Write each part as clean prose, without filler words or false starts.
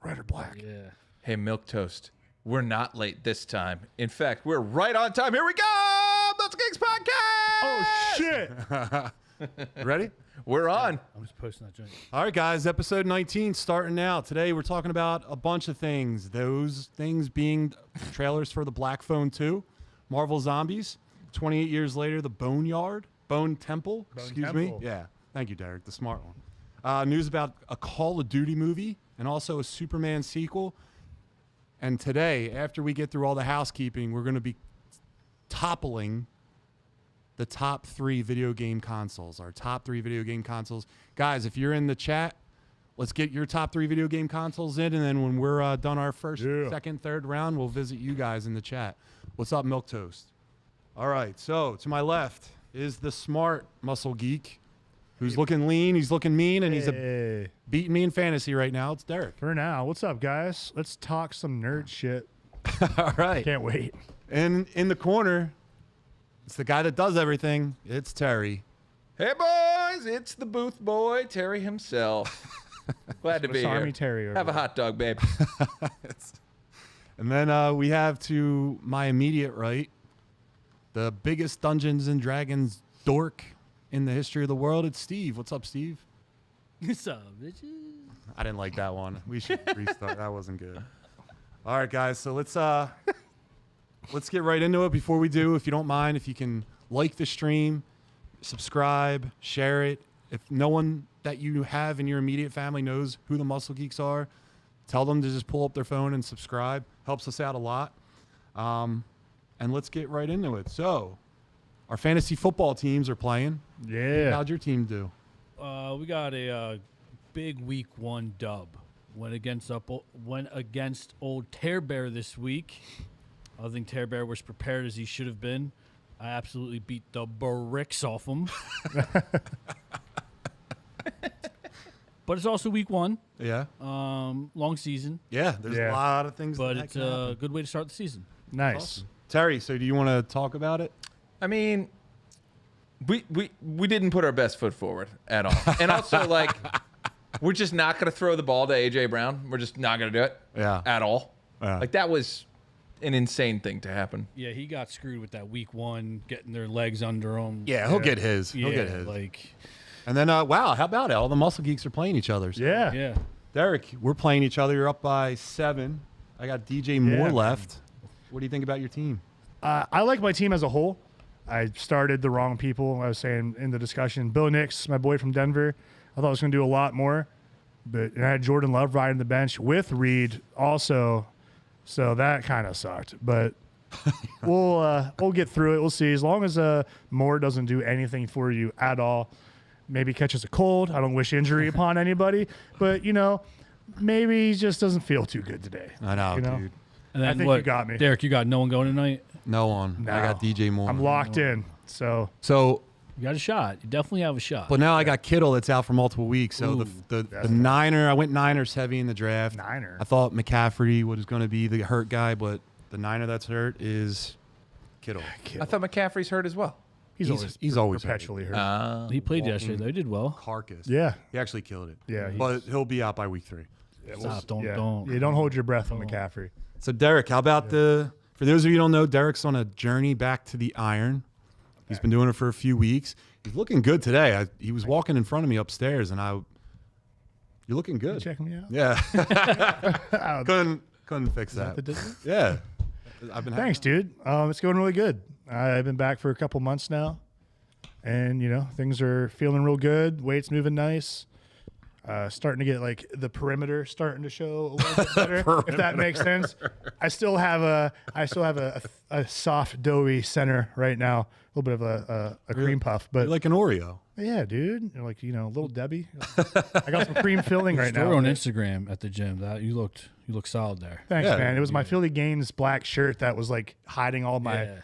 Red or black? Yeah. Hey, Milquetoast, we're not late this time. In fact, we're right on time. Here we go! Muscle Geeks Podcast! Oh, shit. Ready? We're on. I'm just posting that joint. All right, guys, episode 19 starting now. Today we're talking about a bunch of things. Those things being trailers for the Black Phone 2, Marvel Zombies, 28 years later, the Bone Temple. Excuse me. Yeah. Thank you, Derek, the smart one. News about a Call of Duty movie and also a Superman sequel. And today, after we get through all the housekeeping, we're going to be toppling the top 3 video game consoles, our top 3 video game consoles. Guys, if you're in the chat, let's get your top 3 video game consoles in, and then when we're done our first, second, third round, we'll visit you guys in the chat. What's up, Milquetoast? All right, so to my left is the smart muscle geek who's looking lean, he's looking mean, and he's beating me in fantasy right now. It's Derek. For now, what's up, guys? Let's talk some nerd shit. All right. Can't wait. And in the corner, it's the guy that does everything. It's Terry. Hey, boys, it's the booth boy, Terry himself. Glad to be Swiss here. Army Terry over Have a there. hot dog, babe. And then we have to my immediate right, the biggest Dungeons and Dragons dork in the history of the world. It's Steve. What's up, Steve? What's up, bitches? I didn't like that one. We should restart. That wasn't good. All right, guys. So let's get right into it. Before we do, if you don't mind, if you can like the stream, subscribe, share it. If no one that you have in your immediate family knows who the Muscle Geeks are, tell them to just pull up their phone and subscribe. Helps us out a lot. And let's get right into it. So our fantasy football teams are playing. Yeah. How'd your team do? We got a big week 1 dub. Went against old Tear Bear this week. I think Tear Bear was prepared as he should have been. I absolutely beat the bricks off him. But it's also week 1. Yeah. Long season. Yeah, there's a lot of things. But that it's can a happen. good way to start the season. Nice. Awesome. Terry, so do you want to talk about it? I mean, we didn't put our best foot forward at all. And also, like, we're just not going to throw the ball to A.J. Brown. We're just not going to do it at all. Yeah. Like, that was an insane thing to happen. Yeah, he got screwed with that week 1, getting their legs under him. Yeah, he'll get his. He'll get his. Like, And then, wow, how about it? All the Muscle Geeks are playing each other. So. Yeah. yeah. Derek, we're playing each other. You're up by 7. I got DJ Moore man. left. What do you think about your team? I like my team as a whole. I started the wrong people. I was saying in the discussion, Bill Nix, my boy from Denver, I thought I was going to do a lot more. But I had Jordan Love riding the bench with Reed also. So that kind of sucked. But we'll get through it. We'll see. As long as Moore doesn't do anything for you at all, maybe catches a cold. I don't wish injury upon anybody. But, maybe he just doesn't feel too good today. I know, dude. And then I think what, you got me. Derek, you got no one going tonight? No one. No. I got DJ Moore. I'm locked in. So You got a shot. You definitely have a shot. But now I got Kittle that's out for multiple weeks. So the Niner, I went Niners heavy in the draft. Niner. I thought McCaffrey was going to be the hurt guy, but the Niner that's hurt is Kittle. I thought McCaffrey's hurt as well. he's always perpetually hurt. he played yesterday, though. He did well. Carcass. Yeah. He actually killed it. Yeah, But he'll be out by week 3. Stop. Don't. Don't hold your breath on McCaffrey. So, Derek, how about for those of you who don't know, Derek's on a journey back to the iron. He's been doing it for a few weeks. He's looking good today. He was walking in front of me upstairs, and you're looking good. You checking me out? Yeah. couldn't fix that. Yeah. I've been Thanks, dude. It's going really good. I've been back for a couple months now, and things are feeling real good. Weight's moving nice. Starting to get like the perimeter starting to show a little bit better, if that makes sense. I still have a soft doughy center right now, a little bit of a cream puff, but You're like an Oreo. yeah, dude, you're like little Debbie. I got some cream filling right now. Story on Instagram at the gym. That you look solid there. Thanks, Yeah, man. It was my Philly Gaines black shirt that was like hiding all my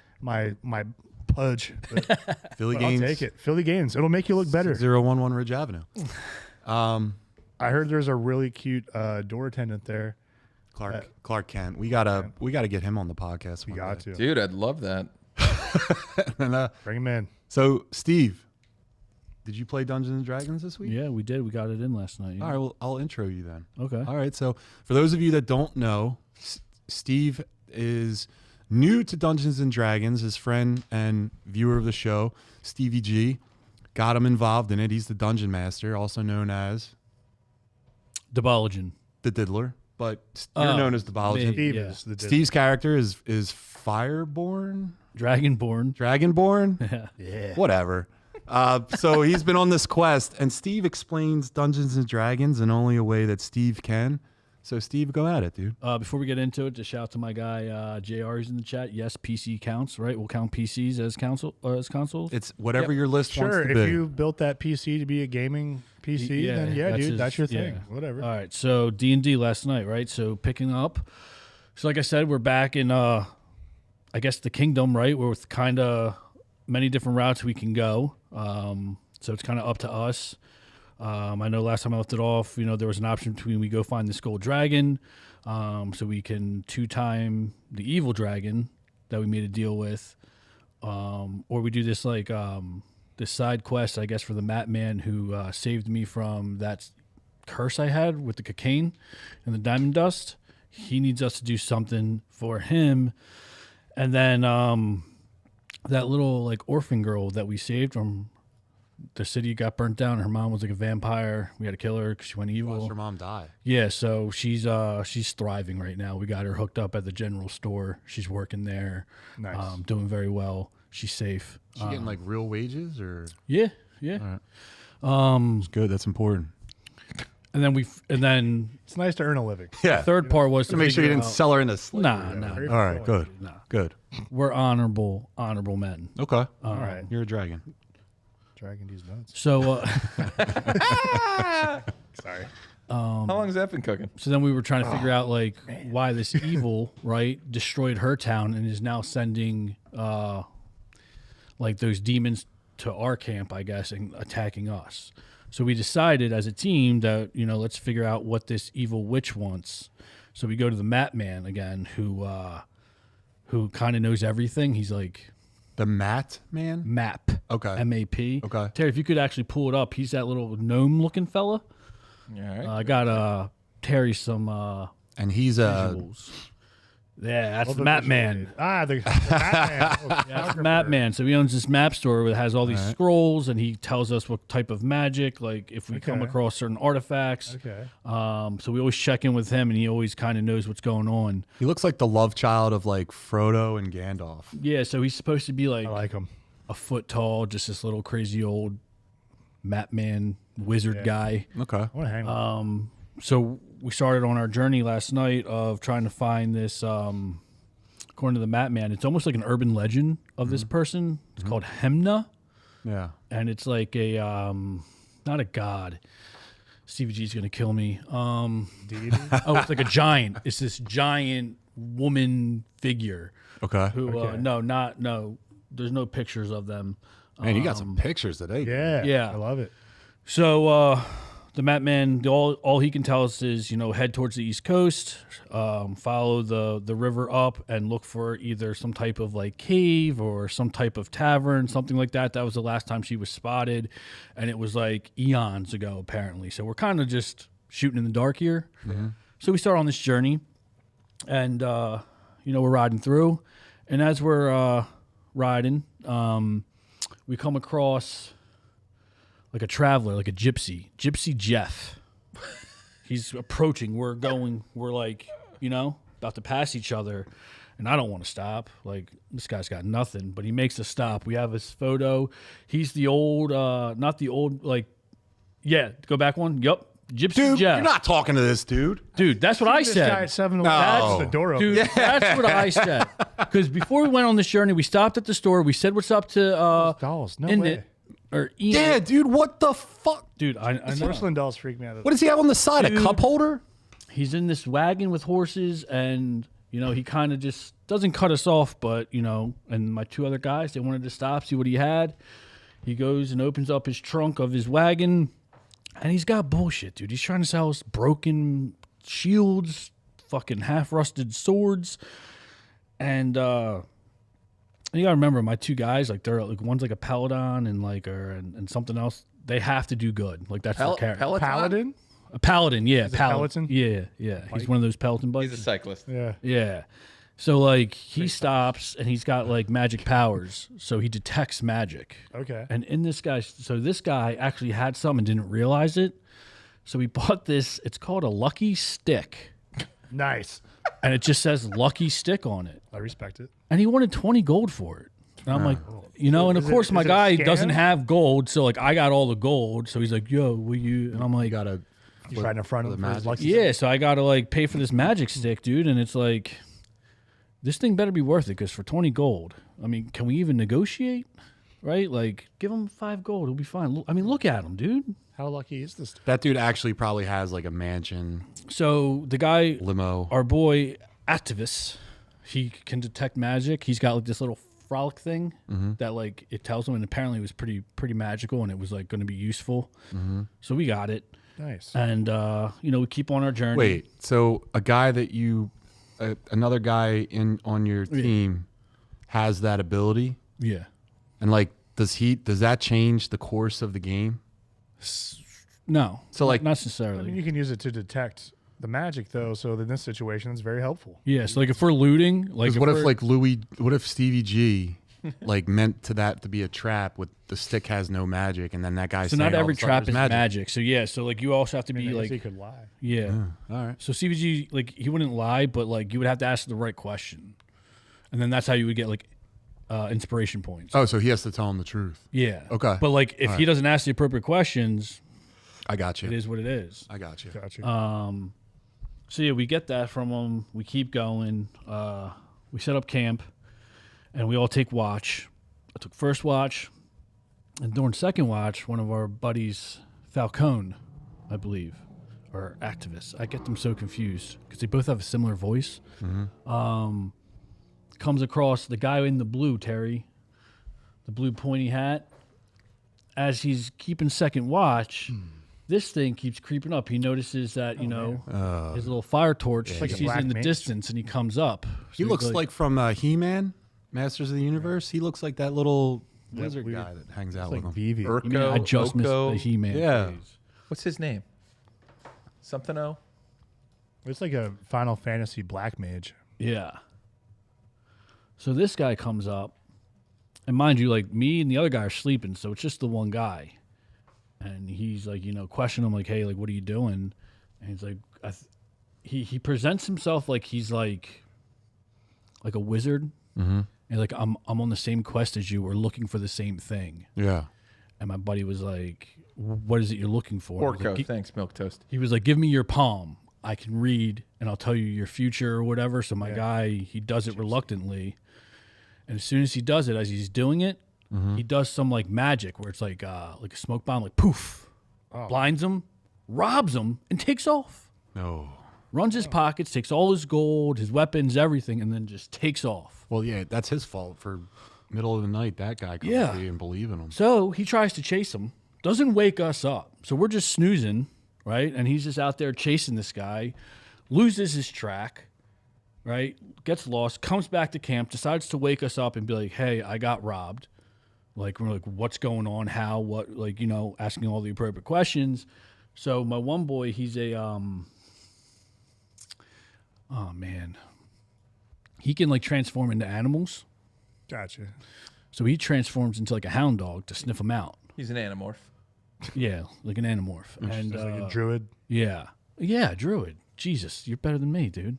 pudge. But Philly I'll Gaines. take it. Philly Gaines. It'll make you look better. 011 Ridge Avenue. I heard there's a really cute door attendant there. Clark Kent. We gotta get him on the podcast. We got to. Dude, I'd love that. And, Bring him in. so, Steve, Did you play Dungeons and Dragons this week? Yeah, we did. We got it in last night. Yeah. All right, well, I'll intro you then. Okay. All right, so for those of you that don't know, Steve is new to Dungeons and Dragons. His friend and viewer of the show, Stevie G, got him involved in it. He's the Dungeon Master, also known as Debologen. the Diddler, but you're known as Debologen. Steve Yeah. is the Steve's character is Fireborn? Dragonborn. Dragonborn? Yeah. Whatever. So he's been on this quest, and Steve explains Dungeons and Dragons in only a way that Steve can. So Steve, go at it, dude. Before we get into it, just shout out to my guy JR who's in the chat. Yes, PC counts, right? We'll count PCs as consoles. It's whatever your list wants Sure, to if be. you built that PC to be a gaming PC, then dude, that's your thing. Whatever. All right, so D&D last night, right? So picking up. So like I said, we're back in, I guess, the kingdom, right? With kind of many different routes we can go. So it's kind of up to us. I know last time I left it off, there was an option between we go find this gold dragon, so we can 2-time the evil dragon that we made a deal with, or we do this this side quest, I guess, for the Mat Man who saved me from that curse I had with the cocaine and the diamond dust. He needs us to do something for him, and then that little orphan girl that we saved from the city got burnt down. Her mom was like a vampire. We had to kill her because she went evil. Watched her mom die. Yeah, so she's thriving right now. We got her hooked up at the general store. She's working there. Nice. Doing very well. She's safe. She getting real wages or? Yeah. All right. It's good. That's important. And then It's nice to earn a living. Yeah. the third part was to make sure you didn't figure out- sell her into slavery. Nah. All right. Good. Nah. Good. We're honorable men. Okay. All right. You're a dragon. Dragging these nuts. So Sorry. How long has that been cooking? So then we were trying to figure out why this evil, right, destroyed her town and is now sending those demons to our camp, I guess, and attacking us. So we decided as a team that, let's figure out what this evil witch wants. So we go to the Mat Man again, who kind of knows everything. He's like The Mat Man? Map. Okay. M-A-P. Okay. Terry, if you could actually pull it up, he's that little gnome-looking fella. All right. I got Terry some And he's visuals. Yeah, that's the Map Man. The Map Man. Oh, Yeah, that's Map Man. So he owns this map store that has all these scrolls, and he tells us what type of magic, if we come across certain artifacts. Okay. So we always check in with him, and he always kind of knows what's going on. he looks like the love child of Frodo and Gandalf. Yeah, so he's supposed to be I like him. a foot tall, just this little crazy old Map Man wizard guy. Okay. I want to hang with him. So we started on our journey last night of trying to find this, according to the Map Man, it's almost like an urban legend of this person. It's called Hemna, Yeah. and it's like a, not a god. Stevie G's going to kill me. Deity? It's like a giant. It's this giant woman figure Okay. who, no, there's no pictures of them. Man, you got some pictures today. Yeah. Yeah. I love it. So the Mat Man, all he can tell us is, head towards the East Coast, follow the river up, and look for either some type of cave or some type of tavern, something like that. That was the last time she was spotted, and it was eons ago, apparently. So we're kind of just shooting in the dark here. Mm-hmm. So we start on this journey, and we're riding through, and as we're riding, we come across a traveler, a gypsy Jeff. He's approaching. We're about to pass each other, and I don't want to stop. This guy's got nothing, but he makes a stop. We have his photo. He's the old, not the old, go back one. Yup. Gypsy Dude, Jeff. you're not talking to this dude. Dude, that's what I This guy said. at 7 No. the door open. Dude, that's what I said. Because before we went on this journey, we stopped at the store. We said what's up to Dolls. No Enid, way. or Enid. Yeah, dude, what the fuck? Dude, I know. Porcelain dolls freak me out. What does he have on the side? Dude. A cup holder? He's in this wagon with horses, and he kind of just doesn't cut us off, but and my two other guys, they wanted to stop, see what he had. He goes and opens up his trunk of his wagon, and he's got bullshit, dude. He's trying to sell us broken shields, fucking half-rusted swords, and you gotta remember, my two guys, they're one's a paladin and and something else. they have to do good. Like that's their character. Paladin? A paladin, yeah. Peloton? Yeah. He's one of those Peloton bikes. He's a cyclist. Yeah. Yeah. So like he stops and he's got like magic powers. So he detects magic. Okay. And in this guy actually had some and didn't realize it. So he bought this, it's called a lucky stick. Nice. And it just says lucky stick on it. I respect it. And he wanted 20 gold for it. And I'm like, and of course my guy doesn't have gold, so like I got all the gold. So he's like, yo, will you? And I'm like, He's right in front of the magic. Yeah, so I gotta like pay for this magic stick, dude. And it's like, this thing better be worth it, because for 20 gold, I mean, can we even negotiate? Right? Like, give him 5 gold, it'll be fine. I mean, look at him, dude. How lucky is this? That dude actually probably has like a mansion, So the guy, limo. our boy Activus, he can detect magic. He's got like this little frolic thing that like it tells him, and apparently it was pretty magical, and it was like going to be useful. So we got it. Nice. And we keep on our journey. Wait, so a guy that another guy on your team has that ability, Yeah. and like does that change the course of the game? No. So, like- not necessarily. I mean, you can use it to detect the magic, though. So in this situation, it's very helpful. Yeah, so like if we're looting, like What if Stevie G like meant to be a trap with the stick has no magic, and then that guy so saying, not every "Oh, trap there's is magic. So yeah, so like you also have to I mean, be I guess he like could lie. yeah. All right. So CVG, like he wouldn't lie, but like you would have to ask the right question, and then that's how you would get like inspiration points. Oh, so he has to tell him the truth. Yeah. Okay. But like if he doesn't ask the appropriate questions, I got you. it is what it is. I got you. Gotcha. So yeah, we get that from him. We keep going. We set up camp, and we all take watch. I took first watch, and during second watch, one of our buddies, Falcone, I believe, or Activist. I get them so confused because they both have a similar voice. Comes across the guy in the blue, Terry, the blue pointy hat. As he's keeping second watch, this thing keeps creeping up. He notices that, his little fire torch, like he a sees black in the mage. distance, and he comes up. So He he's looks like from He-Man, Masters of the Universe. He looks like that little wizard weird. guy that hangs out It's like with him. Vivi. You mean I just missed the He-Man Yeah. phase. What's his name? Something O? It's like a Final Fantasy black mage. Yeah. So this guy comes up, and mind you, like me and the other guy are sleeping, so it's just the one guy. And he's like, questioning him, like, hey, like, what are you doing? And he's like, he presents himself like he's like a wizard. And like, I'm on the same quest as you. We're looking for the same thing. Yeah. And my buddy was like, what is it you're looking for? I was Orko. like, Thanks, Milk Toast. he was like, give me your palm. I can read, and I'll tell you your future or whatever. So my guy, he does it reluctantly. And as soon as he does it, as he's doing it, he does some like magic where it's like a smoke bomb, like poof, blinds him, robs him, and takes off. No. Runs his pockets, takes all his gold, his weapons, everything, and then just takes off. Well, yeah, that's his fault for middle of the night. That guy comes Yeah. to you and believe in him. So he tries to chase him, doesn't wake us up. So we're just snoozing, right? And he's just out there chasing this guy, loses his track, right? Gets lost, comes back to camp, decides to wake us up and be like, hey, I got robbed. Like, we're like, what's going on? How? What? Like, asking all the appropriate questions. So my one boy, he's a, oh man. He can like transform into animals. Gotcha. So he transforms into like a hound dog to sniff them out. He's an anamorph. Yeah, like an anamorph. And Just like a druid. yeah, druid. Jesus, you're better than me, dude.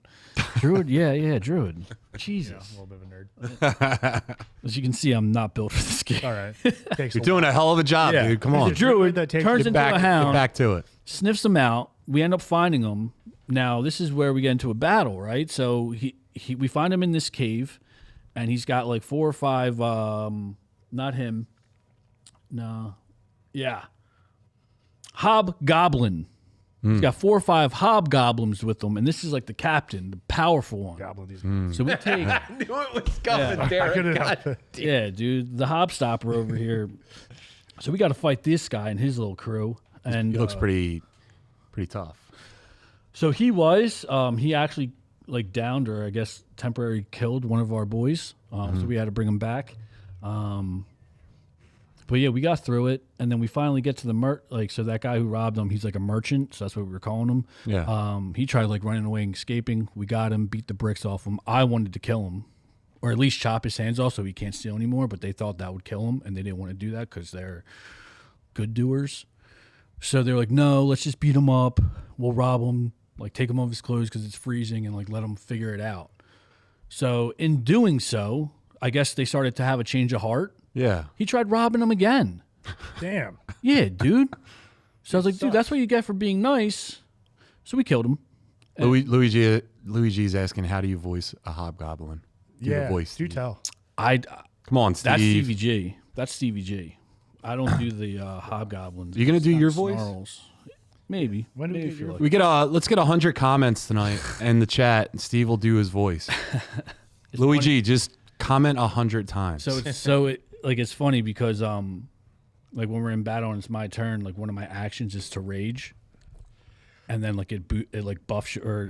Druid, yeah, druid. Jesus. A little bit of a nerd. As you can see, I'm not built for this game. All right. Takes You're doing a hell of a job, Yeah. dude. Come He's on. a druid that takes- turns Get into a Get hound, back to it. sniffs them out. We end up finding him. Now, this is where we get into a battle, right? So we find him in this cave, and he's got like 4 or 5. Not him. No. Yeah. Hobgoblin. He's got 4 or 5 hobgoblins with him, and this is like the captain, the powerful one. Goblin these So we take, I knew it was coming, I Derek. couldn't God help it. yeah, dude, the hobstopper over here. So we got to fight this guy and his little crew, and He looks pretty tough. so he actually like downed or I guess temporarily killed one of our boys. So we had to bring him back. But yeah, we got through it, and then we finally get to the so that guy who robbed him, he's like a merchant, so that's what we were calling him. Yeah. He tried like running away and escaping. We got him, beat the bricks off him. I wanted to kill him, or at least chop his hands off so he can't steal anymore. But they thought that would kill him, and they didn't want to do that because they're good doers. So they're like, no, let's just beat him up. We'll rob him, like take him off his clothes because it's freezing, and like let him figure it out. So in doing so, I guess they started to have a change of heart. Yeah. He tried robbing him again. Damn. Yeah, dude. So I was like, dude, that's what you get for being nice. So we killed him. Luigi's asking, how do you voice a hobgoblin? Yeah. Voice. Do tell. Come on, Steve. That's Stevie G. That's Stevie G. I don't do the hobgoblins. You gonna do your voice? Snarls. Maybe. When do we Maybe get your if We get let's get 100 comments tonight in the chat, and Steve will do his voice. Luigi, just comment 100 times. It's funny because like when we're in battle and it's my turn, like one of my actions is to rage, and then like it like buffs your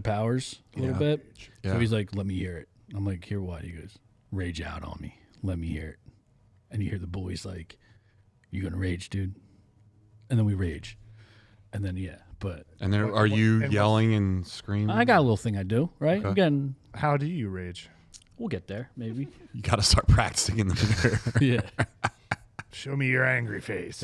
powers a little bit. Yeah. So he's like, "Let me hear it." I'm like, "Hear what?" He goes, "Rage out on me. Let me hear it." And you hear the boys like, "You gonna rage, dude?" And then we rage, and then And then are you yelling and screaming? I got a little thing I do, right? Okay. Again, How do you rage? we'll get there, maybe. You got to start practicing in the mirror. Yeah. Show me your angry face.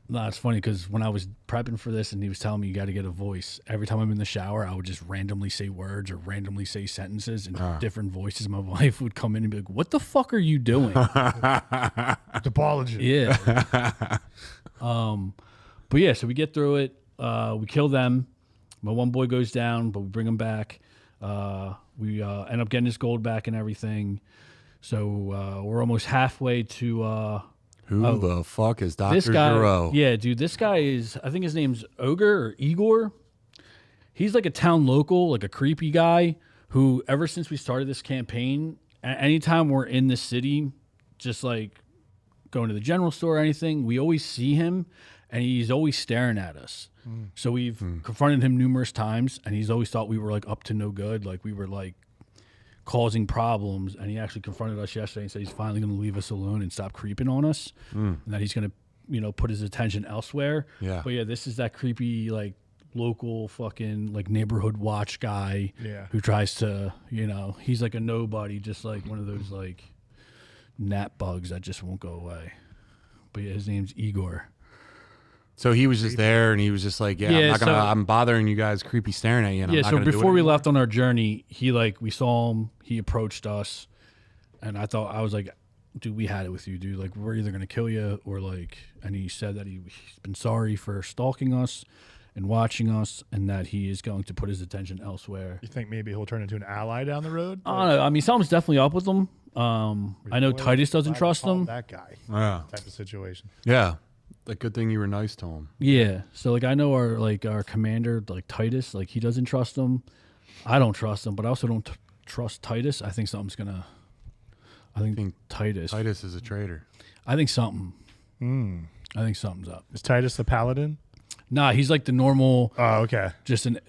No, it's funny because when I was prepping for this and he was telling me you got to get a voice, every time I'm in the shower, I would just randomly say words or randomly say sentences in different voices. My wife would come in and be like, "What the fuck are you doing?" Apology. Yeah. But yeah, so we get through it. We kill them. My one boy goes down, but we bring him back. We end up getting his gold back and everything. So we're almost halfway to... Who the fuck is Dr. This guy, Giro? yeah, dude, this guy is, I think his name's Ogre or Igor. He's like a town local, like a creepy guy who, ever since we started this campaign, anytime we're in the city, just like going to the general store or anything, we always see him and he's always staring at us. So we've confronted him numerous times and he's always thought we were like up to no good, like we were like causing problems, and he actually confronted us yesterday and said he's finally going to leave us alone and stop creeping on us, and that he's going to, put his attention elsewhere. Yeah. But yeah, this is that creepy, like, local fucking, like, neighborhood watch guy who tries to, he's like a nobody, just like one of those, like, gnat bugs that just won't go away. But yeah, his name's Igor. So he was just there, and he was just like, I'm bothering you guys, creepy staring at you. And so before we left on our journey, we saw him, he approached us, and I was like, dude, we had it with you, dude. Like, we're either going to kill you or like, and he said that he's been sorry for stalking us and watching us, and that he is going to put his attention elsewhere. You think maybe he'll turn into an ally down the road? I don't know. I mean, something's definitely up with him. I know Titus doesn't trust him. That guy. Type of situation. Yeah. Like, good thing you were nice to him. Yeah. So, like, I know our commander, like, Titus, like, he doesn't trust him. I don't trust him, but I also don't trust Titus. I think something's going to... I think Titus... Titus is a traitor. I think something... I think something's up. Is Titus the paladin? Nah, he's like the normal... Oh, okay. Just an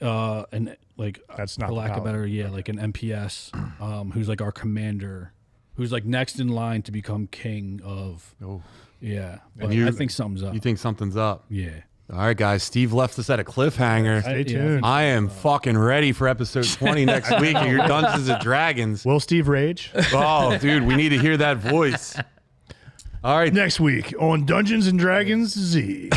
like... That's not for lack of better, like an MPS, who's like our commander, who's like next in line to become king of... Oh. Yeah, but I think something's up. You think something's up? Yeah. All right, guys. Steve left us at a cliffhanger. Stay tuned. I am fucking ready for episode 20 next week of your Dungeons and Dragons. Will Steve rage? Oh, dude, we need to hear that voice. All right. Next week on Dungeons and Dragons Z.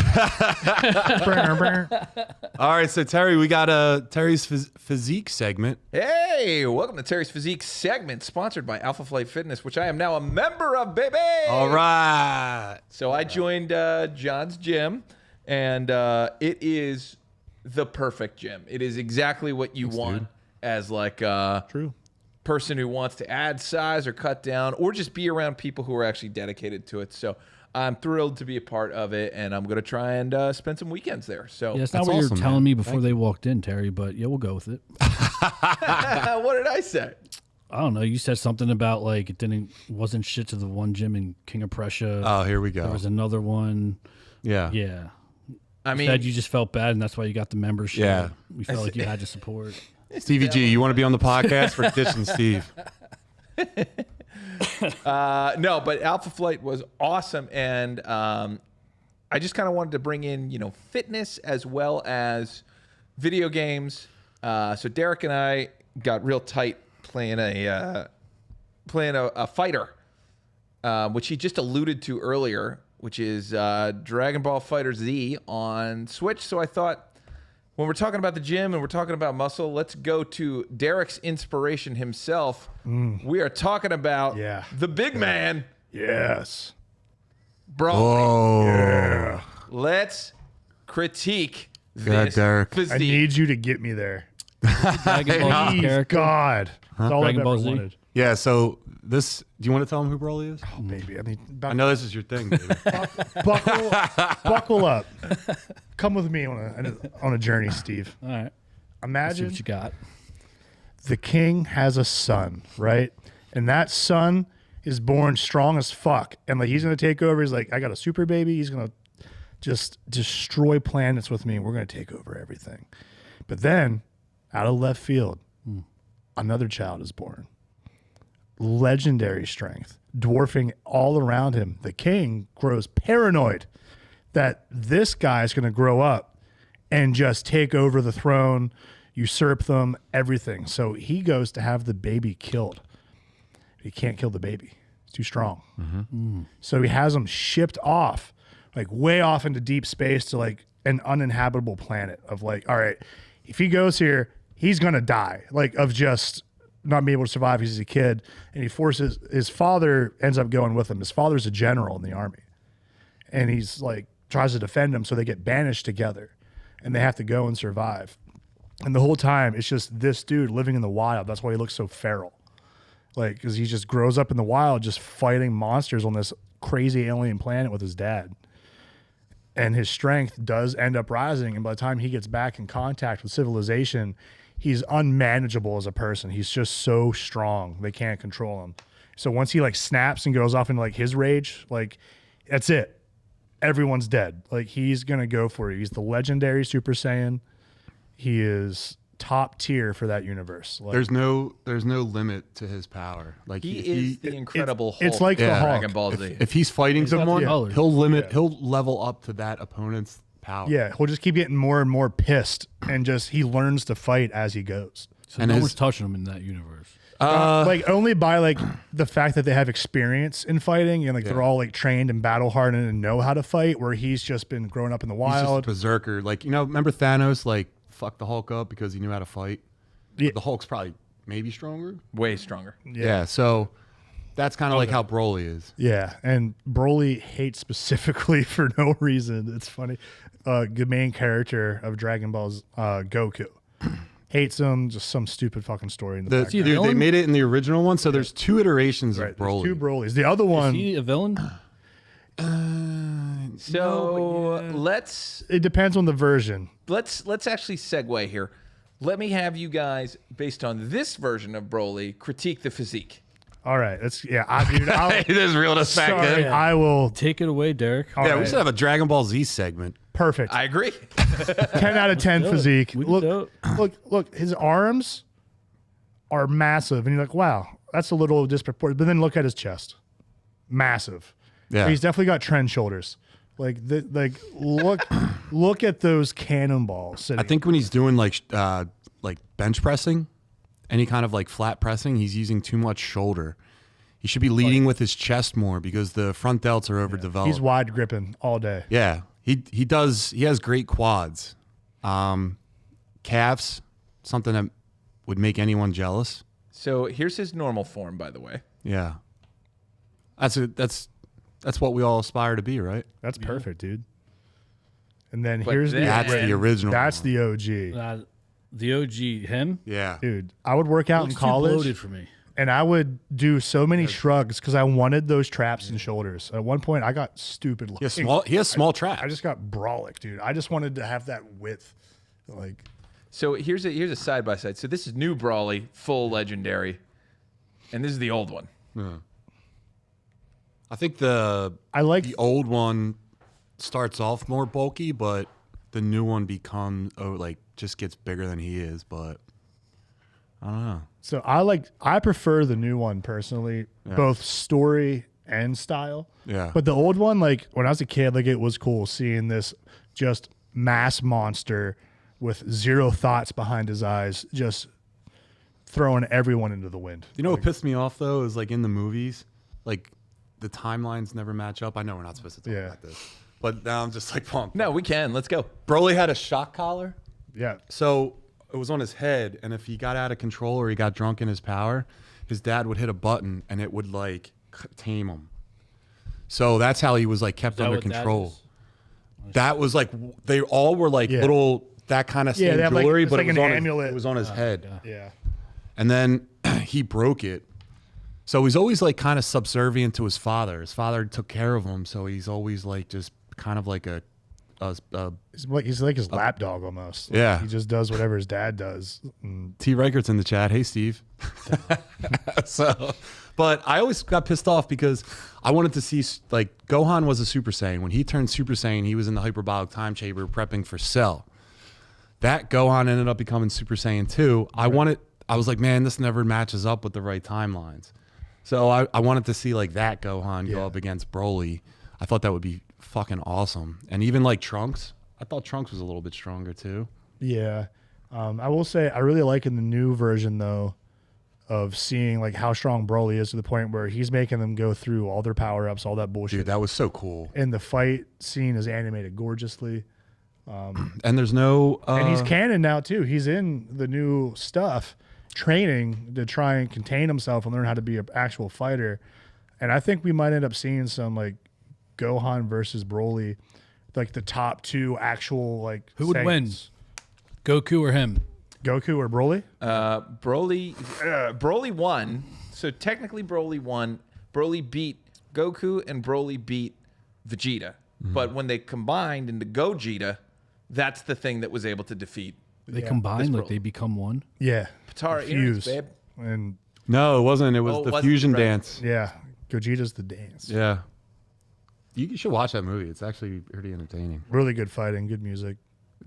All right, so Terry, we got Terry's physique segment. Hey, welcome to Terry's Physique segment, sponsored by Alpha Flight Fitness, which I am now a member of, baby. All right. So I joined John's gym, and it is the perfect gym. It is exactly what you want as like True. person who wants to add size or cut down or just be around people who are actually dedicated to it. So I'm thrilled to be a part of it, and I'm going to try and spend some weekends there. So Yeah, it's not what you were telling me before they walked in, Terry, but yeah, we'll go with it. What did I say? I don't know. You said something about like it wasn't shit to the one gym in King of Prussia. Oh, here we go. There was another one. Yeah. Yeah. I mean, Said you just felt bad, and that's why you got the membership. Yeah. We felt like you had to support. Stevie G, you want to be on the podcast? We're ditching Steve. No, but Alpha Flight was awesome, and I just kind of wanted to bring in, fitness as well as video games. So Derek and I got real tight playing a fighter, which he just alluded to earlier, which is Dragon Ball Fighter Z on Switch. So I thought, when we're talking about the gym and we're talking about muscle, let's go to Derek's inspiration himself. We are talking about the big man. Yes. Bro. Oh. Yeah. Let's critique Good, this Derek. physique. I need you to get me there. Dragon Ball Please, character. God. That's all Dragon I've Ball ever Z? wanted. Yeah, so this, do you want to tell him who Broly is? Oh, baby. I mean, I know this is your thing, baby. buckle up. Come with me on a journey, Steve. All right. Let's see Imagine what you got. the king has a son, right? And that son is born strong as fuck. And like he's gonna take over. He's like, I got a super baby. He's gonna just destroy planets with me. We're gonna take over everything. But then, out of left field, another child is born. Legendary strength, dwarfing all around him. The king grows paranoid that this guy is gonna grow up and just take over the throne, usurp them, everything. So he goes to have the baby killed. He can't kill the baby. It's too strong. So he has him shipped off, like way off into deep space to like an uninhabitable planet of like, all right, if he goes here, he's going to die, like of just not being able to survive because he's a kid. And he forces, his father ends up going with him. His father's a general in the army. And he's like, tries to defend him. So they get banished together and they have to go and survive. And the whole time, it's just this dude living in the wild. That's why he looks so feral. Like, because he just grows up in the wild, just fighting monsters on this crazy alien planet with his dad. And his strength does end up rising. And by the time he gets back in contact with civilization, he's unmanageable as a person. He's just so strong. They can't control him. So once he like snaps and goes off into like his rage, like that's it. Everyone's dead. Like he's going to go for it. He's the legendary Super Saiyan. He is top tier for that universe. Like, There's no limit to his power. Like He is the incredible Hulk. it's like the Hawke. Dragon Ball Z. if he's fighting got the someone, colors. he'll level up to that opponent's power. Yeah, he'll just keep getting more and more pissed, and just he learns to fight as he goes. So And no his- one's touching him in that universe. Like only by like the fact that they have experience in fighting and like they're all like trained and battle hardened and know how to fight. Where he's just been growing up in the He's just a wild. berserker. Like, remember Thanos like fucked the Hulk up because he knew how to fight? Yeah. The Hulk's probably maybe stronger. Way stronger. Yeah, so that's kind of like how Broly is. Yeah, and Broly hates specifically for no reason. It's funny. The main character of Dragon Ball's Goku hates him. Just some stupid fucking story in the background. he a Dude, they villain? made it in the original one, so there's two iterations Right, of there's Broly. two Brolys. The other Is one, he a villain? So let's it depends on the version. let's actually segue here. Let me have you guys, based on this version of Broly, critique the physique. All right, dude. I'll, It is real to fact. sorry, I will. Take it away, Derek. All Yeah, we right, should have a Dragon Ball Z segment. perfect. I agree. 10 out of 10 do it. physique. We can do Look, his arms are massive. And you're like, wow, that's a little disproportionate. But then look at his chest. Massive. Yeah. He's definitely got trend shoulders. Look at those cannonballs sitting. I think when he's doing like bench pressing, any kind of like flat pressing, he's using too much shoulder. He should be leading with his chest more because the front delts are overdeveloped. he's wide gripping all day. Yeah, he does. He has great quads, calves, something that would make anyone jealous. So here's his normal form, by the way. Yeah, that's what we all aspire to be, right? That's perfect, dude. And then But here's then- the That's the original. That's one. the OG. The OG, him? Yeah. Dude, I would work out in Looks too bloated college for me. and I would do so many shrugs because I wanted those traps and shoulders. At one point, I got stupid looking. He has small traps. I just got brolic, dude. I just wanted to have that width. Like, So here's a side by side. So this is new Broly, full legendary, and this is the old one. I think the old one starts off more bulky, but the new one becomes just gets bigger than he is. But I don't know. So I prefer the new one personally, both story and style. Yeah. But the old one, like when I was a kid, like it was cool seeing this just mass monster with zero thoughts behind his eyes, just throwing everyone into the wind. You know what pissed me off though is like in the movies, like the timelines never match up. I know we're not supposed to talk about this, but now I'm just like pumped. No, we can. Let's go. Broly had a shock collar. Yeah. So it was on his head, and if he got out of control or he got drunk in his power, his dad would hit a button and it would like tame him. So that's how he was like kept under control. That was like they all were like little that kind of same jewelry, but like it was on his head. Yeah. And then he broke it. So he's always like kind of subservient to his father. His father took care of him, so he's always like just kind of like He's like his lapdog almost. Like, Yeah. he just does whatever his dad does. T. Reichert's in the chat. Hey, Steve. But I always got pissed off because I wanted to see, like, Gohan was a Super Saiyan. When he turned Super Saiyan, he was in the hyperbolic time chamber prepping for Cell. That Gohan ended up becoming Super Saiyan 2. I was like, man, this never matches up with the right timelines. So I wanted to see, like, that Gohan go up against Broly. I thought that would be fucking awesome. And even, like, Trunks. I thought Trunks was a little bit stronger, too. Yeah. I will say I really like in the new version, though, of seeing like how strong Broly is to the point where he's making them go through all their power-ups, all that bullshit. Dude, that was so cool. And the fight scene is animated gorgeously. And there's no... and he's canon now, too. He's in the new stuff, training to try and contain himself and learn how to be an actual fighter. And I think we might end up seeing some like Gohan versus Broly, like the top two actual like Who would win? Goku or him? Goku or Broly? Broly won. So technically Broly won. Broly beat Goku and Broly beat Vegeta. But when they combined into Gogeta, that's the thing that was able to defeat. They combine like they become one. Yeah. Patara Fuse. earrings, babe. And No, it wasn't. It was Oh, it the wasn't, fusion right. dance. yeah, Gogeta's the dance. Yeah. You should watch that movie. It's actually pretty entertaining. Really good fighting, good music.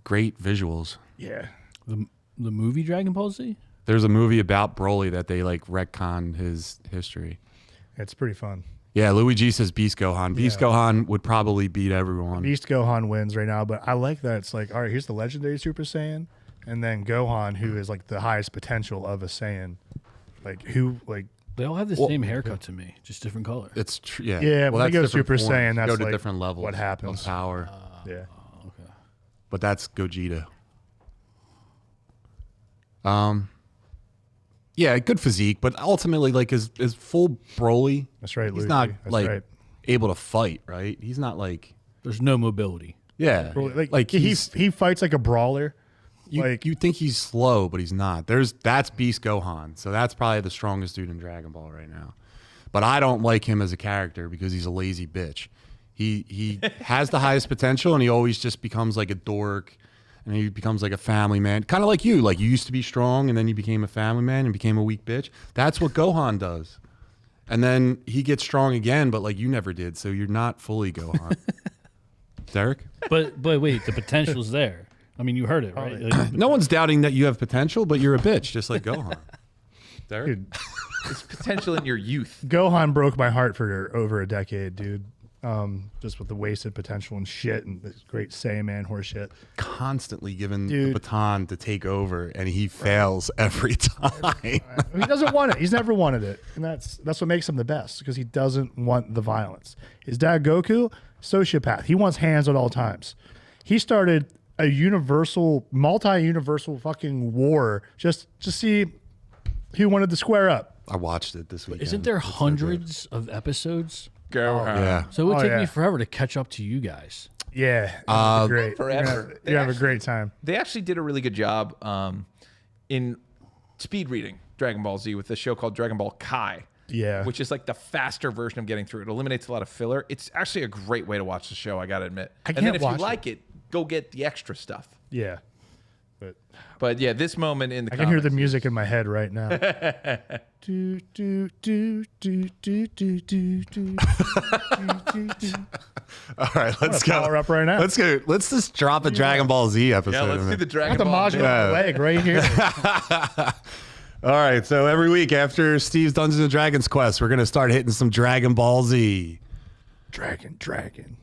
Great visuals. Yeah. The movie Dragon Ball Z? There's a movie about Broly that they like retcon his history. It's pretty fun. Yeah, Louis G says Beast Gohan. Beast Gohan would probably beat everyone. Beast Gohan wins right now, but I like that it's like, all right, here's the legendary Super Saiyan, and then Gohan, who is like the highest potential of a Saiyan. Like, who, like, They all have the same haircut to me, just different color. It's true. Yeah. Yeah, when they that's go different Super forms. Saiyan, that's go to like different levels. what happens. Of power. yeah. Okay. But that's Gogeta. Yeah, good physique, but ultimately, like, is full Broly. That's right, He's Luigi. not That's like right. able to fight, right? He's not like There's no mobility. yeah, Like he fights like a brawler. you think he's slow, but he's not. That's Beast Gohan, so that's probably the strongest dude in Dragon Ball right now. But I don't like him as a character because he's a lazy bitch. He has the highest potential, and he always just becomes like a dork, and he becomes like a family man, kind of like you. Like you used to be strong, and then you became a family man and became a weak bitch. That's what Gohan does. And then he gets strong again, but like you never did, so you're not fully Gohan. Derek? But wait, the potential's there. I mean, you heard it, right? Like, No one's doubting that you have potential, but you're a bitch, just like Gohan. Derek? Dude, There's potential in your youth. Gohan broke my heart for over a decade, dude. Just with the wasted potential and shit and this great Saiyaman horse shit. Constantly given Dude. the baton to take over, and he fails every time. He doesn't want it. He's never wanted it, and that's what makes him the best because he doesn't want the violence. His dad Goku, sociopath. He wants hands at all times. He started a multi-universal fucking war just to see who wanted to square up. I watched it this weekend. isn't there It's so good. hundreds of episodes? Yeah. So it would Oh, take yeah. me forever to catch up to you guys. Yeah, great. Forever. You have a great time. They actually did a really good job in speed reading Dragon Ball Z with a show called Dragon Ball Kai. Yeah, Which is like the faster version of getting through. It eliminates a lot of filler. It's actually a great way to watch the show, I gotta admit. I And then can't if you watch like it, go get the extra stuff. yeah. But But yeah, this moment in the I can hear the comics- music in my head right now. do, do, do, do, do, do, do, do, do. All right, let's go. Power up right now. Let's go. Let's just drop a Dragon Ball Z episode. Yeah, let's do the I Dragon got the Ball. modular leg right here. All right, so every week after Steve's Dungeons and Dragons quest, we're gonna start hitting some Dragon Ball Z. Dragon.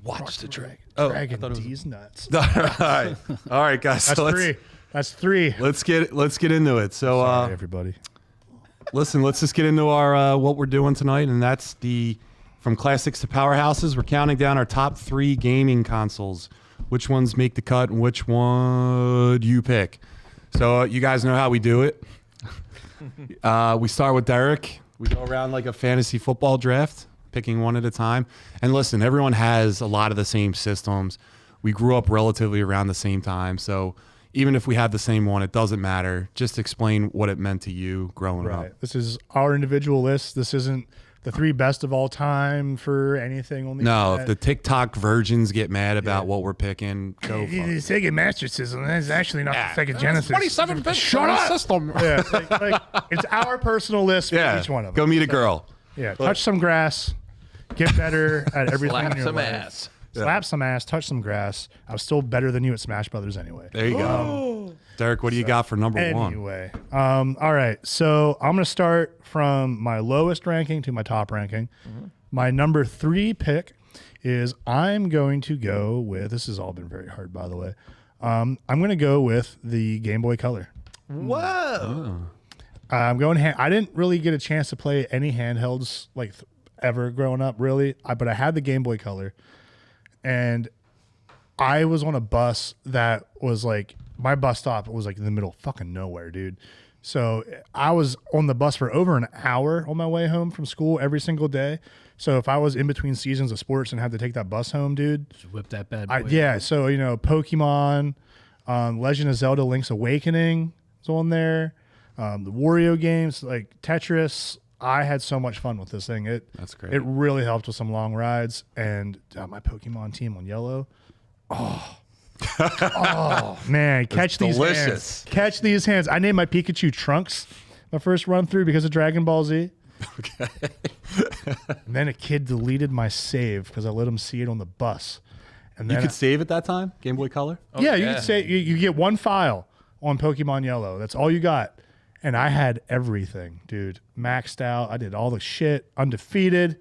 Watch the dragon. Oh, Dragon D's nuts. All right, guys. That's three. Let's get into it. So, Sorry, everybody. listen, let's just get into our what we're doing tonight, and that's from classics to powerhouses. We're counting down our top 3 gaming consoles. Which ones make the cut, and which one you pick? So you guys know how we do it. We start with Derek. We go around like a fantasy football draft, picking one at a time. And listen, everyone has a lot of the same systems. We grew up relatively around the same time. So even if we have the same one, it doesn't matter. Just explain what it meant to you growing up. This is our individual list. This isn't the 3 best of all time for anything. Only No, if the TikTok virgins get mad about what we're picking, go fuck. the Sega Master System, that's actually not the Sega Genesis. 27-bit Shut up! system. Yeah, like, it's our personal list for each one of them. Go meet a girl. Yeah, touch some grass, get better at everything Slap in your some life. ass. Slap some ass, touch some grass. I was still better than you at Smash Brothers anyway. There you go. Derek, what do you got for number 1? Anyway, all right. So I'm going to start from my lowest ranking to my top ranking. My number 3 pick is I'm going to go with, this has all been very hard, by the way. I'm going to go with the Game Boy Color. Whoa. I'm going I didn't really get a chance to play any handhelds like ever growing up, really. But I had the Game Boy Color, and I was on a bus that was like, my bus stop was like in the middle of fucking nowhere, dude. So I was on the bus for over an hour on my way home from school every single day. So if I was in between seasons of sports and had to take that bus home, dude. Just whip that bad boy. Yeah. So, Pokemon, Legend of Zelda Link's Awakening is on there. The Wario games, like Tetris. I had so much fun with this thing. That's great. It really helped with some long rides. And my Pokemon team on yellow. Oh man, catch these delicious. hands. Catch these hands. I named my Pikachu Trunks my first run through because of Dragon Ball Z. Okay. And then a kid deleted my save because I let him see it on the bus. And then You could save at that time? Game Boy Color? you could say you get one file on Pokemon Yellow. That's all you got. And I had everything, dude. Maxed out. I did all the shit. Undefeated.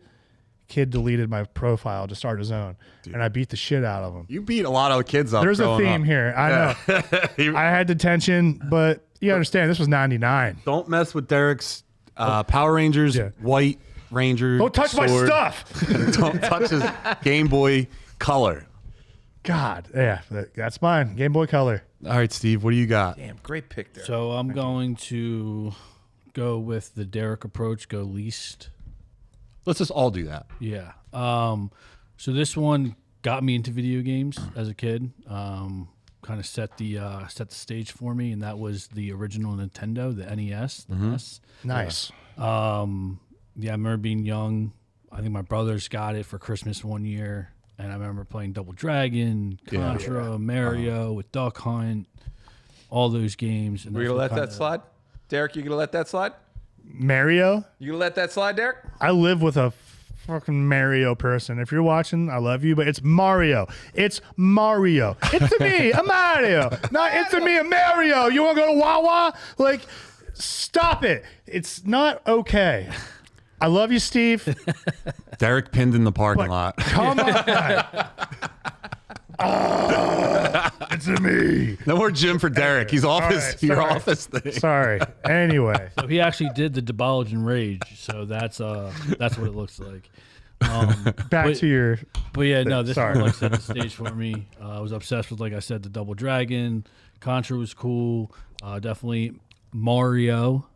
Kid deleted my profile to start his own, and I beat the shit out of him. You beat a lot of kids up. There's a growing theme up. here. I know. I had detention, but you understand this was 99. Don't mess with Derek's Power Rangers, White Ranger. Don't touch my sword. stuff. Don't touch his Game Boy Color. God, yeah, that's mine. Game Boy Color. All right, Steve, what do you got? Damn, great pick there. So I'm going to go with the Derek approach, go least. Let's just all do that. Yeah. So this one got me into video games as a kid. Kind of set the stage for me, and that was the original Nintendo, the NES. The NES. Nice. I remember being young. I think my brothers got it for Christmas one year, and I remember playing Double Dragon, Contra, Mario with Duck Hunt, all those games. And We're gonna let that slide, Derek. You gonna let that slide? Mario. You gonna let that slide, Derek? I live with a fucking Mario person. If you're watching, I love you, but it's Mario. It's Mario. It's me, a Mario. Not it's me, a Mario. You want to go to Wawa? Like, stop it. It's not okay. I love you, Steve. Derek pinned in the parking lot. Come on. It's me. No more gym for Derek. He's off your office thing. Sorry. Anyway. So he actually did the Debauch and Rage, so that's what it looks like. Back to your. But yeah, no, this Sorry. one like set the stage for me. I was obsessed with, like I said, the Double Dragon. Contra was cool. Definitely Mario.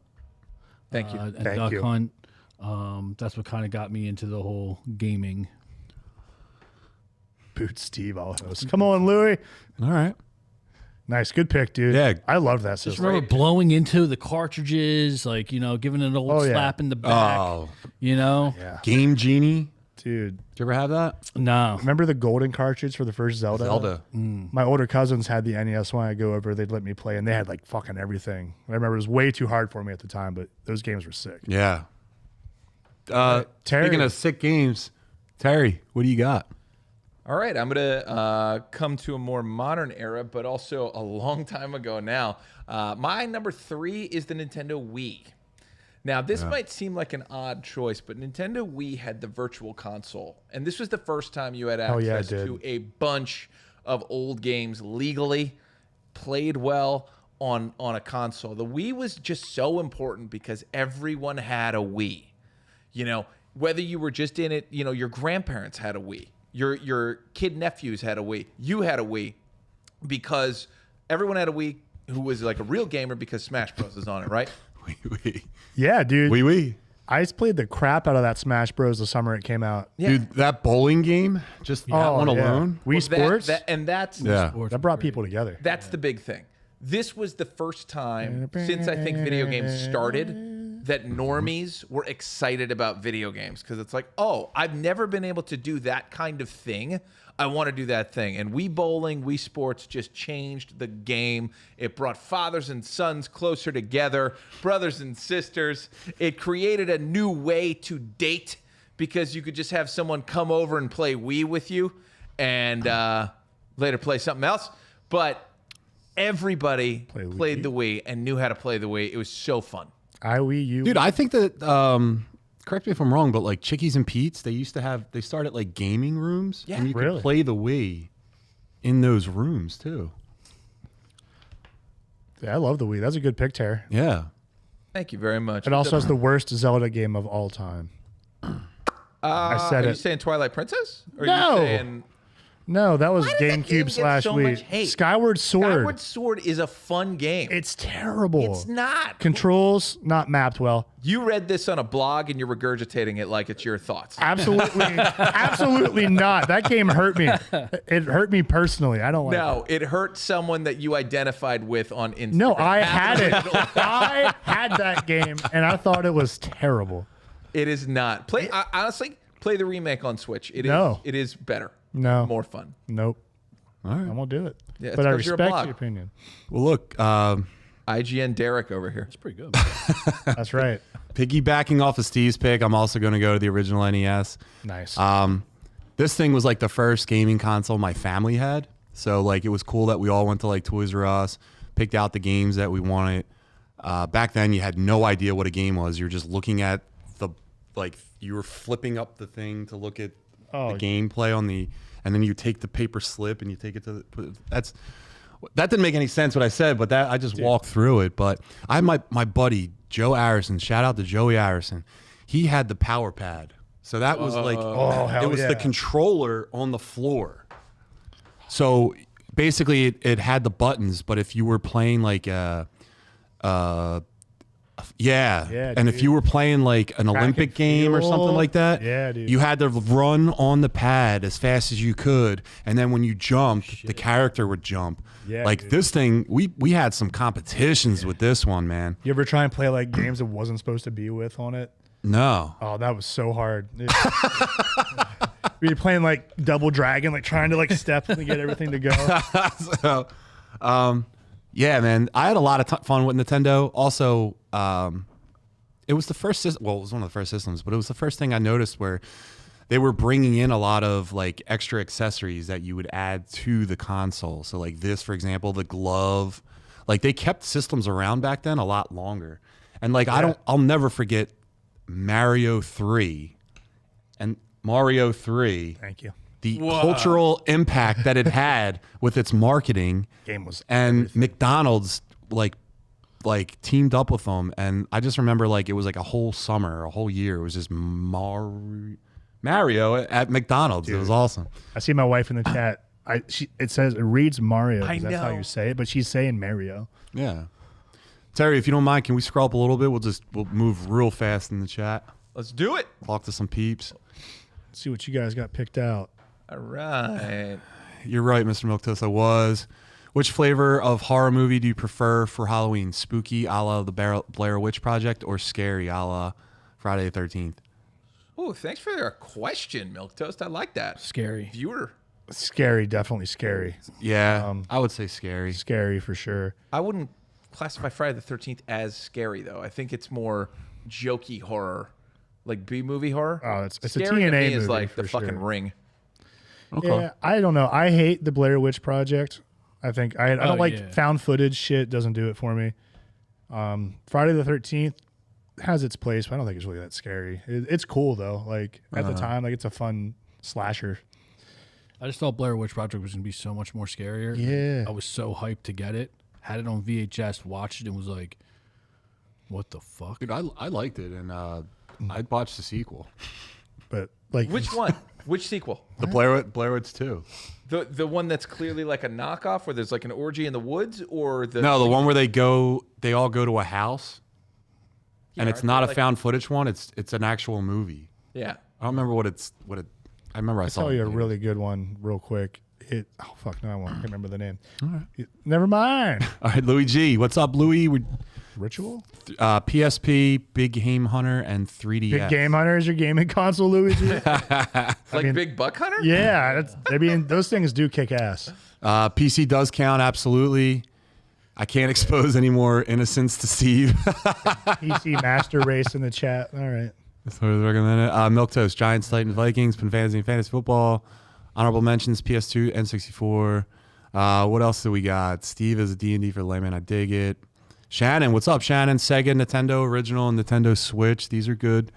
Thank you. And Thank Duck you. Hunt. That's what kind of got me into the whole gaming. Boot Steve, I'll host. Come on, Louie. All right. Nice. Good pick, dude. Yeah. I love that Just system. remember blowing into the cartridges, like, giving it an old slap in the back. Oh, Yeah. Game Genie. Dude. Did you ever have that? No. Remember the golden cartridge for the first Zelda? My older cousins had the NES. When I go over, they'd let me play, and they had like fucking everything. I remember it was way too hard for me at the time, but those games were sick. Yeah. Terry. Speaking of sick games, Terry, what do you got? All right, I'm going to come to a more modern era, but also a long time ago now. My number 3 is the Nintendo Wii. Now, this might seem like an odd choice, but Nintendo Wii had the Virtual Console. And this was the first time you had access to a bunch of old games legally, played well on a console. The Wii was just so important because everyone had a Wii. You know, whether you were just in it, you know, your grandparents had a Wii. Your kid nephews had a Wii. You had a Wii because everyone had a Wii who was like a real gamer because Smash Bros. Is on it, right? Wii. Yeah, dude. Wii. I just played the crap out of that Smash Bros. The summer it came out. Yeah. Dude, that bowling game, just that one alone. Wii Sports. That brought people together. That's the big thing. This was the first time since I think video games started that normies were excited about video games because it's like, oh, I've never been able to do that kind of thing. I want to do that thing. And Wii Bowling, Wii Sports just changed the game. It brought fathers and sons closer together, brothers and sisters. It created a new way to date because you could just have someone come over and play Wii with you and later play something else. But everybody played the Wii and knew how to play the Wii. It was so fun. Dude, I think that, correct me if I'm wrong, but like Chickies and Pete's, they started like gaming rooms. Yeah, and you could play the Wii in those rooms too. Yeah, I love the Wii. That's a good pick, Terry. Yeah. Thank you very much. It also has the worst Zelda game of all time. I said Are it. you saying Twilight Princess? Or No. Are you saying... No, that was Why did that game GameCube get / so Wii. much hate? Skyward Sword. Skyward Sword is a fun game. It's terrible. It's not. Controls not mapped well. You read this on a blog and you're regurgitating it like it's your thoughts. Absolutely, absolutely not. That game hurt me. It hurt me personally. I don't like it. No, it hurt someone that you identified with on Instagram. No, I had it. I had that game, and I thought it was terrible. It is not. Honestly, play the remake on Switch. It is better. No. More fun. Nope. All right. I won't do it. Yeah, it's but I 'cause you're a respect blog. your opinion. Well, look, IGN Derek over here. It's pretty good. That's right. piggybacking off of Steve's pick, I'm also going to go to the original NES. Nice. This thing was like the first gaming console my family had. So like it was cool that we all went to like Toys R Us, picked out the games that we wanted. Back then you had no idea what a game was. You were just looking at you were flipping up the thing to look at the gameplay and then you take the paper slip and you take it to that didn't make any sense what I said, but I just walked through it. But I had my buddy Joe Arison, shout out to Joey Arison. He had the power pad. So that was it was the controller on the floor. So basically it had the buttons, but if you were playing like and if you were playing like an Olympic game or something like that, you had to run on the pad as fast as you could, and then when you jumped, the character would jump. This thing, we had some competitions with this one, man. You ever try and play like games it wasn't supposed to be with on it? No. Oh, that was so hard. You're playing like Double Dragon, like trying to like step and get everything to go. So, yeah, man, I had a lot of fun with Nintendo. Also, it was the first system. Well, it was one of the first systems, but it was the first thing I noticed where they were bringing in a lot of like extra accessories that you would add to the console. So, like this, for example, the glove. Like they kept systems around back then a lot longer, and like I'll never forget Mario 3 and Mario 3. Thank you. The cultural impact that it had with its marketing. Game was and McDonald's like teamed up with them, and I just remember like it was like a whole summer, a whole year. It was just Mario at McDonald's. Dude, it was awesome. I see my wife in the chat. It reads Mario. I That's know. how you say it, but she's saying Mario. Yeah. Terry, if you don't mind, can we scroll up a little bit? We'll move real fast in the chat. Let's do it. Talk to some peeps. See what you guys got picked out. All right. You're right, Mr. Milktoast. I was. Which flavor of horror movie do you prefer for Halloween? Spooky, a la the Blair Witch Project, or scary, a la Friday the 13th? Oh, thanks for your question, Milk Toast. I like that. Scary. Viewer. Scary, definitely scary. Yeah, I would say scary. Scary for sure. I wouldn't classify Friday the 13th as scary, though. I think it's more jokey horror, like B-movie horror. Oh, it's a Scary to TNA me is movie like for the fucking sure. Ring. Okay. Yeah, I don't know. I hate the Blair Witch Project. I think I don't like yeah. found footage shit. Doesn't do it for me. Friday the 13th has its place, but I don't think it's really that scary. It's cool though. Like at the time, like it's a fun slasher. I just thought Blair Witch Project was gonna be so much more scarier. Yeah. I was so hyped to get it. Had it on VHS, watched it, and was like, "What the fuck?" Dude, I liked it, and I'd watch the sequel. But like Which one? Which sequel? The Blair Witch 2. The one that's clearly like a knockoff, where there's like an orgy in the woods, or the No, the one where they all go to a house, and it's aren't not they a like- found footage one. It's an actual movie. Yeah. I don't remember what it. I remember I saw. tell it you a later. really good one real quick. Oh fuck, no, I won't. I can't remember the name. Never mind. All right, Louis G. What's up, Louis? Ritual? PSP, Big Game Hunter, and 3DS. Big Game Hunter is your gaming console, Luigi? Like Big Buck Hunter? Yeah, those things do kick ass. PC does count, absolutely. I can't expose any more innocence to Steve. PC Master Race in the chat. All right. That's what I was recommending. Milquetoast, Giants, Titans, Vikings, Fantasy Football. Honorable mentions, PS2, N64. What else do we got? Steve is a D&D for layman. I dig it. Shannon, what's up, Shannon? Sega, Nintendo Original, and Nintendo Switch. These are good.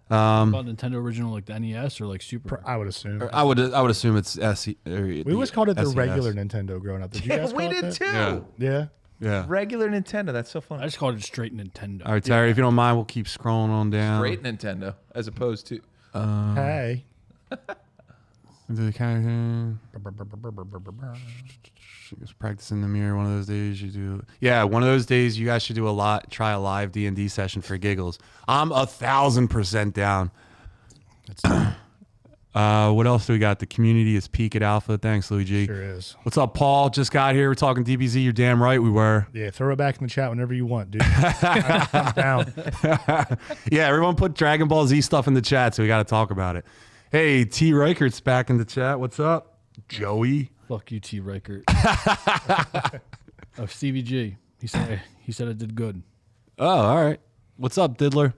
About Nintendo original, like the NES or like Super. I would assume. I would assume it's SE. We always called it the SES. regular Nintendo growing up. Did you guys we call it did that? too. Yeah. Yeah. Yeah. Regular Nintendo. That's so fun. I just called it straight Nintendo. All right, Terry, if you don't mind, we'll keep scrolling on down. Great Nintendo, as opposed to Hey. Do the kind just practice in the mirror. One of those days you do. Yeah, one of those days you guys should do try a live D&D session for giggles. I'm 1,000% down. What else do we got? The community is peak at alpha. Thanks, Louis G. Sure is. What's up, Paul? Just got here. We're talking DBZ. You're damn right we were. Yeah, throw it back in the chat whenever you want, dude. I'm down. Yeah, everyone put Dragon Ball Z stuff in the chat, so we got to talk about it. Hey, T. Reichert's back in the chat. What's up, Joey? Fuck you, T. Reichert. Of Stevie G. He said I did good. Oh, all right. What's up, Diddler?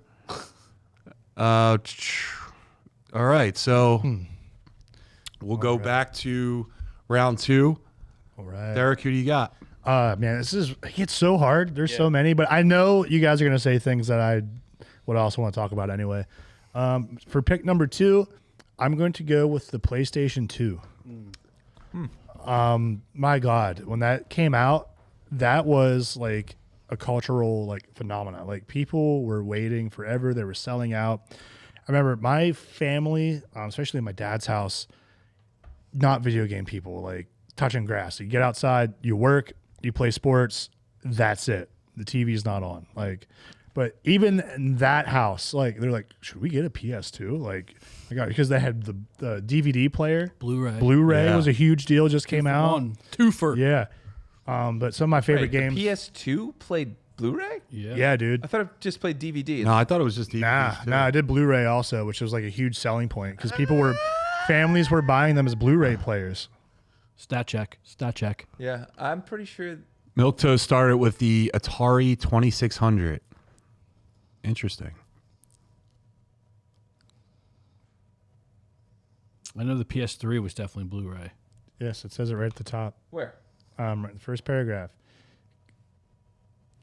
All right, so we'll go back to round 2. All right. Derek, who do you got? Man, it gets so hard. There's so many, but I know you guys are going to say things that I would also want to talk about anyway. For pick number 2, I'm going to go with the PlayStation 2. My God, when that came out, that was like a cultural like phenomenon. Like people were waiting forever. They were selling out. I remember my family, especially in my dad's house, not video game people, like touching grass. You get outside, you work, you play sports. That's it. The TV's not on. Like, but even in that house, like they're like, should we get a PS2? Like, I got because they had the DVD player. Blu-ray. Blu-ray Yeah. was a huge deal. Just came out. One. Twofer. Yeah. But some of my favorite Wait, games. the PS2 played Blu-ray? Yeah, dude. I thought it just played DVD. No, I thought it was just DVDs. too. Nah, I did Blu-ray also, which was like a huge selling point because families were buying them as Blu-ray players. Stat check. Yeah, I'm pretty sure. Milquetoast started with the Atari 2600. Interesting. I know the PS3 was definitely Blu-ray. Yes, it says it right at the top. Where? Right in the first paragraph.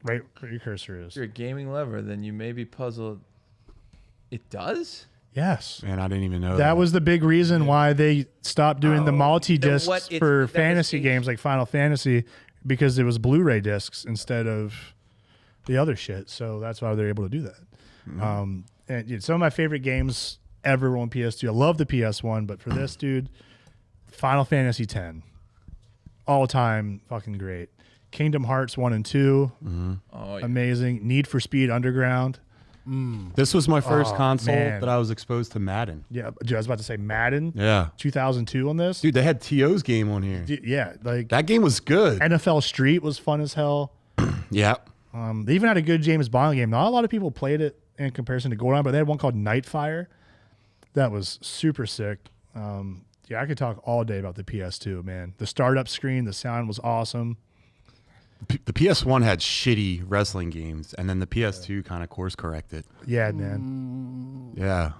Right where your cursor is. If you're a gaming lover, then you may be puzzled. It does? Yes. Man, I didn't even know That was the big reason why they stopped doing the multi-discs what it's- for that was fantasy the- games like Final Fantasy because it was Blu-ray discs instead of the other shit. So that's why they're able to do that. And some of my favorite games ever were on PS2. I love the PS1, but for this, dude, Final Fantasy X. All time fucking great. Kingdom Hearts 1 and 2. Oh, yeah. Amazing. Need for Speed Underground. This was my first Oh, console man. that I was exposed to Madden. Yeah, dude, I was about to say Madden. Yeah. 2002 on this. Dude, they had T.O.'s game on here. Yeah, like That game was good. NFL Street was fun as hell. Yeah. They even had a good James Bond game. Not a lot of people played it in comparison to GoldenEye, but they had one called Nightfire. That was super sick. Yeah, I could talk all day about the PS2, man. The startup screen, the sound was awesome. The PS1 had shitty wrestling games, and then the PS2 kind of course corrected. Yeah, man. Yeah.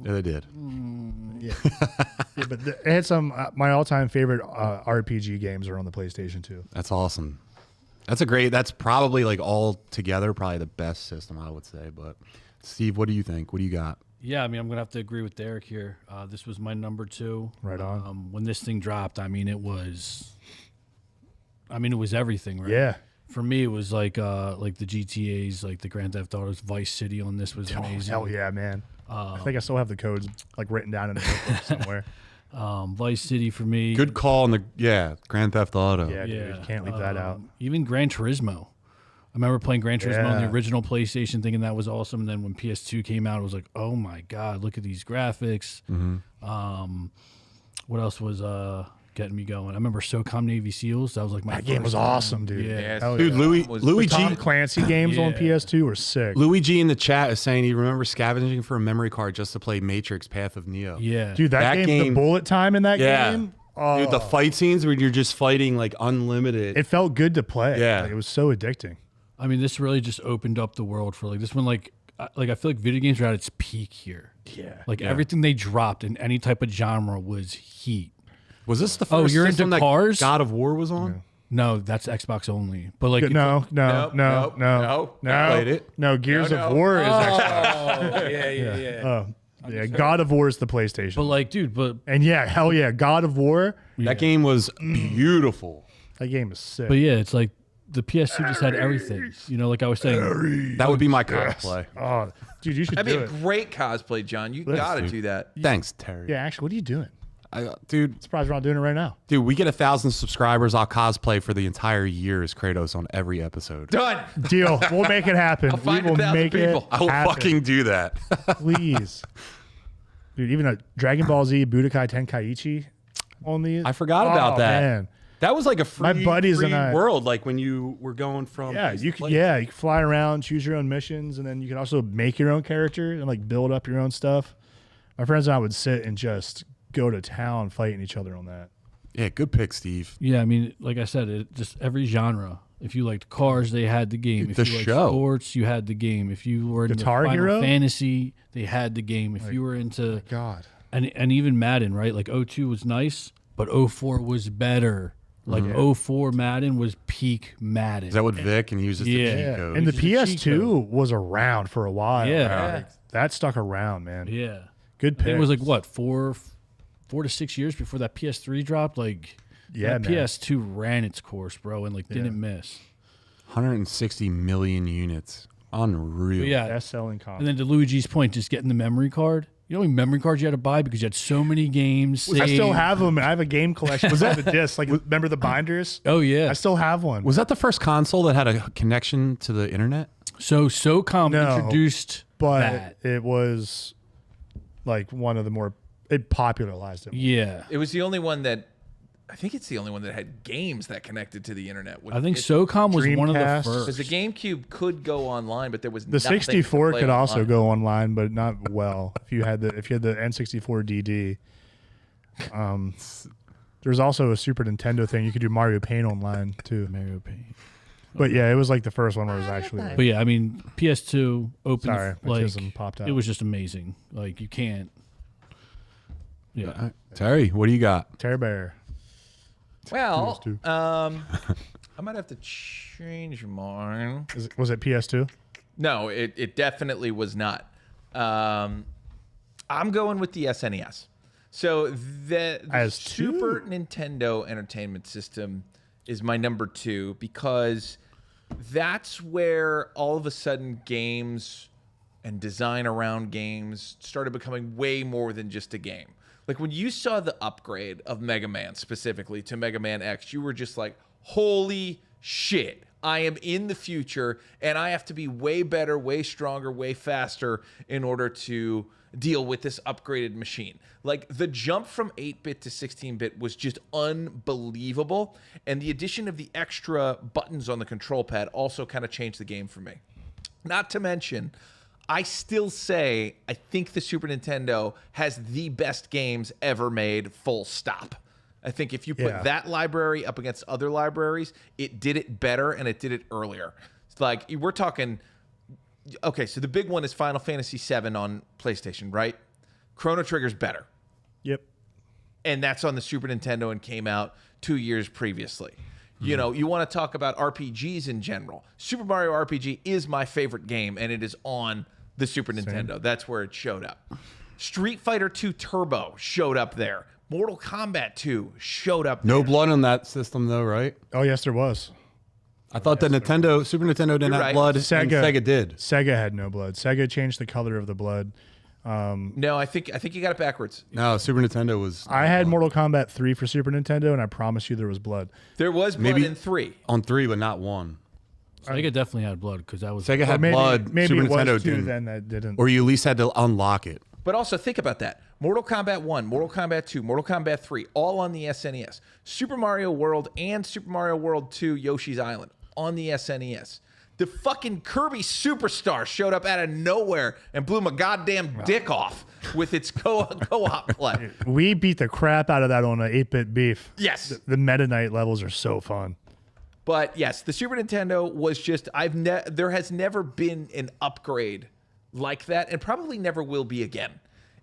Yeah, they did. Yeah, but it had some. My all-time favorite RPG games are on the PlayStation 2. That's awesome. That's probably like all together, probably the best system, I would say. But Steve, what do you think? What do you got? Yeah, I mean, I'm gonna have to agree with Derek here. This was my number 2. Right on. When this thing dropped, it was everything, right? Yeah. For me, it was like the GTA's, like the Grand Theft Autos, Vice City on this was amazing. Hell yeah, man. I think I still have the codes like written down in a notebook somewhere. Vice City for me. Good call on the Grand Theft Auto. Yeah, dude, can't leave that out. Even Gran Turismo. I remember playing Gran Turismo on the Yeah. original PlayStation, thinking that was awesome. And then when PS2 came out, it was like, oh my god, look at these graphics. What else was getting me going? I remember SOCOM Navy SEALs. That was like my That game was first time. awesome, dude. Yeah. Hell Dude, yeah. Louis Tom G. Clancy games on Yeah. PS2 were sick. Louis G in the chat is saying he remembers scavenging for a memory card just to play Matrix Path of Neo. Yeah. Dude, that game, the bullet time in that game, Dude, the fight scenes where you're just fighting like unlimited. it felt good to play. Yeah. Like, it was so addicting. I mean, this really just opened up the world for like this one. Like I feel like video games are at its peak here. Yeah. Like everything they dropped in any type of genre was heat. Was this the first Oh, you're system into that cars? God of War was on? No, that's Xbox only. But like, No. Played it. No, Gears No, of no. War is Xbox. Oh, yeah. Yeah, God of War is the PlayStation. but like, dude, and yeah, hell yeah, God of War. That game was beautiful. That game is sick. but yeah, it's like the PS2 just had everything. You know, like I was saying. That would be my cosplay. Oh, dude, you should That'd be do a it. great cosplay, John. You got to dude. do that. Thanks, Terry. Yeah, actually, what are you doing? Dude, Surprised we're not doing it right now. we get 1,000 subscribers. I'll cosplay for the entire year as Kratos on every episode. Done. Deal. We'll make it happen. I'll find we will 1,000 make people. it I will happen. fucking do that. Please. Dude, even a Dragon Ball Z Budokai Tenkaichi on these. I forgot about that. Man. That was like a free, My buddies free and I- world, like when you were going from. Yeah, place to you could. place. Yeah, you could fly around, choose your own missions, and then you can also make your own character and like build up your own stuff. My friends and I would sit and just go to town fighting each other on that. Yeah, good pick, Steve. Yeah, I mean, like I said, it just every genre. If you liked cars, they had the game. If The you liked show. sports, you had the game. If you were into Guitar Final Hero? Fantasy, they had the game. If you were into God. and even Madden, right? Like 02 was nice, but 04 was better. Like 04 Madden was peak Madden. Is that what Vic and he uses Yeah. the cheat Yeah. code? And the It's a cheat PS2 was around for a while. Yeah. Like, that stuck around, man. Yeah. Good I pick. think it was like what, 4 to 6 years before that PS3 dropped. Like, Yeah, that man. PS2 ran its course, bro, and like didn't miss. 160 million units. Unreal. But yeah, best-selling and console. then to Luigi's point, just getting the memory card. You know how many memory cards you had to buy because you had so many games. I still saved? have them. I have a game collection. Was that the disc? Like, remember the binders? Oh yeah. I still have one. Was that the first console that had a connection to the internet? So SOCOM No, introduced but that. it was like one of the more. It popularized it. Yeah. It was the only one that, I think it's the only one that had games that connected to the internet. I think SOCOM was one of the Dreamcast. Because first. the GameCube could go online, but there was The nothing 64 to play could also online. go online, but not well. If you had the N64 DD. There's also a Super Nintendo thing. You could do Mario Paint online too. Mario Paint. But yeah, it was like the first one where it was actually. But yeah, I mean, PS2 opened Sorry, my like chism popped out. it was just amazing. Like you can't. Yeah. Terry, what do you got? Terror Bear. Well, PS2. I might have to change mine. Was it PS2? No, it definitely was not. I'm going with the SNES. So the As Super two? Nintendo Entertainment System is my number 2 because that's where all of a sudden games and design around games started becoming way more than just a game. Like when you saw the upgrade of Mega Man specifically to Mega Man X, you were just like, holy shit. I am in the future and I have to be way better, way stronger, way faster in order to deal with this upgraded machine. Like the jump from 8-bit to 16-bit was just unbelievable. And the addition of the extra buttons on the control pad also kind of changed the game for me. Not to mention, I still say I think the Super Nintendo has the best games ever made, full stop. I think if you put that library up against other libraries, it did it better and it did it earlier. It's like we're talking, okay, so the big one is Final Fantasy VII on PlayStation, right? Chrono Trigger's better. Yep. And that's on the Super Nintendo and came out 2 years previously. You know, you want to talk about RPGs in general. Super Mario RPG is my favorite game, and it is on the Super Nintendo. That's where it showed up. Street Fighter 2 Turbo showed up there. Mortal Kombat 2 showed up No there. blood on that system, though, right? Oh, yes, there was. I thought the Super Nintendo didn't You're have right. blood. and Sega did. Sega had no blood. Sega changed the color of the blood. No, I think you got it backwards. No, Super Nintendo was. I had Mortal Kombat 3 for Super Nintendo, and I promise you there was blood. There was blood in 3. On 3, but not 1. Sega definitely had blood because that was Sega had Maybe, blood. maybe Super it was Nintendo 2 didn't. then that didn't. Or you at least had to unlock it. But also think about that. Mortal Kombat 1, Mortal Kombat 2, Mortal Kombat 3, all on the SNES. Super Mario World and Super Mario World 2 Yoshi's Island on the SNES. The fucking Kirby Superstar showed up out of nowhere and blew my goddamn dick off with its co-op play. We beat the crap out of that on a 8-bit beef. Yes. The Meta Knight levels are so fun. But yes, the Super Nintendo was just there has never been an upgrade like that, and probably never will be again.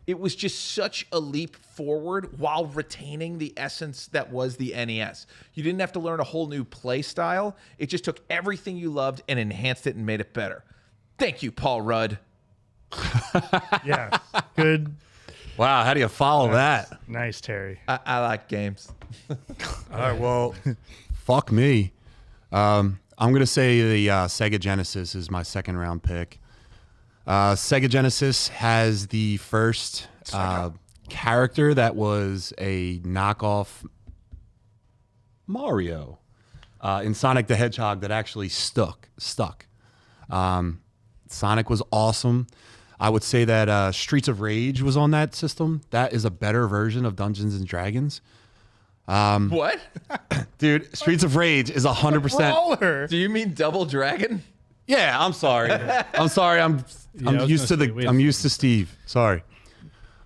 It was just such a leap forward while retaining the essence that was the NES. You didn't have to learn a whole new play style. It just took everything you loved and enhanced it and made it better. Thank you, Paul Rudd. Yeah. Good. Wow, how do you follow that? Nice, Terry. I like games. All right, well, fuck me. I'm going to say the Sega Genesis is my second round pick. Sega Genesis has the first character that was a knockoff Mario in Sonic the Hedgehog that actually stuck. Sonic was awesome. I would say that Streets of Rage was on that system. That is a better version of Dungeons and Dragons. What? Dude, Streets of Rage is 100%. Brawler. Do you mean Double Dragon? Yeah, I'm sorry. I'm sorry. I'm used to Steve. Sorry.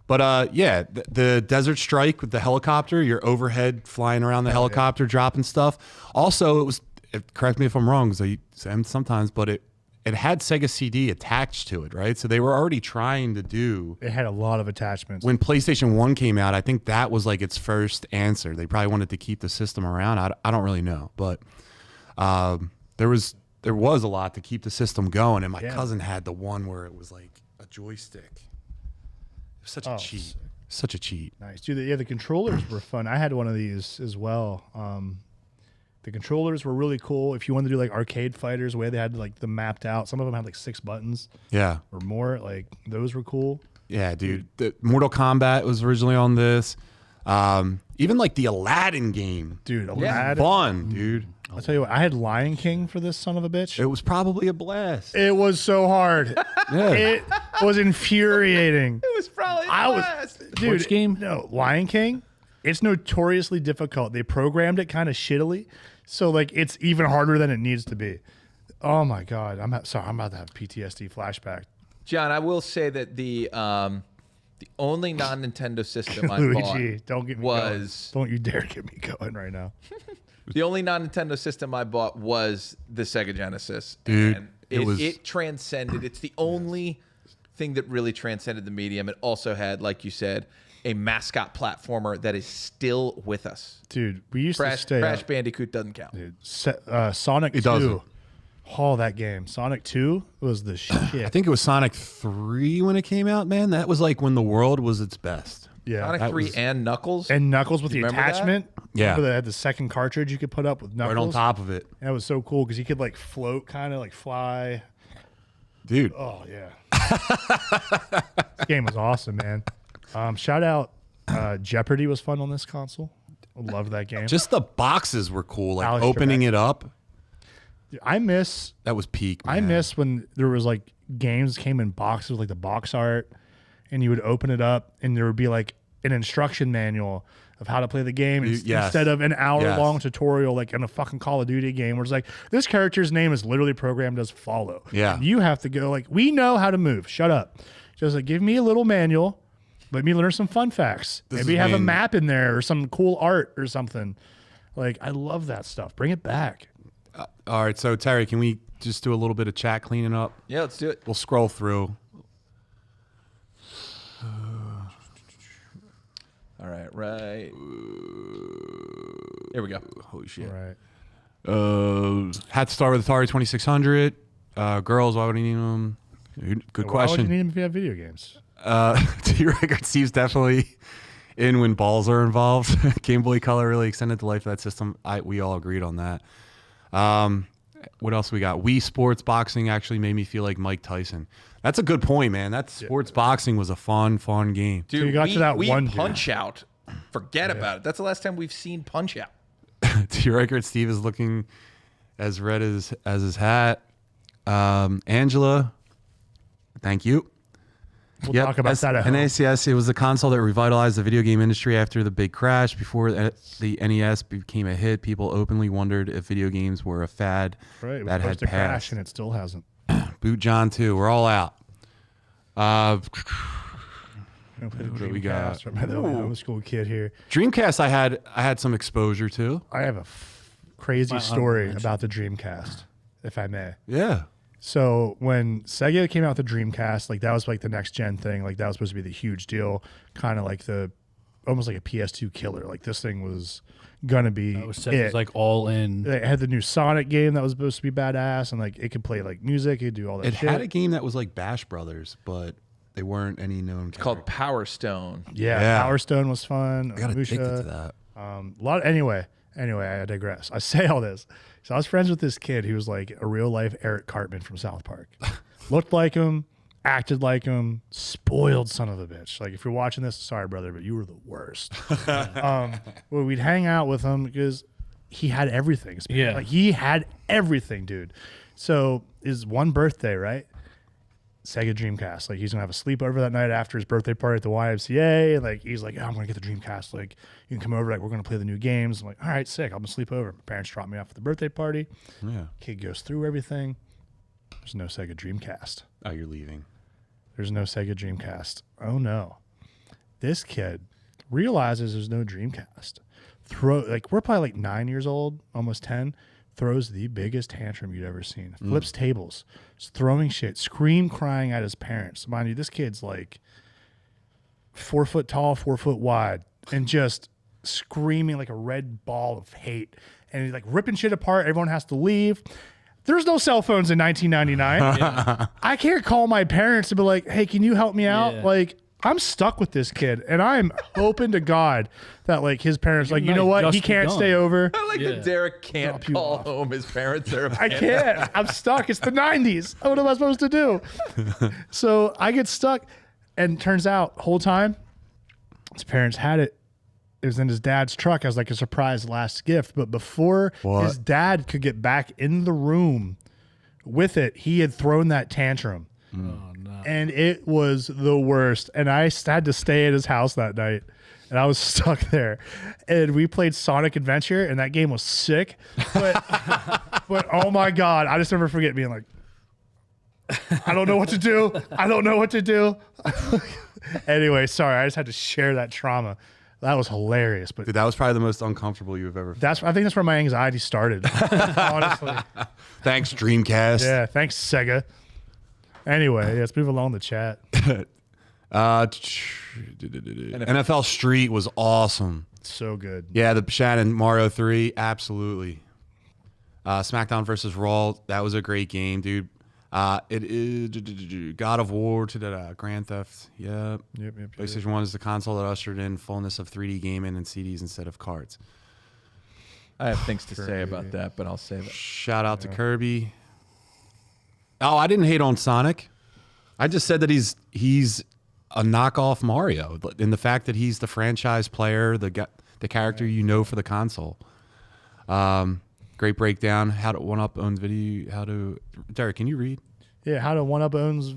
But yeah, the Desert Strike with the helicopter, you're overhead flying around the helicopter, dropping stuff. Also, correct me if I'm wrong, because I am sometimes, but it had Sega CD attached to it, right? So they were already trying to do. It had a lot of attachments. When PlayStation 1 came out, I think that was like its first answer. They probably wanted to keep the system around. I don't really know, but there was a lot to keep the system going, and my cousin had the one where it was like a joystick. It was such a cheat. Sick. Such a cheat. Nice. Dude, the controllers were fun. I had one of these as well. The controllers were really cool. If you wanted to do like arcade fighters, the way they had like them mapped out, some of them had like 6 buttons. Yeah. Or more. Like those were cool. Yeah, dude. The Mortal Kombat was originally on this. Even like the Aladdin game. Dude, Aladdin. Fun, dude. I'll tell you what, I had Lion King for this son of a bitch. It was probably a blast. It was so hard. Yeah. It was infuriating. It was probably Dude, Which game? No, Lion King. It's notoriously difficult. They programmed it kind of shittily, so like it's even harder than it needs to be. Oh my god, I'm about to have PTSD flashback. John, I will say that the only non-Nintendo system I Luigi, bought don't get me going. Don't you dare get me going right now. The only non-Nintendo system I bought was the Sega Genesis. Dude, and it transcended. It's the only thing that really transcended the medium. It also had, like you said, a mascot platformer that is still with us. Dude, we used to stay Crash up. Bandicoot doesn't count. Dude, Sonic 2. doesn't. Oh, that game. Sonic 2 was the shit. I think it was Sonic 3 when it came out, man. That was like when the world was its best. Yeah. Sonic 3 and Knuckles. And Knuckles with the remember that? attachment. Yeah. Remember they had the second cartridge you could put up with Knuckles. Right on top of it. And that was so cool because he could like float, kind of like fly. Dude. Oh, yeah. This game was awesome, man. Shout out Jeopardy was fun on this console. I loved that game. Just the boxes were cool. Like Alex opening Trebek. it up. Dude, I miss peak, man. I miss when there was like games came in boxes, like the box art, and you would open it up and there would be like an instruction manual of how to play the game instead of an hour-long tutorial like in a fucking Call of Duty game where it's like, this character's name is literally programmed as follow. Yeah. You have to go like, we know how to move. Shut up. Just like, give me a little manual. Let me learn some fun facts. Maybe have a map in there or some cool art or something. Like, I love that stuff. Bring it back. All right, so Terry, can we just do a little bit of chat cleaning up? Yeah, let's do it. We'll scroll through. All right. Here we go. Holy shit. Right. Had to start with Atari 2600. Girls, why would you need them? Good Why would you question. need them if you have video games? T-Record Steve's definitely in when balls are involved. Game Boy Color really extended the life of that system. We all agreed on that. What else we got? Wii Sports Boxing actually made me feel like Mike Tyson. That's a good point, man. That sports boxing was a fun game. Dude, you got to that one Punch Out. Forget about it. That's the last time we've seen Punch Out. T-Record Steve is looking as red as his hat. Angela, thank you. We'll talk about that at home. NACS, it was the console that revitalized the video game industry after the big crash. Before the NES became a hit, people openly wondered if video games were a fad Right. It was that supposed had to crash, passed. and it still hasn't. Boot John too. We're all out. I'm gonna play the What do we got? Dreamcast. I'm the homeschool kid here. Dreamcast, I had some exposure to. I have a crazy My story honorable about the Dreamcast, if I may. Yeah. So when Sega came out with the Dreamcast, like that was like the next gen thing. Like that was supposed to be the huge deal, kind of like almost like a PS2 killer. Like this thing was gonna be That was it. like all in. It had the new Sonic game that was supposed to be badass, and like it could play like music, it could do all that It shit. had a game that was like Bash Brothers, but they weren't any known. It's called Power Stone. Yeah, Power Stone was fun. I got addicted Musha. to that. Anyway, I digress. I say all this. So I was friends with this kid who was like a real life Eric Cartman from South Park. Looked like him, acted like him, spoiled son of a bitch. Like if you're watching this, sorry brother, but you were the worst. Well, we'd hang out with him because he had everything. Yeah. Like he had everything, dude. So his one birthday, right? Sega Dreamcast. Like he's gonna have a sleepover that night after his birthday party at the YMCA. And like he's like, I'm gonna get the Dreamcast. Like you can come over. Like we're gonna play the new games. I'm like, all right, sick. I'm gonna sleep over. My parents dropped me off at the birthday party. Yeah. Kid goes through everything. There's no Sega Dreamcast. Oh, you're leaving. There's no Sega Dreamcast. Oh no. This kid realizes there's no Dreamcast. We're probably like 9 years old, almost 10. Throws the biggest tantrum you'd ever seen. Flips tables, just throwing shit, crying at his parents. Mind you, this kid's like 4 foot tall, 4 foot wide, and just screaming like a red ball of hate. And he's like ripping shit apart. Everyone has to leave. There's no cell phones in 1999. I can't call my parents to be like, hey, can you help me out? Yeah. Like, I'm stuck with this kid, and I'm hoping to God that like his parents, like, you know what, he can't stay over. I like that Derek can't Drop you call off. home. His parents are. I can't. I'm stuck. It's the 90s. What am I supposed to do? So I get stuck, and turns out, whole time, his parents had it. It was in his dad's truck as like a surprise last gift. But before his dad could get back in the room with it, he had thrown that tantrum. Oh, no. And it was the worst. And I had to stay at his house that night. And I was stuck there. And we played Sonic Adventure, and that game was sick. But, but oh my God, I just never forget being like, I don't know what to do. I don't know what to do. Anyway, sorry. I just had to share that trauma. That was hilarious. But Dude, that was probably the most uncomfortable you've ever felt. I think that's where my anxiety started, honestly. Thanks, Dreamcast. Yeah, thanks, Sega. Anyway, let's move along the chat. NFL Street was awesome. So good. Yeah, the Shannon Mario 3, absolutely. SmackDown versus Raw, that was a great game, dude. It is God of War to Grand Theft. Yeah. Yep. PlayStation 1 is the console that ushered in fullness of 3D gaming and CDs instead of cards. I have things to say about that, but I'll save it. Shout out to Kirby. Oh, I didn't hate on Sonic. I just said that he's a knockoff Mario in the fact that he's the franchise player, the character you know for the console. Great breakdown. How to one up owns video. Derek, can you read? Yeah, how to one up owns.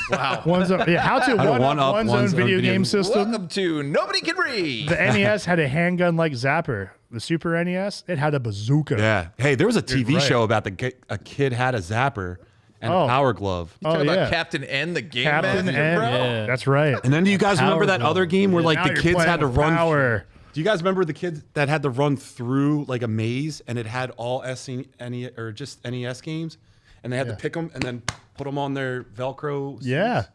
Wow. How to one up one's own video game system. Welcome to Nobody Can Read. The NES had a handgun like Zapper. The Super NES, it had a bazooka. Yeah. Hey, there was a TV right. show about a kid had a zapper and a power glove. Talking yeah. about Captain N, the game Captain master, N. bro. Yeah. That's right. And then do you guys remember that Power other glove. game where like Now the you're kids playing had to with run? power. Do you guys remember the kids that had to run through like a maze and it had all SNES or just NES games, and they had to pick them and then put them on their Velcro? Yeah.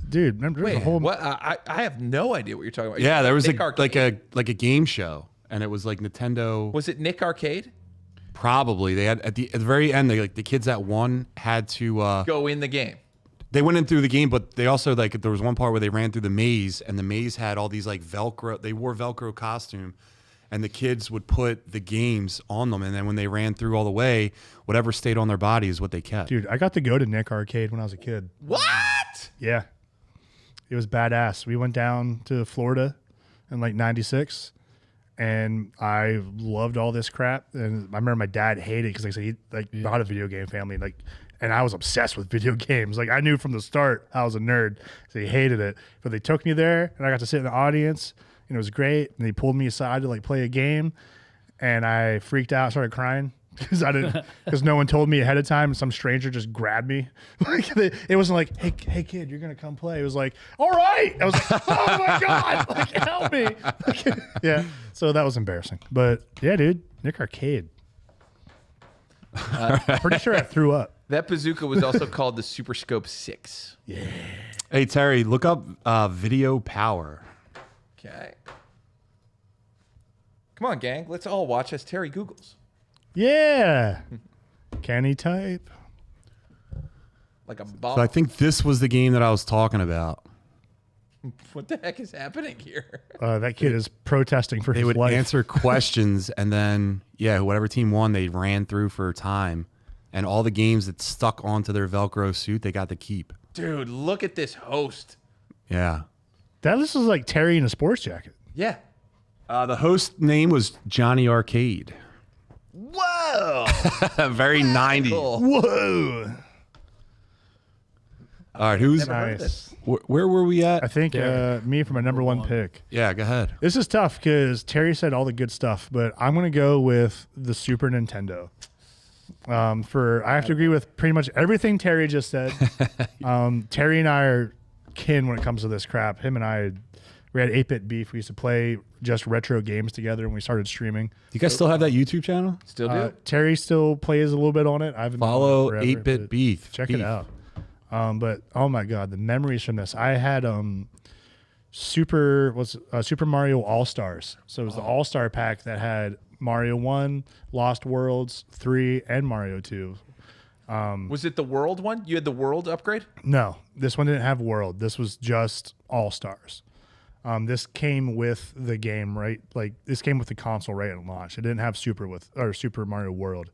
Dude, remember Wait, the whole what? I have no idea what you're talking about. Yeah, there was Nick like Arcade? a game show, and it was like Nintendo. Was it Nick Arcade? Probably they had at the very end. They like the kids that won had to Go in the game. They went in through the game, but they also like there was one part where they ran through the maze, and the maze had all these like Velcro. They wore Velcro costume, and the kids would put the games on them, and then when they ran through all the way, whatever stayed on their body is what they kept. Dude, I got to go to Nick Arcade when I was a kid. What? Yeah. It was badass. We went down to Florida in like 96, and I loved all this crap. And I remember my dad hated it because like I said, he like not a video game family. Like, and I was obsessed with video games. Like I knew from the start I was a nerd. So he hated it. But they took me there, and I got to sit in the audience, and it was great. And they pulled me aside to like play a game, and I freaked out, started crying. Because no one told me ahead of time, and some stranger just grabbed me. Like it wasn't like, hey kid, you're gonna come play. It was like, all right. I was like, oh my god, like help me. Yeah. So that was embarrassing. But yeah, dude, Nick Arcade. Pretty sure I threw up. That bazooka was also called the Super Scope 6. Yeah. Hey Terry, look up video power. Okay. Come on, gang. Let's all watch as Terry Googles. Yeah. Can he type? Like a bomb. So I think this was the game that I was talking about. What the heck is happening here? That kid is protesting for They his would life. answer questions, and then whatever team won, they ran through for time, and all the games that stuck onto their Velcro suit, they got to keep. Dude, look at this host. Yeah. This is like Terry in a sports jacket. Yeah. The host name was Johnny Arcade. Whoa. Very 90s. Cool. Whoa. All right, who's Never heard of Nice. this. where were we I at? think me for my number one pick. Yeah, go ahead. This is tough because Terry said all the good stuff, but I'm going to go with the Super Nintendo. I have to agree with pretty much everything Terry just said. Terry and I are kin when it comes to this crap. Him and I, we had 8-bit beef. We used to play just retro games together when we started streaming. You guys still have that YouTube channel? Still do? Terry still plays a little bit on it. I haven't been on it Follow forever, 8-Bit but Beef. Check it out. But oh my god, the memories from this! I had Super Mario All Stars. So it was the All Star pack that had Mario 1, Lost Worlds 3, and Mario 2. Was it the World one? You had the World upgrade? No, this one didn't have World. This was just All Stars. This came with the game, right? Like this came with the console right at launch. It didn't have Super Mario World.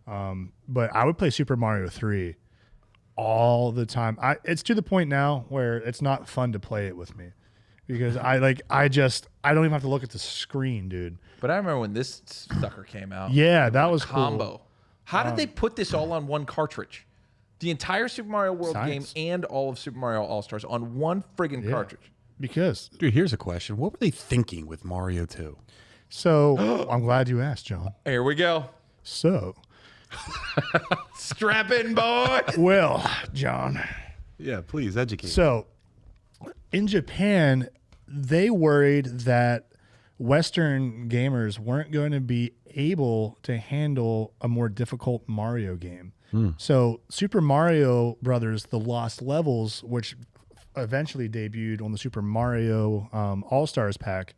But I would play Super Mario 3 all the time. It's to the point now where it's not fun to play it with me because I don't even have to look at the screen, dude. But I remember when this sucker came out. Yeah, that was Combo. cool. How did they put this all on one cartridge? The entire Super Mario World Science. game and all of Super Mario All-Stars on one friggin' cartridge. Because Dude, here's a question. What were they thinking with Mario 2? so I'm glad you asked, John. Here we go. So, Strap in, boy. well, John. Yeah, please educate. So, in Japan, they worried that Western gamers weren't going to be able to handle a more difficult Mario game. So, Super Mario Brothers: The Lost Levels, which eventually debuted on the Super Mario All-Stars pack,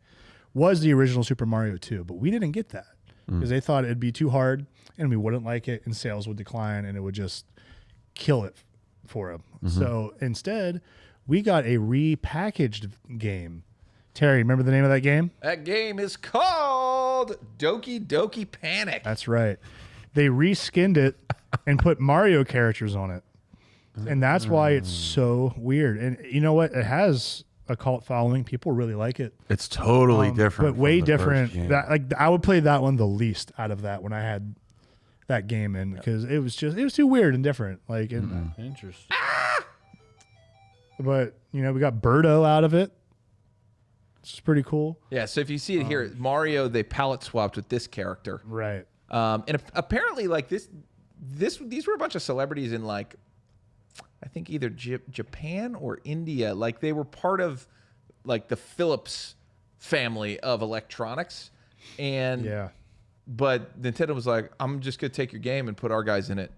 was the original Super Mario 2, but we didn't get that because they thought it'd be too hard and we wouldn't like it and sales would decline and it would just kill it for them. So instead, we got a repackaged game. Terry, remember the name of that game? That game is called Doki Doki Panic. That's right. They reskinned it and put Mario characters on it. And that's why it's so weird. And you know what? It has a cult following. People really like it. it's totally different. But way from the first different. game. That I would play that one the least out of that when I had that game in because it was too weird and different. Like, Interesting. but we got Birdo out of it. It's pretty cool. Yeah, so if you see it here, Mario, they palette swapped with this character. Right. And apparently, like these were a bunch of celebrities in like, I think either Japan or India. Like they were part of like the Philips family of electronics. And Yeah. but Nintendo was like, I'm just gonna take your game and put our guys in it.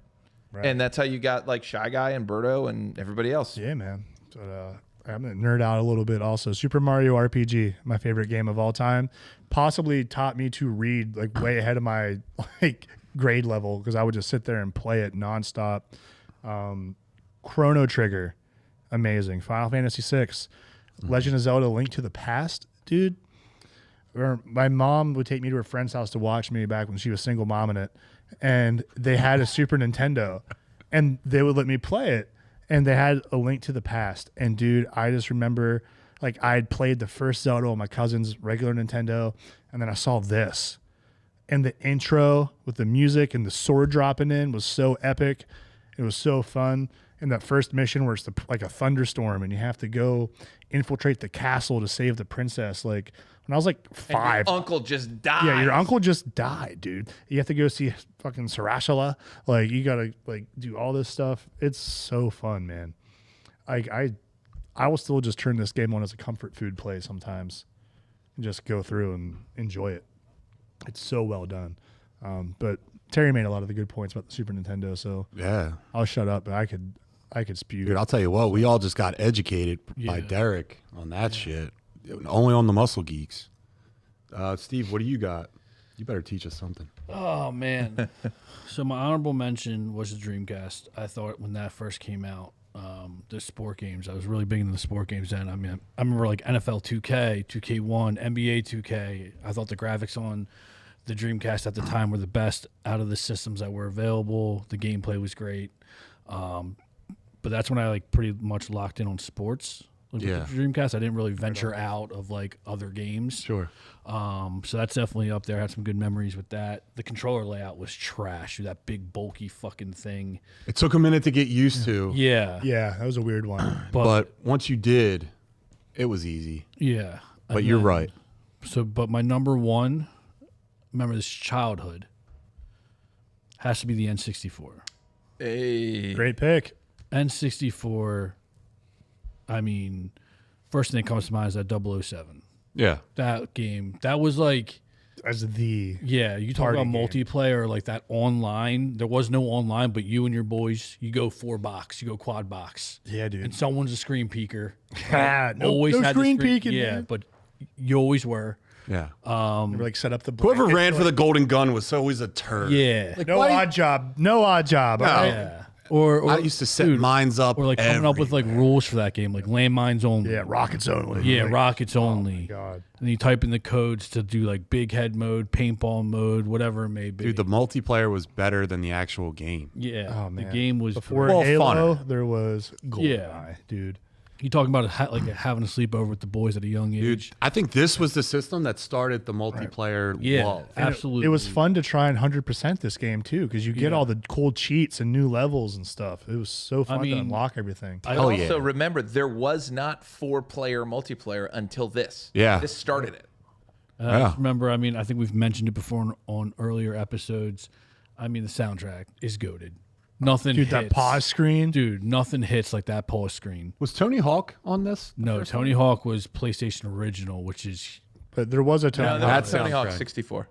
Right. And that's how you got like Shy Guy and Birdo and everybody else. Yeah, man. I'm going to nerd out a little bit also. Super Mario RPG, my favorite game of all time. Possibly taught me to read like way ahead of my like grade level because I would just sit there and play it nonstop. Chrono Trigger, amazing. Final Fantasy VI. Legend of Zelda Link to the Past, dude. My mom would take me to her friend's house to watch me back when she was single momming it. And they had a Super Nintendo. And they would let me play it. And they had a Link to the Past. And dude, I just remember like I had played the first Zelda on my cousin's regular Nintendo. And then I saw this. And the intro with the music and the sword dropping in was so epic. It was so fun. And that first mission where it's like a thunderstorm and you have to go infiltrate the castle to save the princess. Like when I was like 5. And your uncle just died. Yeah, your uncle just died, dude. You have to go see fucking Sarashala. Like you gotta like do all this stuff. It's so fun, man. I will still just turn this game on as a comfort food play sometimes and just go through and enjoy it. It's so well done. But Terry made a lot of the good points about the Super Nintendo, so Yeah. I'll shut up. But I could spew. Dude, I'll tell you what, we all just got educated by Derek on that shit. Only on the Muscle Geeks. Steve, what do you got? You better teach us something. Oh man. So my honorable mention was the Dreamcast. I thought when that first came out, the sport games, I was really big into the sport games then. I mean, I remember like NFL 2K, 2K1, NBA 2K. I thought the graphics on the Dreamcast at the time were the best out of the systems that were available. The gameplay was great. But that's when I like pretty much locked in on sports. Like with the Dreamcast, I didn't really venture out of like other games. Sure. So that's definitely up there. I had some good memories with that. The controller layout was trash. That big bulky fucking thing. It took a minute to get used to. Yeah. Yeah, that was a weird one. But once you did, it was easy. Yeah. But And you're then- right. So, but my number one, remember this childhood, has to be the N64. Hey. Great pick. N64, I mean, first thing that comes to mind is that 007. Yeah. That game, that was like, As the yeah, you talk Party about game. multiplayer, like that online. There was no online, but you and your boys, you go 4 box, you go quad box. yeah, dude. And someone's a screen peeker. no, Always no had the screen peeking. Yeah, dude. but you always were. Yeah. Never, like set up the Whoever blanket, ran for like, the golden gun was always a turd. Yeah. Like, no why- odd job. No odd job. No. all right? Yeah. Or I used to set dude, mines up. or like coming up with like rules for that game, like landmines only. Yeah, rockets only. Yeah, Like, rockets only. God. And you type in the codes to do like big head mode, paintball mode, whatever it may be. Dude, the multiplayer was better than the actual game. yeah, Oh, the man. game was Before Well, Halo, funner. there was GoldenEye, Yeah. dude. You talking about like having a sleepover with the boys at a young Dude, age? I think this was the system that started the multiplayer Yeah, love. And absolutely. It was fun to try and 100% this game too, because you get all the cool cheats and new levels and stuff. It was so fun to mean, unlock everything. I Hell Also, yeah. remember, there was not 4-player multiplayer until this. Yeah. This started it. I Yeah. remember. I mean, I think we've mentioned it before on earlier episodes. I mean, the soundtrack is goated. Nothing Dude, hits. that pause screen. Dude, nothing hits like that pause screen. Was Tony Hawk on this? No, Tony Hawk was PlayStation Original, which is But there was a Tony No, Hawk. that's Tony Hawk soundtrack. 64.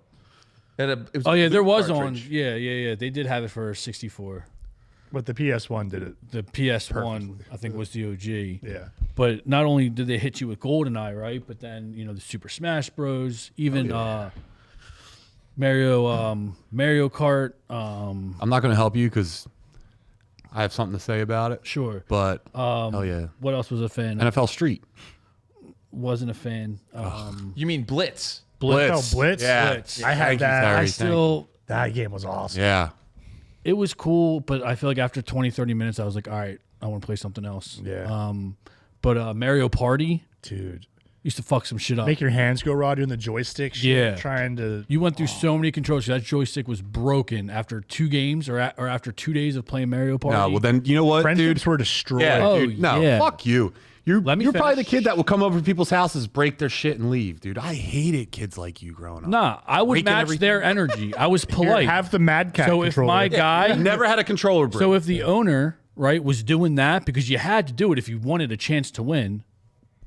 It was oh a yeah, there loop was cartridge. on yeah. They did have it for 64. But the PS1 did it. The PS1 I think was the OG. Yeah. But not only did they hit you with GoldenEye, right? But then the Super Smash Bros. Even Mario Kart. I'm not going to help you because I have something to say about it. Sure. But hell yeah. What else was a fan? NFL Street. Wasn't a fan. You mean Blitz? Blitz. Oh, Blitz? Yeah. Blitz. I had Thank you, that. Terry. I Thank still. That game was awesome. Yeah. It was cool, but I feel like after 20, 30 minutes, I was like, all right, I want to play something else. Yeah. But Mario Party Dude. used to fuck some shit up. Make your hands go raw doing the joystick shit. Yeah. Trying to. You went through so many controls. That joystick was broken after 2 games or after 2 days of playing Mario Party. No, well then you know what, Friendships dude? were destroyed. Yeah, Oh, dude. No, yeah. fuck you. You're Let me probably the finish. kid that will come over to people's houses, break their shit, and leave, dude. I hated kids like you growing up. Nah, I would Breaking match everything. their energy. I was Here, polite. have the Mad Cat So if controller. my guy, Never had a controller break. so if the owner, right, was doing that because you had to do it if you wanted a chance to win,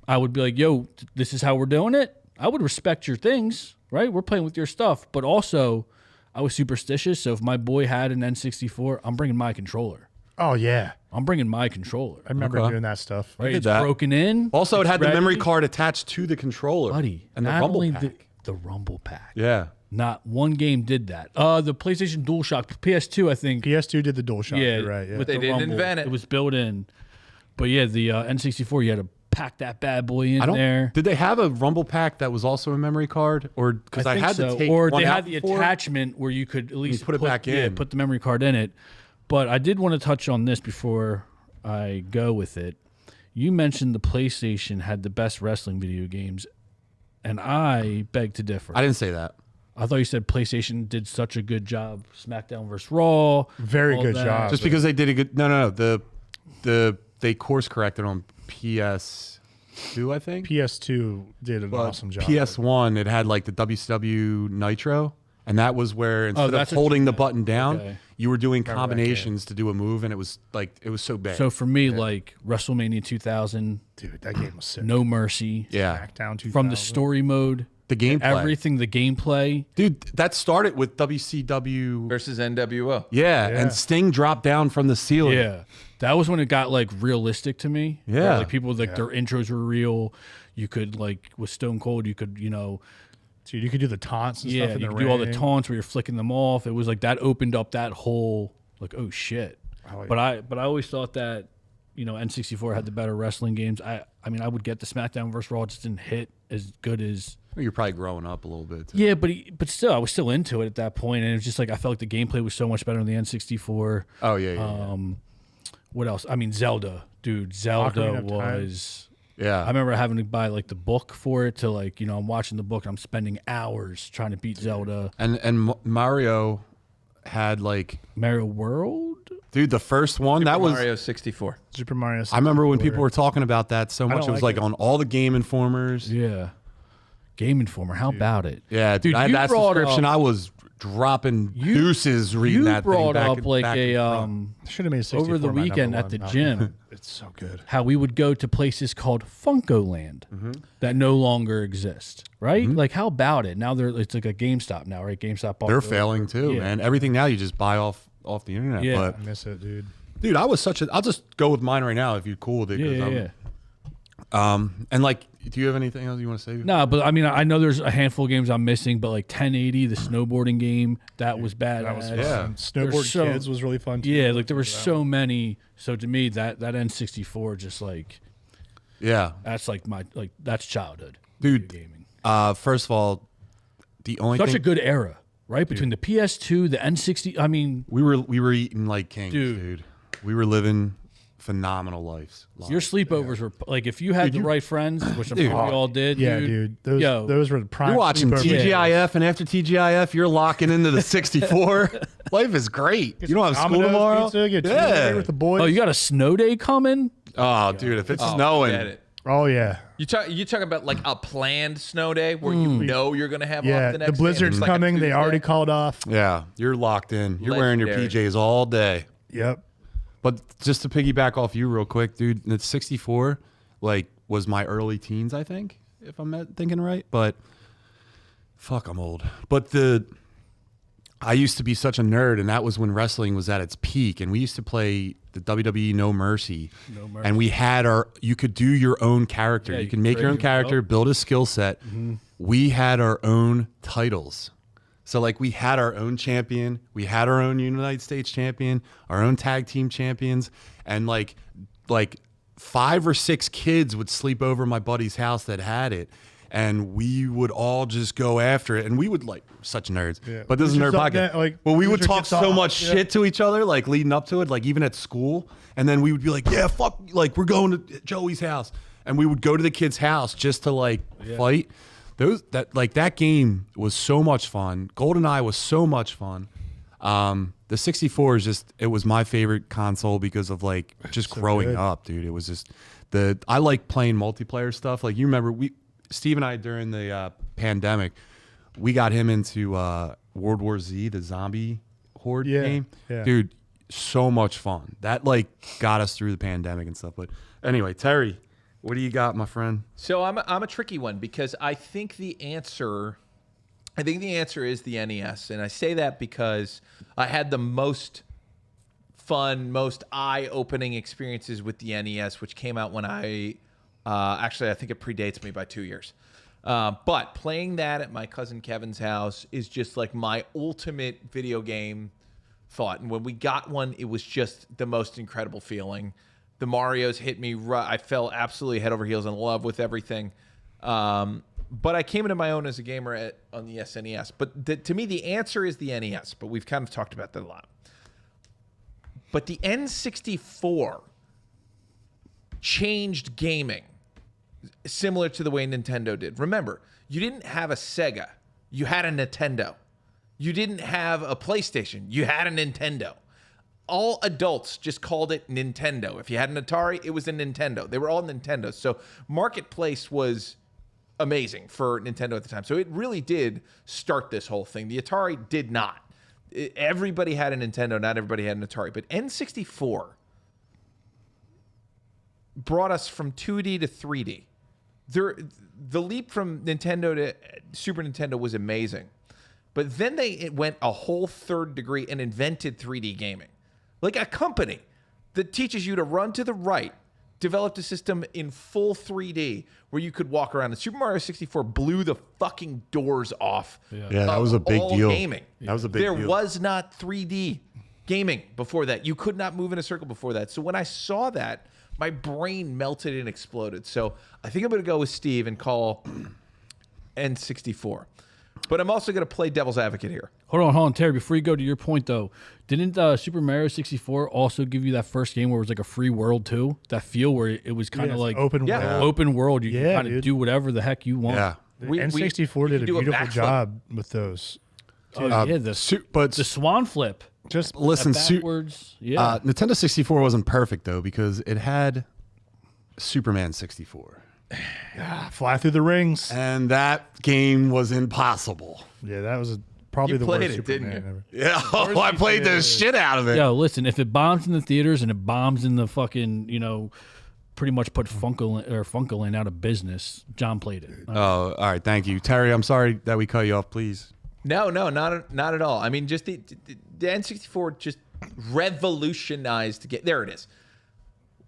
I would be like, yo, this is how we're doing it. I would respect your things, right? We're playing with your stuff. But also, I was superstitious. So if my boy had an N64, I'm bringing my controller. Oh yeah, I'm bringing my controller. I remember Okay. doing that stuff. Right, did it's that. broken in. Also, it it's had the memory ready. card attached to the controller. buddy. And the not rumble only pack. the rumble pack. Yeah. Not one game did that. The PlayStation DualShock PS2, I think. PS2 did the DualShock. Yeah, You're right. Yeah. with They the didn't rumble, invent it. It was built in. But yeah, the N64, you had to pack that bad boy in I don't. there. Did they have a rumble pack that was also a memory card, or because I think had so. to take or one they out had the before? attachment where you could at least put it back yeah, in. put the memory card in it. But I did want to touch on this before I go with it. You mentioned the PlayStation had the best wrestling video games, and I beg to differ. I didn't say that. I thought you said PlayStation did such a good job. SmackDown versus Raw. Very all good that. job. Just because they did a good. No. They course corrected on PS2, I think. PS2 did an But awesome job. PS1, it had like the WCW Nitro, and that was where instead of that's what holding you the meant. button down, Okay. you were doing that combinations to do a move, and it was so bad. So for me, like WrestleMania 2000, Dude, that game was sick. No Mercy, yeah, SmackDown 2000. from the story mode, the gameplay, everything, the gameplay. dude, that started with WCW. Versus NWO. Yeah, Yeah. and Sting dropped down from the ceiling. Yeah, that was when it got like realistic to me. where, Yeah. like people like their intros were real. You could like with Stone Cold, you could Dude, you could do the taunts and yeah, stuff in you the could do all the ring. taunts where you're flicking them off. It was like that opened up that whole like oh shit. Oh, yeah. But I always thought that N64 had the better wrestling games. I mean I would get the SmackDown vs. Raw, it just didn't hit as good as. You're probably growing up a little bit. Too. Yeah, but still, I was still into it at that point, and it was just like I felt like the gameplay was so much better on the N64. Oh yeah. What else? I mean, Zelda, dude. Zelda Ocarina of Time. was. Yeah. I remember having to buy like the book for it to like I'm watching the book and I'm spending hours trying to beat Zelda. And Mario had like, Mario World. dude, the first one that was. Mario 64. Super Mario. I remember when 64. people were talking about that so much. don't It was like like it. on all the Game Informers. Yeah. Game Informer. How about it? Yeah, Dude, I had you that brought subscription. up- I was dropping deuces reading You that thing brought back, up like back a and front. Should have made 64 over the my weekend number at the one. gym. It's so good. How we would go to places called Funkoland that no longer exist, right? Like, how about it? Now it's like a GameStop now, right? GameStop. bought They're it over. failing too, Yeah. man. Everything now you just buy off the internet. Yeah. But I miss it, dude. dude, I was such a. I'll just go with mine right now if you're cool with it. 'cause Yeah. And like, do you have anything else you want to say? No, but I mean, I know there's a handful of games I'm missing, but like 1080, the snowboarding game, that was bad. That was fun. Yeah. Snowboard so- Kids was really fun too. Yeah, like there were so many. So to me, that N64 just like Yeah, that's like that's childhood. dude. Video gaming. First of all, the only Such thing a good era, right? Between the PS2, the N60. I mean, we were eating like kings, Dude. dude. We were living phenomenal lives. your sleepovers were like if you had the right friends, which I'm sure we all did. Yeah, dude. Those were the prime. You're watching sleepovers. TGIF, and after TGIF, you're locking into the 64. Life is great. You don't have school Domino's tomorrow. Pizza, get Yeah. with the boys. Oh, you got a snow day coming? Oh, dude, if it's Forget snowing, it. Oh yeah, You talk about like a planned snow day where you know you're gonna have yeah. off the The next day. blizzard's It's like a coming. They Tuesday. already called off. yeah, you're locked in. You're wearing your Legendary. PJs all day. Yep. But just to piggyback off you real quick, dude, the 64 like was my early teens, I think, if I'm thinking right. But fuck, I'm old. But I used to be such a nerd, and that was when wrestling was at its peak. And we used to play the WWE No Mercy. And we had you could do your own character. Yeah, you you can make create your own your- character, build a skill set. We had our own titles. So like we had our own champion, we had our own United States champion, our own tag team champions, and like 5 or 6 kids would sleep over my buddy's house that had it, and we would all just go after it, and we would like such nerds. Yeah. But this is nerd Wizards up podcast. there, like, well, we would Wizards talk gets so off, much yeah. shit to each other, like leading up to it, like even at school, and then we would be like, yeah, fuck, like we're going to Joey's house, and we would go to the kid's house just to like fight. That game was so much fun. GoldenEye was so much fun. The 64 is just, it was my favorite console because of like just growing good. up, dude. It was just I like playing multiplayer stuff. Like you remember Steve and I during the pandemic, we got him into World War Z, the zombie horde game. Yeah. Dude, so much fun. That like got us through the pandemic and stuff. But anyway, Terry, what do you got, my friend? So I'm a tricky one because I think the answer is the NES, and I say that because I had the most fun, most eye-opening experiences with the NES, which came out when actually, I think it predates me by 2 years. But playing that at my cousin Kevin's house is just like my ultimate video game thought. And when we got one, it was just the most incredible feeling. The Marios hit me. I fell absolutely head over heels in love with everything. But I came into my own as a gamer on the SNES. But to me, the answer is the NES. But we've kind of talked about that a lot. But the N64 changed gaming similar to the way Nintendo did. Remember, you didn't have a Sega. You had a Nintendo. You didn't have a PlayStation. You had a Nintendo. All adults just called it Nintendo. If you had an Atari, it was a Nintendo. They were all Nintendo. So Marketplace was amazing for Nintendo at the time. So it really did start this whole thing. The Atari did not. Everybody had a Nintendo. Not everybody had an Atari. But N64 brought us from 2D to 3D. The leap from Nintendo to Super Nintendo was amazing. But then it went a whole third degree and invented 3D gaming. Like a company that teaches you to run to the right developed a system in full 3D where you could walk around. And Super Mario 64 blew the fucking doors off. Yeah, that was a big deal. Gaming. That was a big deal. There was not 3D gaming before that. You could not move in a circle before that. So when I saw that, my brain melted and exploded. So I think I'm going to go with Steve and call N64. But I'm also going to play devil's advocate here. Hold on, Terry. Before you go to your point, though, didn't Super Mario 64 also give you that first game where it was like a free world too? That feel where it was kind of like open world. Open world. You can kind dude. of do whatever the heck you want. Yeah. N64 did a beautiful job with those. Oh, yeah, the swan flip. Just listen, backwards. Yeah. Nintendo 64 wasn't perfect though because it had Superman 64. Fly through the rings. And that game was impossible. Yeah, that was probably You the played worst it, Superman didn't you? ever. Yeah, I played the shit out of it. Yo, listen, if it bombs in the theaters and it bombs in the fucking, pretty much put Funko out of business, John played it. Oh, all right. Thank you. Terry, I'm sorry that we cut you off, please. No, not at all. I mean, just the N64 just revolutionized. There it is.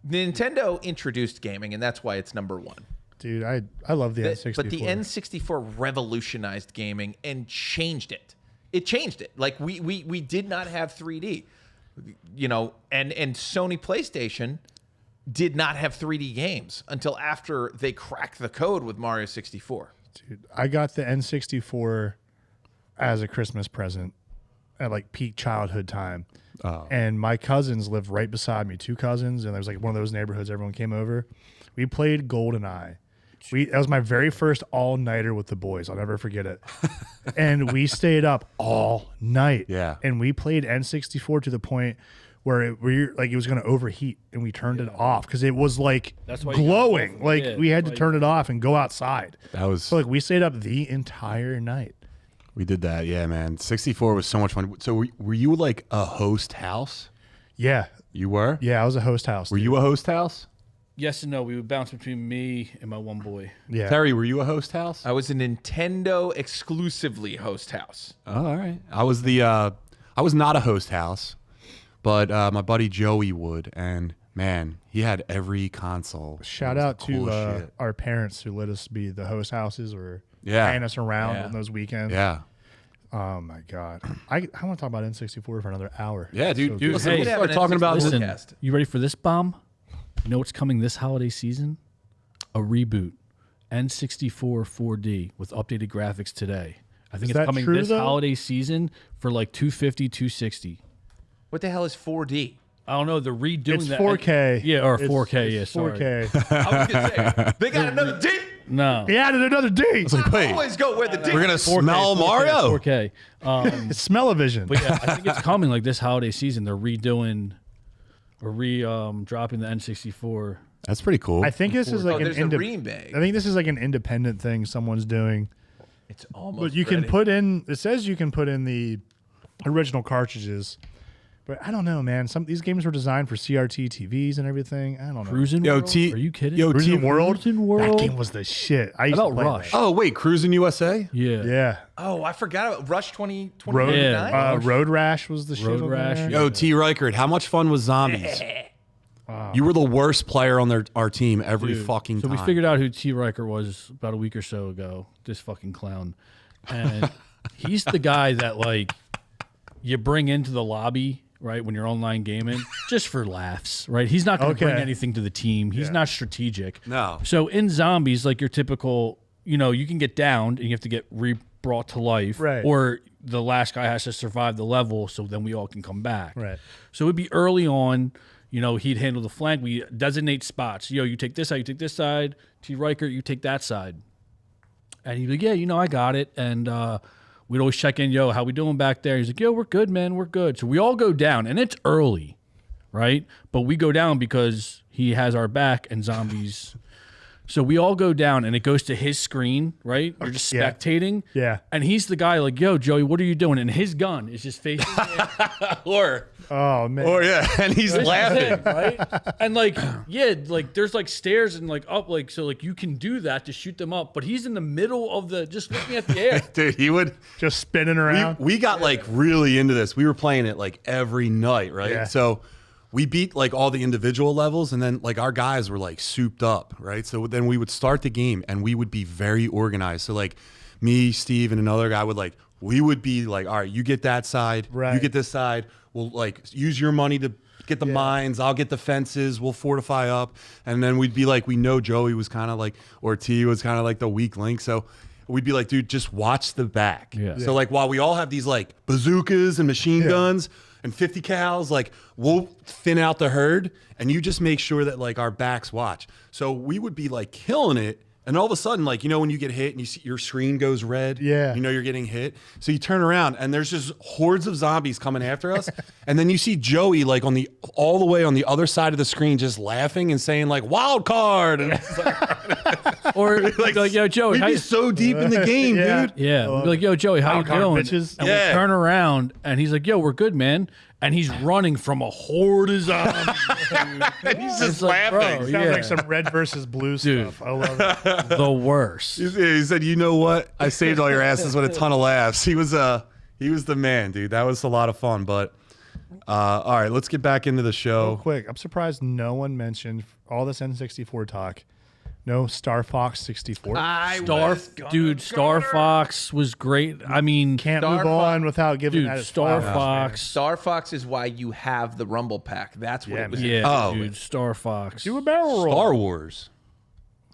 Nintendo introduced gaming, and that's why it's number one. Dude, I love the N64. But the N64 revolutionized gaming and changed it. It changed it. Like we did not have 3D, and Sony PlayStation did not have 3D games until after they cracked the code with Mario 64. Dude, I got the N64 as a Christmas present at like peak childhood time. Oh. And my cousins lived right beside me, 2 cousins, and there was like one of those neighborhoods everyone came over. We played GoldenEye. That was my very first all-nighter with the boys. I'll never forget it. And we stayed up all night. Yeah. And we played N64 to the point where it was going to overheat, and we turned it off because it was like glowing. Like we had to turn it off and go outside. So we stayed up the entire night. We did that, yeah, man. 64 was so much fun. So were you like a host house? Yeah. You were? Yeah, I was a host house. Were you a host house? Yes and no. We would bounce between me and my one boy. Yeah. Terry, were you a host house? I was a Nintendo exclusively host house. Oh, all right. I was I was not a host house, but my buddy Joey would, and man, he had every console. Shout out to our parents who let us be the host houses or paying us around on those weekends. Yeah. Oh my God. I want to talk about N64 for another hour. Yeah, dude. So Listen, Hey, we'll start talking about Listen, you ready for this bomb? You know what's coming this holiday season? A reboot. N64 4D with updated graphics today. I think it's coming this holiday season for like $250, $260. What the hell is 4D? I don't know. They're redoing It's that. 4K. Yeah, or 4K. Yeah, sorry. 4K. I was going to say, they got another D. No. He added another D. It's like, wait, Always go where the D. we're gonna smell Mario. 4K. It's smell-o-vision. But yeah, I think it's coming like this holiday season. They're redoing or dropping the N64. That's pretty cool. I think this is like there's a remake. I think this is like an independent thing someone's doing. It's almost But you can put in. It says you can put in the original cartridges, But I don't know, man. Some these games were designed for CRT TVs and everything. I don't know. Cruising Yo, World? T- Are you kidding? yo, Cruising World? Cruising World? That game was the shit. I used How to about play Rush? that. Oh wait, Cruising USA. Yeah. Yeah. Oh, I forgot about Rush 2029. Road, Yeah. Road Rash was the shit. Road over Rash, there. yeah. Yo, T. Reichert, how much fun was Zombies? You were the worst player on our team every Dude, fucking so time. we figured out who T. Riker was about a week or so ago. This fucking clown, and he's the guy that like you bring into the lobby, right, when you're online gaming, just for laughs, right? He's not going to bring Okay. anything to the team. He's not strategic. No. So in Zombies, like your typical, you can get downed and you have to get brought to life, Right. or the last guy has to survive the level, so then we all can come back. Right. So it'd be early on. He'd handle the flank. We designate spots. You take this side, you take this side. T. Riker, you take that side. And he'd be like, yeah, I got it. And we'd always check in, how we doing back there? He's like, yo, we're good, man, we're good. So we all go down, and it's early, right? But we go down because he has our back and Zombies. So we all go down, and it goes to his screen, right? We're just Yeah. spectating. Yeah. And he's the guy like, yo, Joey, what are you doing? And his gun is just facing or Oh man. yeah, and he's laughing. right? And there's like stairs and like up, so you can do that to shoot them up, but he's in the middle of just looking at the air. Dude, he would. Just spinning around. We got like really into this. We were playing it like every night, right? Yeah. So we beat like all the individual levels, and then like our guys were like souped up, right? So then we would start the game, and we would be very organized. So like me, Steve, and another guy we would be like, all right, you get that side, Right. you get this side. We'll like use your money to get the mines. I'll get the fences. We'll fortify up, and then we'd be like, we know Joey was kind of like, or T was kind of like the weak link, so. We'd be like, dude, just watch the back. Yeah. So like while we all have these like bazookas and machine guns and 50 cals, like we'll thin out the herd, and you just make sure that like our backs watch. So we would be like killing it, and all of a sudden, like when you get hit and you see your screen goes red, you're getting hit. So you turn around and there's just hordes of zombies coming after us, and then you see Joey like all the way on the other side of the screen just laughing and saying like wild card, and it's like, Or like, yo, Joey, we'd how be you, so deep in the game, Yeah. dude. yeah, we'd be like, yo, Joey, how you Wild card, doing? bitches. And Yeah. we turn around, and he's like, yo, we're good, man. And he's running from a horde of zombies. And he's just It's like, laughing. bro, Sounds yeah. like some red versus blue Dude. stuff. I love it. The worst. He said, "You know what? I saved all your asses with a ton of laughs." He was the man, dude. That was a lot of fun. But all right, let's get back into the Real show. quick, I'm surprised no one mentioned all this N64 talk. No Star Fox 64. Star Fox was great. I mean, Can't Star move on without giving that dude, its Star flowers, Fox. Star Fox is why you have the Rumble Pack. That's what Yeah, it was. man. Yeah, Oh. dude, Star Fox. man. Do a barrel roll. Star Wars,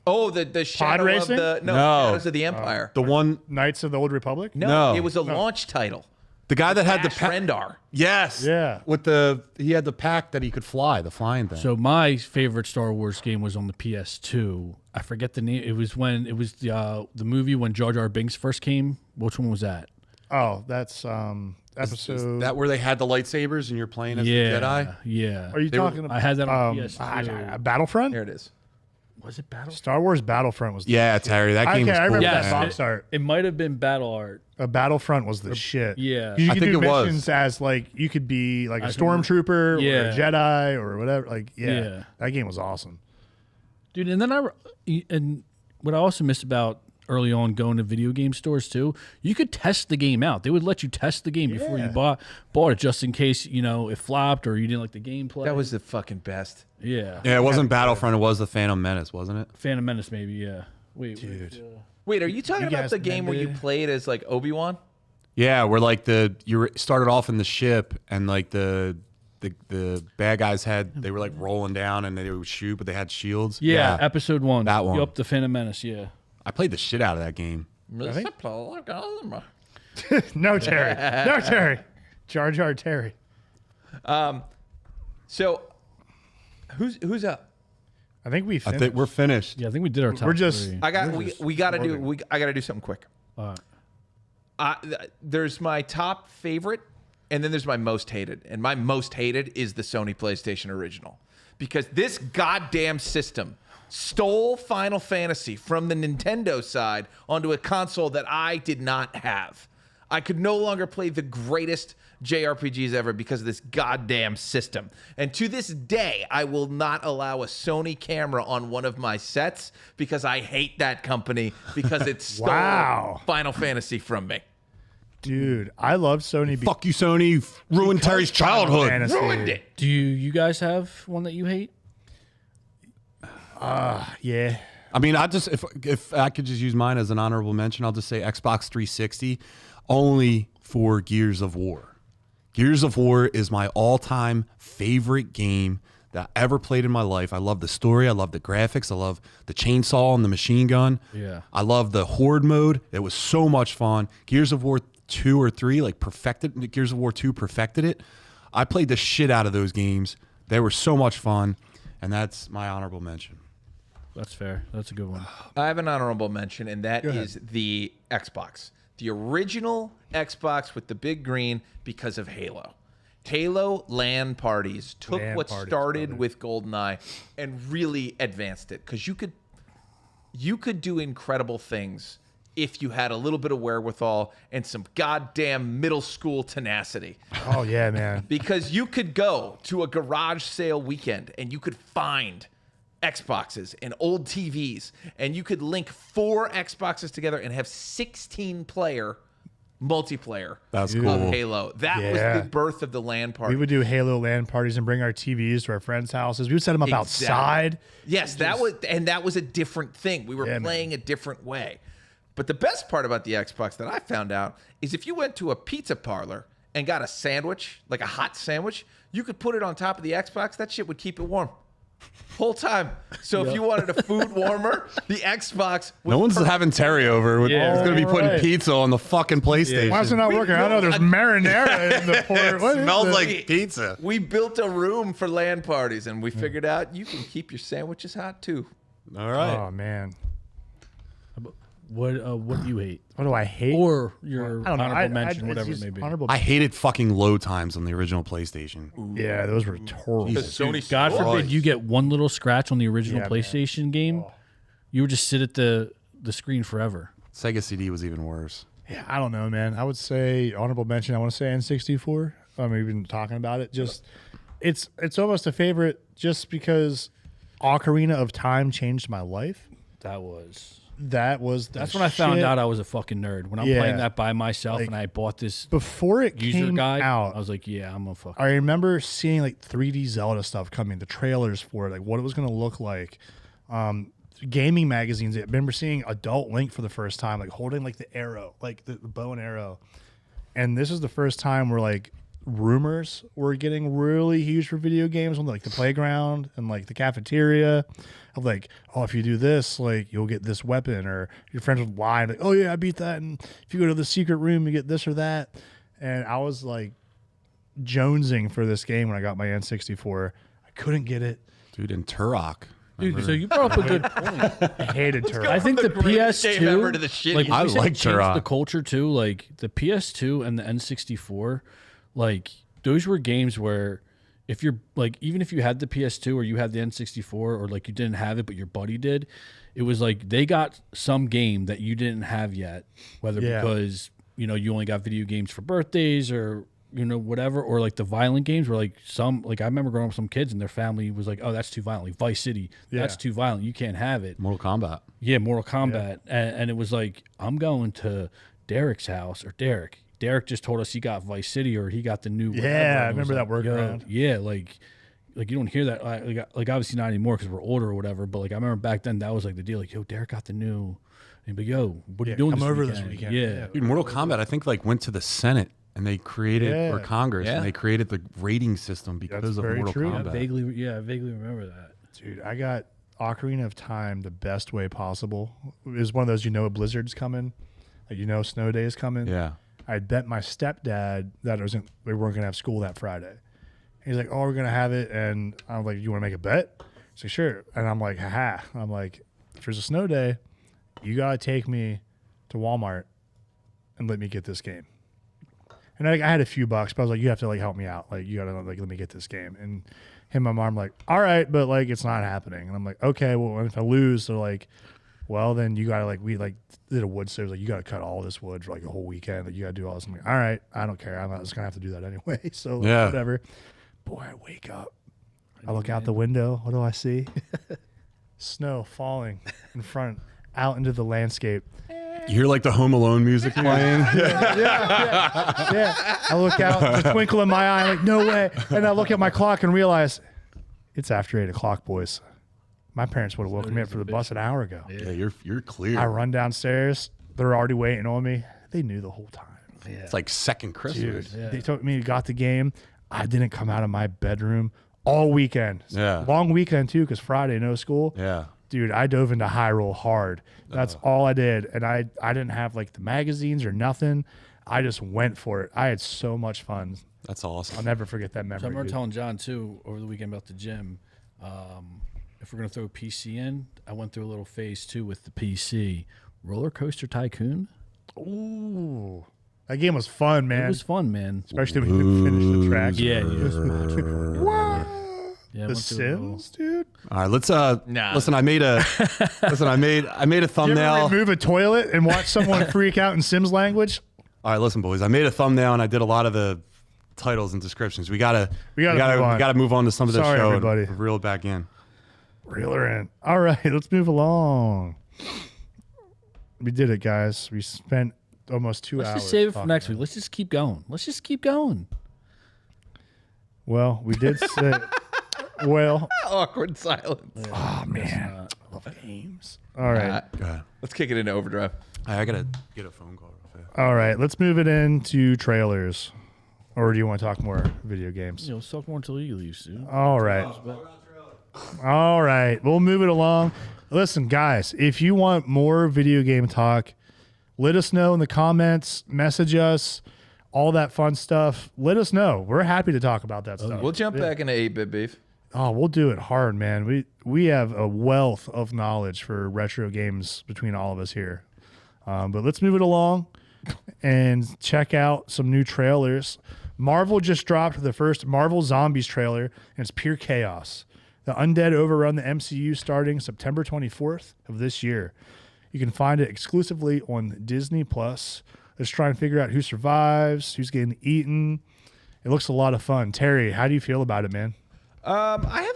Oh, the shadow of racing? the No. Shadows of the Empire. the one, Knights of the Old Republic. No. It was a launch title. the guy that had the Ash pack. Rendar. Yes, Yeah. with he had the pack that he could fly, the flying thing. So my favorite Star Wars game was on the PS2. I forget the name. It was the movie when Jar Jar Binks first came. Which one was that? Oh, that's episode. Is that where they had the lightsabers and you're playing as Yeah, the Jedi? yeah. Are you talking about? I had that on PS2. Battlefront. Here it is. Was it Battle? Star Wars Battlefront was. The Yeah, Terry, that game was I cool. remember Yes, that man. box art. It might have been Battle Art. Battlefront was the shit. yeah. you I could think do it was. missions as like you could be like a As a- stormtrooper or a Yeah. Jedi or whatever. Like Yeah. that game was awesome. Dude, and then and what I also missed about early on going to video game stores too, you could test the game out. They would let you test the game before you Yeah. bought it, just in case it flopped or you didn't like the gameplay. That was the fucking best. yeah. Yeah, it wasn't Battlefront. It was the Phantom Menace, wasn't it? Phantom Menace, maybe. Yeah. Wait, Dude. Wait, are you talking You about guys the game where you remember- played as like Obi-Wan? Yeah, where like you started off in the ship and like the bad guys they were like rolling down and they would shoot, but they had shields. Yeah, episode 1. That one. Yup, the Phantom Menace. Yeah. I played the shit out of that game. No Terry. No Terry. Jar Jar Terry. So, who's up? I think we I finished. think we're finished. Yeah, I think we did our top We're just- three. I gotta do something quick. All right. There's my top favorite, and then there's my most hated. And my most hated is the Sony PlayStation Original, because this goddamn system stole Final Fantasy from the Nintendo side onto a console that I did not have. I could no longer play the greatest JRPGs ever because of this goddamn system. And to this day, I will not allow a Sony camera on one of my sets because I hate that company because it stole Wow. Final Fantasy from me. Dude, I love Sony. Fuck you, Sony. Ruined Terry's childhood. Fantasy. Ruined it. Do you guys have one that you hate? Yeah. I mean, if I could just use mine as an honorable mention, I'll just say Xbox 360 only for Gears of War. Gears of War is my all-time favorite game that I ever played in my life. I love the story. I love the graphics. I love the chainsaw and the machine gun. Yeah. I love the horde mode. It was so much fun. Gears of War 2 or 3 perfected. Gears of War 2 perfected it. I played the shit out of those games. They were so much fun, and that's my honorable mention. That's fair. That's a good one. I have an honorable mention, and that is the Xbox. The original Xbox with the big green because of Halo. Halo LAN parties took what started with GoldenEye and really advanced it because you could do incredible things if you had a little bit of wherewithal and some goddamn middle school tenacity. Oh, yeah, man. Because you could go to a garage sale weekend and you could find Xboxes and old TVs, and you could link 4 Xboxes together and have 16-player multiplayer That's of cool. Halo. That was the birth of the LAN party. We would do Halo LAN parties and bring our TVs to our friends' houses. We would set them up outside. Yes, that was a different thing. We were playing a different way. But the best part about the Xbox that I found out is if you went to a pizza parlor and got a sandwich, like a hot sandwich, you could put it on top of the Xbox. That shit would keep it warm. Whole time. So if you wanted a food warmer, the Xbox was No one's having Terry over. He's going to be putting right. pizza on the fucking PlayStation. Why is it not working? I know there's marinara in the port. What is Smells this? like pizza. We built a room for LAN parties, and we figured out you can keep your sandwiches hot too. All right. Oh, man. What do you hate? What do I hate? Or your I don't know. honorable mention, it's whatever it just may be. honorable- I hated fucking load times on the original PlayStation. Yeah, those were horrible. Sony God stole forbid it. you get one little scratch on the original Yeah, man. PlayStation game, you would just sit at the screen forever. Sega CD was even worse. Yeah, I don't know, man. I would say honorable mention. I want to say N64. I mean, we've been talking about it. Just it's almost a favorite just because Ocarina of Time changed my life. That's when I found out I was a fucking nerd. When I'm playing that by myself and I bought this before it user came guide, out. I was like, yeah, I'm a fucking. I remember seeing like 3D Zelda stuff coming, the trailers for it, like what it was going to look like. Gaming magazines. I remember seeing Adult Link for the first time, like holding like the arrow, like the bow and arrow. And this is the first time where like rumors were getting really huge for video games on like the playground and like the cafeteria of like, oh, if you do this, like you'll get this weapon, or your friends would lie like, oh yeah, I beat that, and if you go to the secret room you get this or that. And I was like jonesing for this game when I got my N64. I couldn't get it. Dude, and Turok. Dude, so you brought up a good point. I hated Turok. I think the greatest game ever PS2, to the shittiest. like I we said, like changed Turok. the culture too. Like the PS2 and the N64, like those were games where if you're like, even if you had the PS2 or you had the N64 or like you didn't have it but your buddy did, it was like they got some game that you didn't have yet, whether because you only got video games for birthdays or whatever, or like the violent games were like some, like I remember growing up with some kids and their family was like, oh, that's too violent. Like Vice City, that's too violent. You can't have it. Mortal Kombat. Yeah, Mortal Kombat. And it was like, I'm going to Derek's house, or Derek just told us he got Vice City or he got the new whatever. Yeah, I And it was remember that workaround. Yeah, like you don't hear that. Like obviously not anymore because we're older or whatever. But like I remember back then that was like the deal. Like, yo, Derek got the new. And but yo, what are you doing? come this over weekend? this weekend. Yeah. Dude, Mortal Kombat, I think like went to the Senate and they created, or Congress, and they created the rating system because of very Mortal true. Kombat. I vaguely remember that. Dude, I got Ocarina of Time the best way possible. It was one of those, a blizzard's coming, like snow day is coming. Yeah. I bet my stepdad that we weren't gonna have school that Friday. He's like, "Oh, we're gonna have it," and I'm like, "You want to make a bet?" He's like, "Sure." And I'm like, "Haha." I'm like, "If there's a snow day, you gotta take me to Walmart and let me get this game." And I had a few bucks, but I was like, "You have to help me out. Like, you gotta let me get this game." And him and my mom were like, "All right, but it's not happening." And I'm like, "Okay, well, if I lose, they're like, well, then you gotta we did a wood save. Like, you gotta cut all this wood for like a whole weekend. Like, you gotta do all this. I'm like, all right, I don't care. I'm not just gonna have to do that anyway. So Yeah. whatever. Boy, I wake up. I look out the window. What do I see? Snow falling in front, out into the landscape. You hear like the Home Alone music playing. Yeah. I look out, the twinkle in my eye, like, no way. And I look at my clock and realize it's after 8 o'clock, boys. My parents would have woken me up for the bus an hour ago. Yeah, you're clear. I run downstairs. They're already waiting on me. They knew the whole time. It's like second Christmas. Dude, they told me got the game. I didn't come out of my bedroom all weekend. Yeah. Long weekend, too, because Friday, no school. Yeah. Dude, I dove into high roll hard. That's all I did. And I didn't have like the magazines or nothing. I just went for it. I had so much fun. That's awesome. I'll never forget that memory. So I remember dude. telling John too over the weekend about the gym. If we're gonna throw PC in, I went through a little phase too with the PC. Roller Coaster Tycoon. Ooh. That game was fun, man. It was fun, man. Especially when you finish the track. Yeah, The I went through a little- Sims, dude. All right, let's Nah. listen. I made a You ever thumbnail. remove a toilet and watch someone freak out in Sims language? All right, listen, boys. I made a thumbnail and I did a lot of the titles and descriptions. We gotta move on to some of this Sorry, show everybody. and reel it back in. Reel her in. All right, let's move along. We did it, guys. We spent almost 2 hours. Let's just save it for talking next about week. Let's just keep going. Let's just keep going. Well, we did say. Well, Awkward silence. oh man, I love games. All right, Go ahead. Let's kick it into overdrive. I gotta get a phone call real fast. all right. Let's move it into trailers, or do you want to talk more video games? You know, let's talk more until you leave, dude. All right. All right. We'll move it along. Listen, guys, if you want more video game talk, let us know in the comments, message us, all that fun stuff. Let us know. We're happy to talk about that stuff. We'll jump back into 8-bit beef. Oh, we'll do it hard, man. We have a wealth of knowledge for retro games between all of us here. But let's move it along and check out some new trailers. Marvel just dropped the first Marvel Zombies trailer, and it's pure chaos. The undead overrun the MCU starting September 24th of this year. You can find it exclusively on Disney+. Let's try and figure out who survives, who's getting eaten. It looks a lot of fun. Terry, how do you feel about it, man? I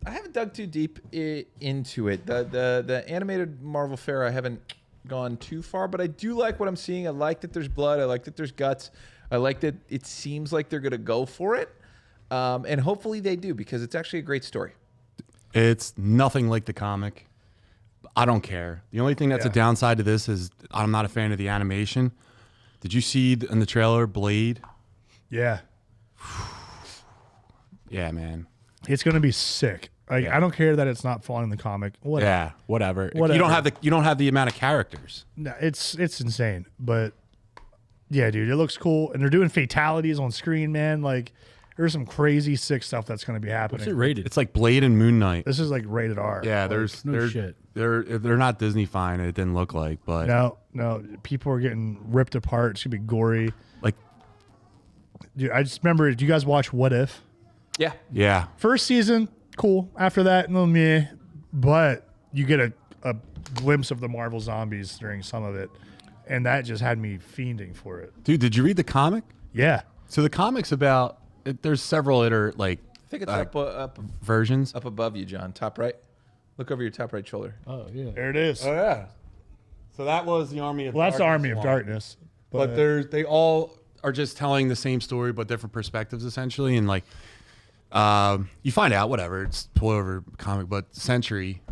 haven't dug too deep into it. The animated Marvel fare, I haven't gone too far, but I do like what I'm seeing. I like that there's blood. I like that there's guts. I like that it seems like they're gonna go for it, and hopefully they do, because it's actually a great story. It's nothing like the comic. I don't care. The only thing that's a downside to this is I'm not a fan of the animation. Did you see in the trailer Blade? Yeah. Yeah, man. It's gonna be sick. Like, I don't care that it's not following the comic. Whatever. Yeah, whatever. You Whatever. don't have the amount of characters. No, it's insane. But yeah, dude, it looks cool. And they're doing fatalities on screen, man. Like, there's some crazy sick stuff that's gonna be happening. What's it rated? It's like Blade and Moon Knight. This is like rated R. Yeah, Like, there's no shit. They're not Disney fine. It didn't look like, but no, people are getting ripped apart. It's gonna be gory. like Dude, I just remember. Do you guys watch What If? Yeah. yeah, First season, cool. After that, no meh. But you get a glimpse of the Marvel Zombies during some of it, and that just had me fiending for it. dude. Did you read the comic? Yeah. So the comic's about there's several like I think it's up versions. up above you, John. Top right. Look over your top right shoulder. Oh yeah. There it is. yeah. So that was the Army of Well, that's the Darkness Army of one. Darkness. But they all are just telling the same story but different perspectives essentially, and like you find out whatever, it's whatever comic, but Sentry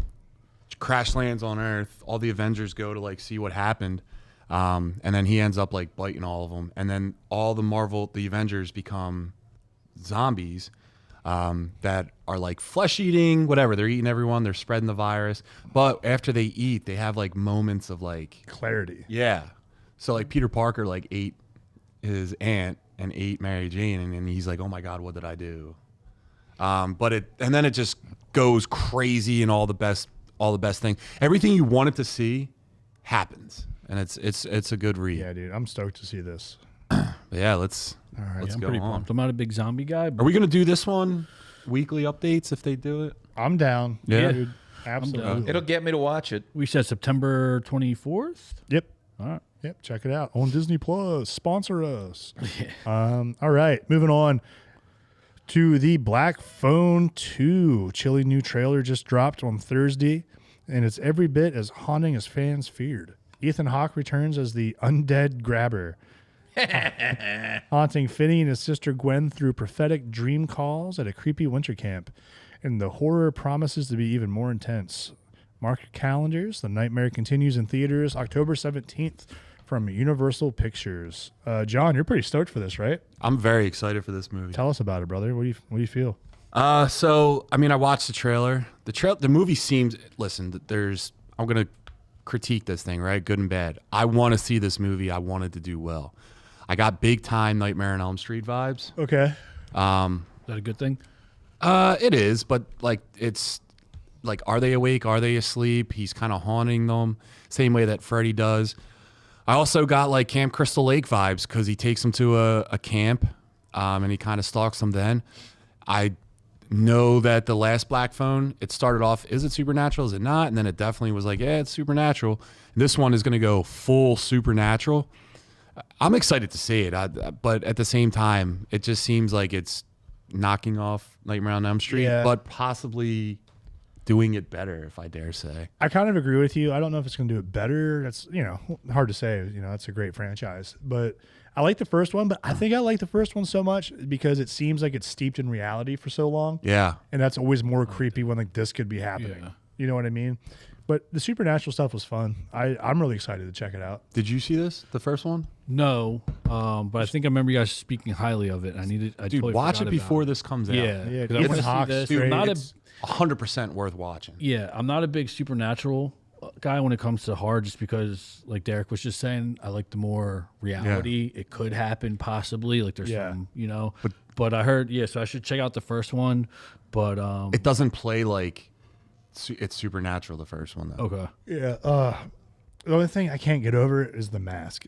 crash lands on Earth, all the Avengers go to like see what happened, and then he ends up like biting all of them, and then all the Avengers become zombies that are like flesh eating, whatever, they're eating everyone, they're spreading the virus, but after they eat they have like moments of like clarity. yeah. So like Peter Parker like ate his aunt and ate Mary Jane, and then he's like, "Oh my God, what did I do?" And then it just goes crazy, and all the best thing, everything you wanted to see happens, and it's a good read. Yeah, dude, I'm stoked to see this. But yeah, let's I'm go pretty on. pumped. I'm not a big zombie guy, but Are we gonna do this one weekly updates if they do it? I'm down. Yeah. dude. Absolutely. It'll get me to watch it. We said September 24th. Yep. All right. Yep. Check it out on Disney Plus. Sponsor us. All right. Moving on to the Black Phone 2. Chilly new trailer just dropped on Thursday, and it's every bit as haunting as fans feared. Ethan Hawke returns as the undead grabber, haunting Finney and his sister Gwen through prophetic dream calls at a creepy winter camp. And the horror promises to be even more intense. Mark your calendars. The nightmare continues in theaters October 17th from Universal Pictures. John, you're pretty stoked for this, right? I'm very excited for this movie. Tell us about it, brother. What do you feel? So I mean, I watched the trailer. The movie seems. Listen, I'm gonna critique this thing, right? Good and bad. I want to see this movie. I want it to do well. I got big time Nightmare on Elm Street vibes. Okay. Is that a good thing? It is, but like it's like, are they awake? Are they asleep? He's kind of haunting them, same way that Freddy does. I also got like Camp Crystal Lake vibes because he takes them to a camp, and he kind of stalks them. Then I know that the last Black Phone, it started off, is it supernatural? Is it not? And then it definitely was like, yeah, it's supernatural. And this one is going to go full supernatural. I'm excited to see it, but at the same time, it just seems like it's knocking off Nightmare on Elm Street, but possibly doing it better, if I dare say. I kind of agree with you. I don't know if it's going to do it better. That's, hard to say. That's a great franchise. But I like the first one, but I think I like the first one so much because it seems like it's steeped in reality for so long. Yeah. And that's always more creepy when like this could be happening. Yeah. You know what I mean? But the supernatural stuff was fun. I'm really excited to check it out. Did you see this, the first one? No, but I think I remember you guys speaking highly of it. I Dude, totally watch forgot it about before this comes out. Yeah, Yeah, 'cause I Ethan wanna see Hawke's this. great. Not a- It's 100% worth watching. Yeah, I'm not a big supernatural guy when it comes to horror, just because, like Derek was just saying, I like the more reality. It could happen, possibly. Like there's some, But I heard, so I should check out the first one. But It doesn't play like it's supernatural, the first one, though. okay, Yeah. The only thing I can't get over is the mask.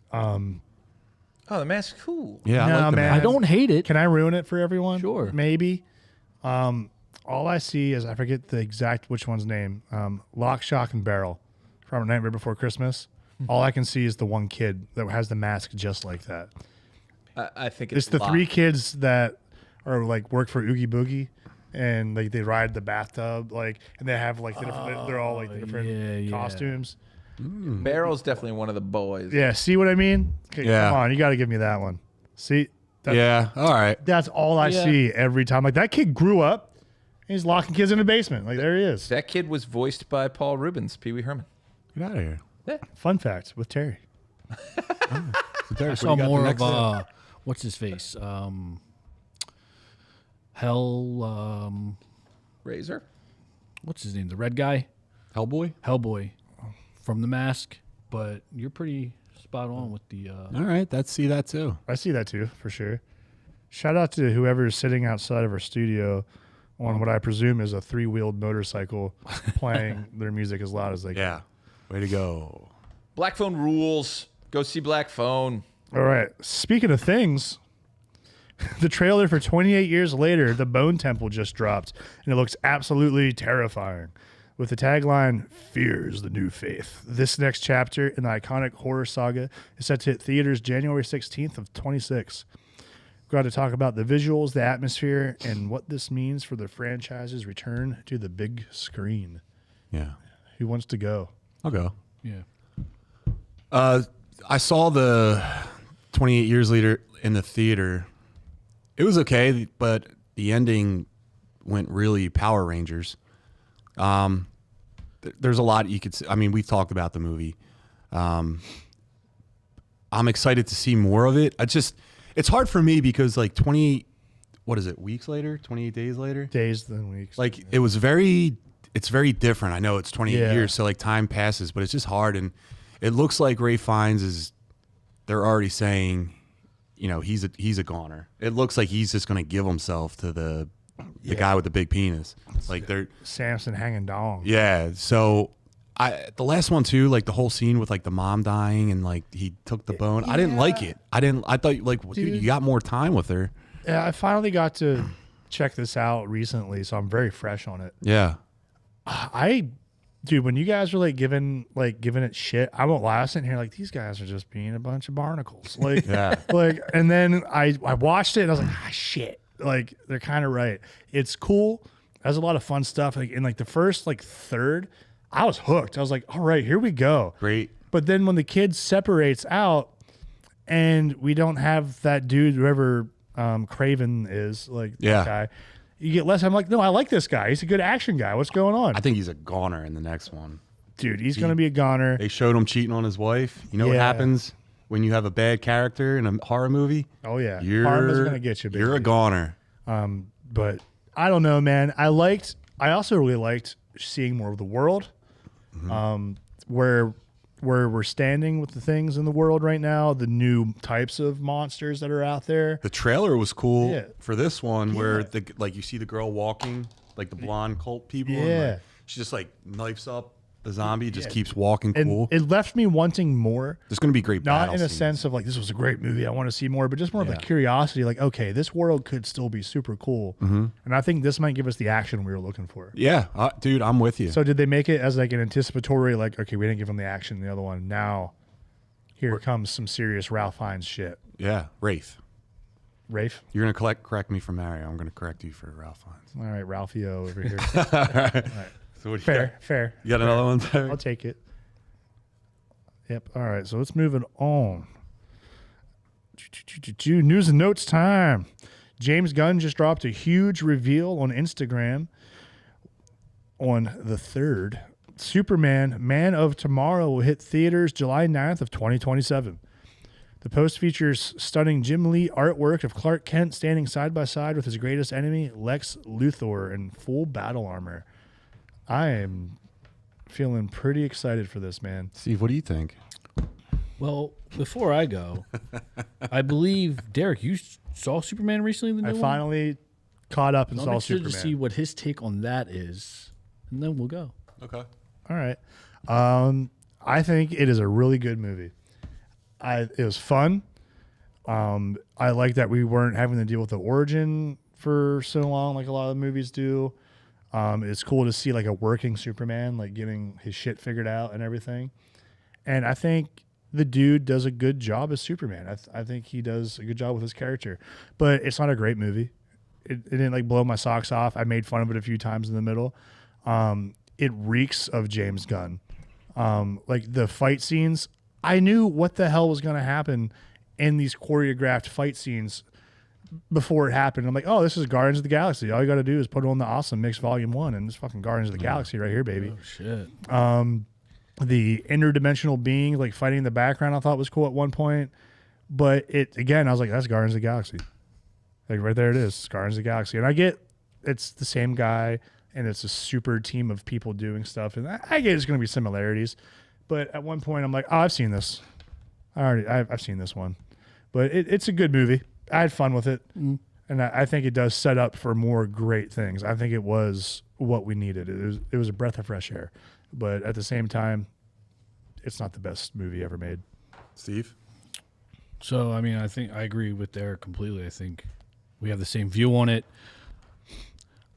Oh, the mask's cool. Yeah, I No, like the man. I mask. don't hate it. Can I ruin it for everyone? Sure. Maybe. All I see is, I forget the exact which one's name. Lock, Shock, and Barrel from Nightmare Before Christmas. All I can see is the one kid that has the mask just like that. I think It's the Locke. three kids that are like work for Oogie Boogie, and like they ride the bathtub, like, and they have like the different, they're all like the different costumes. Barrel's definitely one of the boys. Yeah, see what I mean? Okay, Yeah. Come on, you got to give me that one. See, Yeah, all right. that's all I see every time. Like that kid grew up, and he's locking kids in the basement. Like there he is. That kid was voiced by Paul Rubens, Pee Wee Herman. Get out of here. Fun fact with Terry. So Derek, I what saw do you got more next of what's his face? Razor. What's his name? The red guy, Hellboy? Hellboy, from The Mask. But you're pretty spot on with the. All right, see that too. I see that too, for sure. Shout out to whoever is sitting outside of our studio on what I presume is a 3-wheeled motorcycle playing their music as loud as they can. Yeah. Way to go. Black Phone rules. Go see Black Phone. All right. Speaking of things, the trailer for 28 Years Later, The Bone Temple, just dropped, and it looks absolutely terrifying. With the tagline, "Fear's the New Faith." This next chapter in the iconic horror saga is set to hit theaters January 16th of 26. We're going to talk about the visuals, the atmosphere, and what this means for the franchise's return to the big screen. Yeah. Who wants to go? I'll go. Yeah. I saw the 28 Years Later in the theater. It was okay, but the ending went really Power Rangers. There's a lot you could see. I mean, we've talked about the movie. I'm excited to see more of it. It's hard for me because like weeks later, 28 days later? Days than weeks. Like it's very different. I know it's 28 years, so like time passes, but it's just hard. And it looks like Ray Fiennes they're already saying, he's a goner. It looks like he's just going to give himself to the guy with the big penis. Like they're Samson hanging dong. Yeah. So the last one too, like the whole scene with like the mom dying and like he took the bone. I didn't like it. I thought like, dude, you got more time with her. Yeah, I finally got to check this out recently, so I'm very fresh on it. Yeah. I Dude, when you guys were giving it shit, I won't lie. I was sitting here these guys are just being a bunch of barnacles. And then I watched it and I was like, shit. They're kind of right. It's cool. Has a lot of fun stuff. In the first third, I was hooked. I was like, all right, here we go. Great. But then when the kid separates out and we don't have that dude, whoever Craven is, that guy, you get less. I'm like, no, I like this guy. He's a good action guguy. What's going on? I think he's a goner in the next one. Dude, he's going to be a goner. They showed him cheating on his wife. You know what happens when you have a bad character in a horror movie? Oh, yeah. Karma's going to get you, baby. You're a goner. But I don't know, man. I also really liked seeing more of the world, where we're standing with the things in the world right now, the new types of monsters that are out there. The trailer was cool for this one, where you see the girl walking, the blonde cult people. Yeah, and, she just knifes up the zombie, just keeps walking. Cool. It left me wanting more. There's going to be great. Not in a sense of this was a great movie, I want to see more, but just more of a curiosity. Okay, this world could still be super cool, and I think this might give us the action we were looking for. Yeah, dude, I'm with you. So did they make it as an anticipatory? Okay, we didn't give them the action in the other one. Now, here comes some serious Ralph Fiennes shit. Yeah, Rafe. You're gonna correct me for Mario. I'm gonna correct you for Ralph Fiennes. All right, Ralphio over here. All right. So what Fair. You got another one there? I'll take it. Yep. All right. So let's move it on. News and notes time. James Gunn just dropped a huge reveal on Instagram on the 3rd. Superman, Man of Tomorrow will hit theaters July 9th of 2027. The post features stunning Jim Lee artwork of Clark Kent standing side by side with his greatest enemy, Lex Luthor, in full battle armor. I am feeling pretty excited for this, man. Steve, what do you think? Well, before I go, I believe, Derek, you saw Superman recently? The new I one? finally caught up and saw Superman. I'm interested to see what his take on that is, and then we'll go. Okay. All right. I think it is a really good movie. It was fun. I like that we weren't having to deal with the origin for so long like a lot of the movies do. It's cool to see a working Superman, getting his shit figured out and everything. And I think the dude does a good job as Superman. I think he does a good job with his character, but it's not a great movie. It didn't blow my socks off. I made fun of it a few times in the middle. It reeks of James Gunn. The fight scenes, I knew what the hell was going to happen in these choreographed fight scenes before it happened. I'm like, oh, this is Guardians of the Galaxy. All you got to do is put on the Awesome Mix Volume 1, and it's fucking Guardians of the Galaxy right here, baby. Oh, shit. The interdimensional being, fighting in the background, I thought was cool at one point. But again, I was like, that's Guardians of the Galaxy. Right there it is. It's Guardians of the Galaxy. And I get it's the same guy, and it's a super team of people doing stuff. And I get it's going to be similarities. But at one point, I'm like, oh, I've seen this. I've seen this one. But it's a good movie. I had fun with it, and I think it does set up for more great things. I think it was what we needed. It was a breath of fresh air, but at the same time, it's not the best movie ever made. Steve? So, I think I agree with Derek completely. I think we have the same view on it.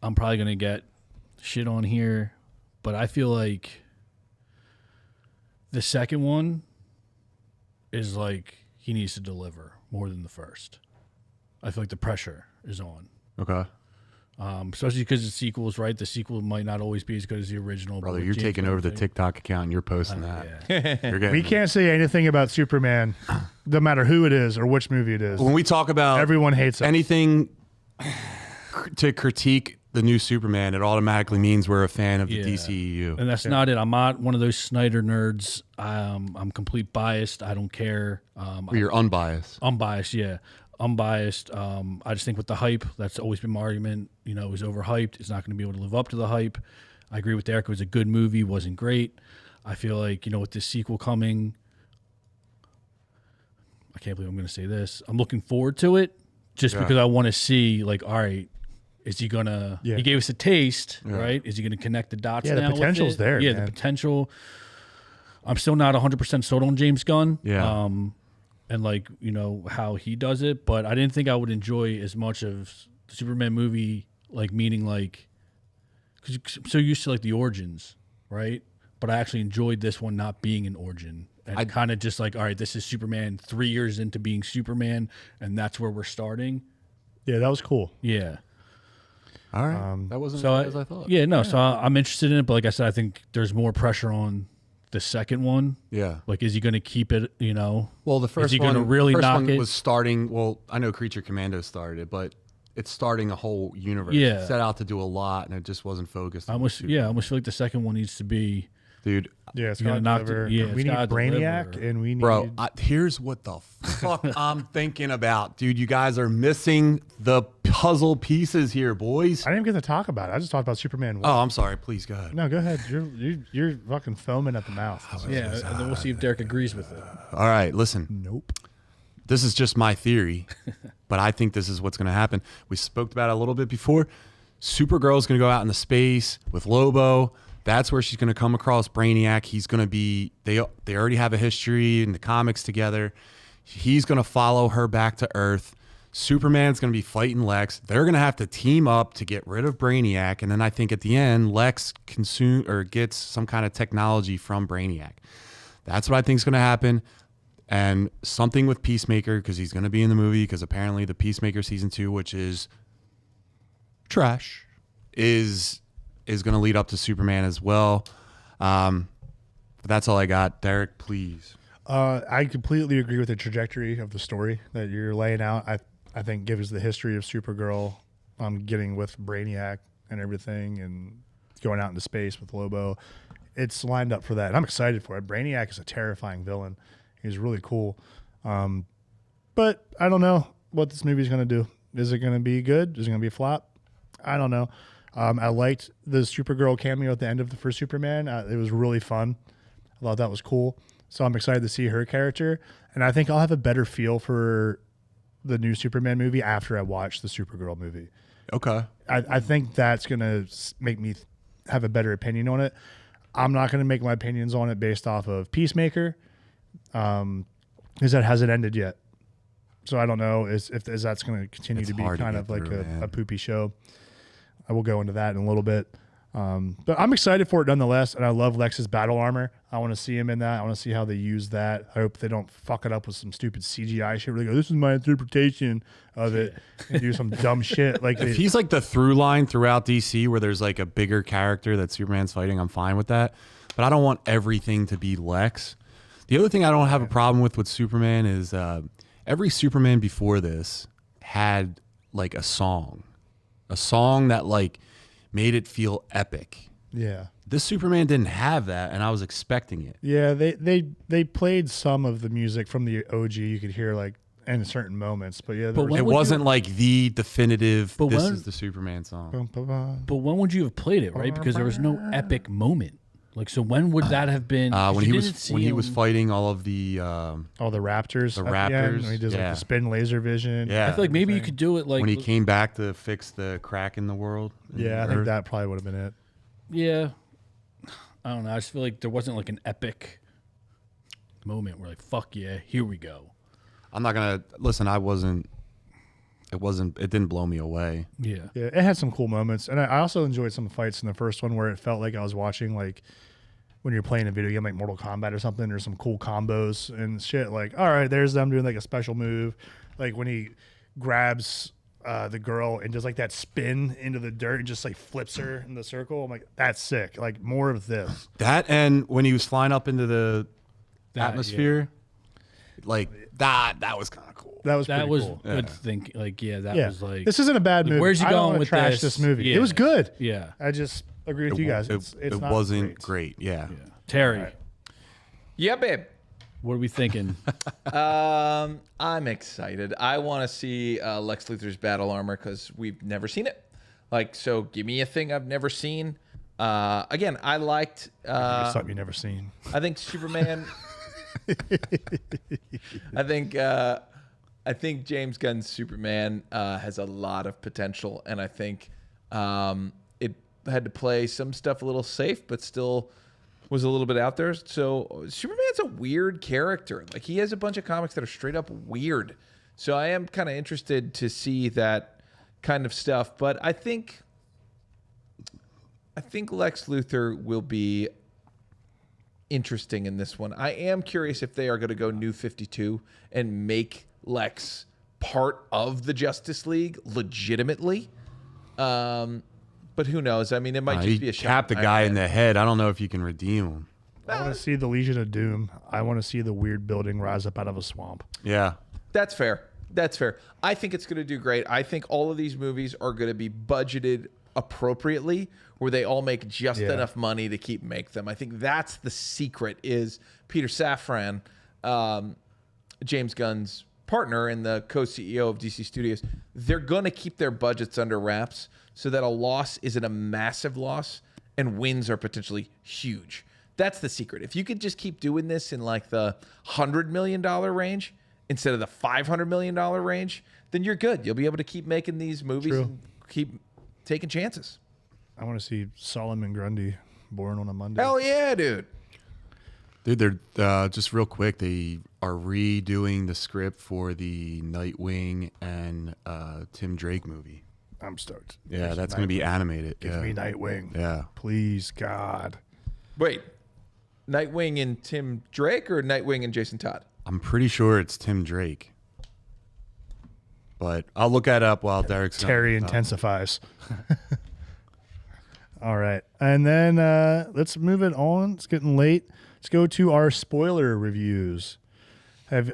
I'm probably going to get shit on here, but I feel like the second one is he needs to deliver more than the first. I feel like the pressure is on. Okay. Especially because the sequel is right. The sequel might not always be as good as the original. Brother, you're taking over the TikTok account and you're posting that. Yeah. We can't say anything about Superman, no matter who it is or which movie it is. When we talk about everyone hates it. Anything to critique the new Superman, it automatically means we're a fan of the DCEU. And that's not it. I'm not one of those Snyder nerds. I'm complete biased. I don't care. You're unbiased. Unbiased, yeah. Unbiased. I just think with the hype, that's always been my argument. It was overhyped. It's not going to be able to live up to the hype. I agree with Derek. It was a good movie. Wasn't great. I feel like, with this sequel coming, I can't believe I'm going to say this. I'm looking forward to it just because I want to see, all right, is he going to... He gave us a taste, right? Is he going to connect the dots now? Yeah, the potential's there, Yeah, man. the potential. I'm still not 100% sold on James Gunn. Yeah. And how he does it, but I didn't think I would enjoy as much of the Superman movie, meaning because I'm so used to the origins, right? but I actually enjoyed this one not being an origin. And kind of just like, all right, this is Superman 3 years into being Superman, and that's where we're starting. Yeah, that was cool. Yeah. All right. That wasn't So as bad as I thought. Yeah, no. So I'm interested in it, but like I said, I think there's more pressure on the second one. Yeah. Like, is he going to keep it? Well, the first he one, gonna really first knock one it? was starting. Well, I know Creature Commando started it, but it's starting a whole universe. Yeah. It set out to do a lot, and it just wasn't focused. I on almost Superman. I almost feel like the second one needs to be. Dude. Yeah, it's You gotta got to knock deliver. it- yeah, we it's need gotta Brainiac, deliver. and we need. Bro, here's what the fuck I'm thinking about. Dude, you guys are missing the puzzle pieces here, boys. I didn't even get to talk about it. I just talked about Superman 1. Oh, I'm sorry. Please, go ahead. No, go ahead. You're fucking foaming at the mouth. Yeah, and then we'll see if Derek agrees with it. All right, listen. Nope. This is just my theory, but I think this is what's going to happen. We spoke about it a little bit before. Supergirl's going to go out into space with Lobo. That's where she's going to come across Brainiac. He's going to be, they already have a history in the comics together. He's going to follow her back to Earth. Superman's going to be fighting Lex. They're going to have to team up to get rid of Brainiac. And then I think at the end, Lex gets some kind of technology from Brainiac. That's what I think is going to happen. And something with Peacemaker, because he's going to be in the movie, because apparently the Peacemaker season 2, which is trash, is going to lead up to Superman as well. But that's all I got. Derek, please. I completely agree with the trajectory of the story that you're laying out. I think gives the history of Supergirl getting with Brainiac and everything and going out into space with Lobo. It's lined up for that. And I'm excited for it. Brainiac is a terrifying villain. He's really cool. But I don't know what this movie's going to do. Is it going to be good? Is it going to be a flop? I don't know. I liked the Supergirl cameo at the end of the first Superman. It was really fun. I thought that was cool. So I'm excited to see her character. And I think I'll have a better feel for the new Superman movie after I watch the Supergirl movie. Okay. I think that's going to make me have a better opinion on it. I'm not going to make my opinions on it based off of Peacemaker, because that hasn't ended yet. So I don't know if that's going to continue It's to be hard to kind get of like through, man. a poopy show. I will go into that in a little bit. But I'm excited for it nonetheless, and I love Lex's battle armor. I want to see him in that. I want to see how they use that. I hope they don't fuck it up with some stupid CGI shit where they go, this is my interpretation of it, and do some dumb shit. Like If he's like the through line throughout DC where there's like a bigger character that Superman's fighting, I'm fine with that. But I don't want everything to be Lex. The other thing I don't have a problem with Superman is every Superman before this had like a song that like made it feel epic. yeah. This Superman didn't have that, and I was expecting it. Yeah, they played some of the music from the OG. You could hear like in certain moments, but yeah, But when It would you- wasn't like the definitive, But this when- is the Superman song. But when would you have played it, right? Because there was no epic moment. Like, so when would that have been? When You he didn't was see when he was him- fighing all of the all the Raptors. The at end, Raptors, when he does like yeah. the spin laser vision. Yeah. I feel like maybe you could do it like when he came back to fix the crack in the world. in Yeah, I the think Earth. that probably would have been it. Yeah, I don't know. I just feel like there wasn't like an epic moment where like, fuck yeah, here we go. I'm not gonna listen. It didn't blow me away. Yeah, Yeah, it had some cool moments, and I also enjoyed some fights in the first one where it felt like I was watching like when you're playing a video game like Mortal Kombat or something. There's some cool combos and shit. Like, all right, there's them doing like a special move, like when he grabs the girl and does like that spin into the dirt and just like flips her in the circle. I'm like, that's sick. Like more of this. That and when he was flying up into the That, atmosphere, like that was kind of cool. That was that pretty was cool. good think. Like, yeah, that Yeah, was like this isn't a bad movie. where's he I don't going wanna with trash this? movie? Yeah. It was good. yeah. I just agree with you guys. It's it not wasn't great. Yeah. Terry, Right. Yeah, babe. what are we thinking? I'm excited. I want to see Lex Luthor's battle armor because we've never seen it. Like, so give me a thing I've never seen. Again, I liked. It's something you've never seen. I think Superman. I think James Gunn's Superman has a lot of potential, and I think it had to play some stuff a little safe, but still was a little bit out there. So Superman's a weird character. Like, he has a bunch of comics that are straight up weird. So I am kind of interested to see that kind of stuff. But I think Lex Luthor will be interesting in this one. I am curious if they are going to go New 52 and make Lex part of the Justice League legitimately. But who knows? I mean, it might just be a shot. Cap the guy in the head. I don't know if you can redeem him. I want to see the Legion of Doom. I want to see the weird building rise up out of a swamp. Yeah. That's fair. That's fair. I think it's going to do great. I think all of these movies are going to be budgeted appropriately, where they all make just enough money to keep make them. I think that's the secret. Is Peter Safran, James Gunn's partner and the co-CEO of DC Studios, they're going to keep their budgets under wraps so that a loss isn't a massive loss and wins are potentially huge. That's the secret. If you could just keep doing this in like the $100 million range instead of the $500 million range, then you're good. You'll be able to keep making these movies and keep taking chances. I want to see Solomon Grundy born on a Monday. Hell yeah, dude. Dude, they're just real quick. They are redoing the script for the Nightwing and Tim Drake movie. I'm stoked. Yeah, that's going to be animated. Give me Nightwing. Yeah. Please, God. Wait, Nightwing and Tim Drake or Nightwing and Jason Todd? I'm pretty sure it's Tim Drake. But I'll look that up while Derek's Terry intensifies. All right. And then let's move it on. It's getting late. Let's go to our spoiler reviews. Have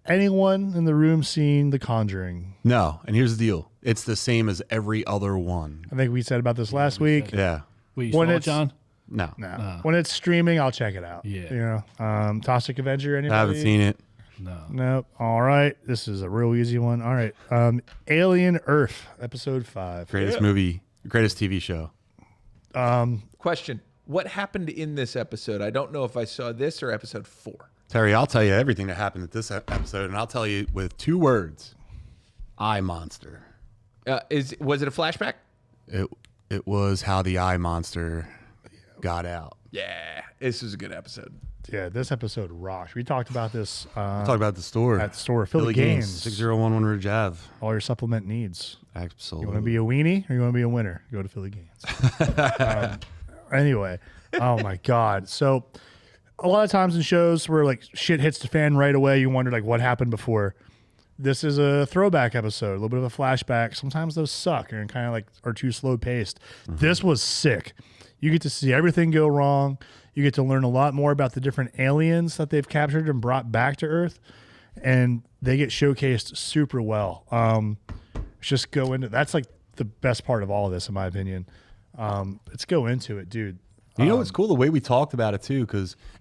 anyone in the room seen The Conjuring? No. And here's the deal. It's the same as every other one. I think we said about this last week. Yeah. Wait, you saw it, John? No. No. When it's streaming, I'll check it out. Yeah. You know, Toxic Avenger, anybody? I haven't seen it. No. Nope. All right. This is a real easy one. All right. Alien Earth, episode 5. Greatest movie, greatest TV show. Question. What happened in this episode? I don't know if I saw this or episode 4. Terry, I'll tell you everything that happened at this episode, and I'll tell you with 2 words. Eye monster. Was it a flashback? It was how the eye monster got out. Yeah. This was a good episode. Yeah, this episode rocked. We talked about this Talk about the store. at the store. Philly Games. 6011 Ridge Ave. All your supplement needs. Absolutely. You want to be a weenie or you want to be a winner? Go to Philly Games. Anyway, oh my God. So a lot of times in shows where like shit hits the fan right away, you wonder like what happened before. This is a throwback episode, a little bit of a flashback. Sometimes those suck and kind of like are too slow paced. This was sick. You get to see everything go wrong. You get to learn a lot more about the different aliens that they've captured and brought back to Earth. And they get showcased super well. Just go into that's like the best part of all of this, in my opinion. Let's go into it, dude. You know, it's cool the way we talked about it too,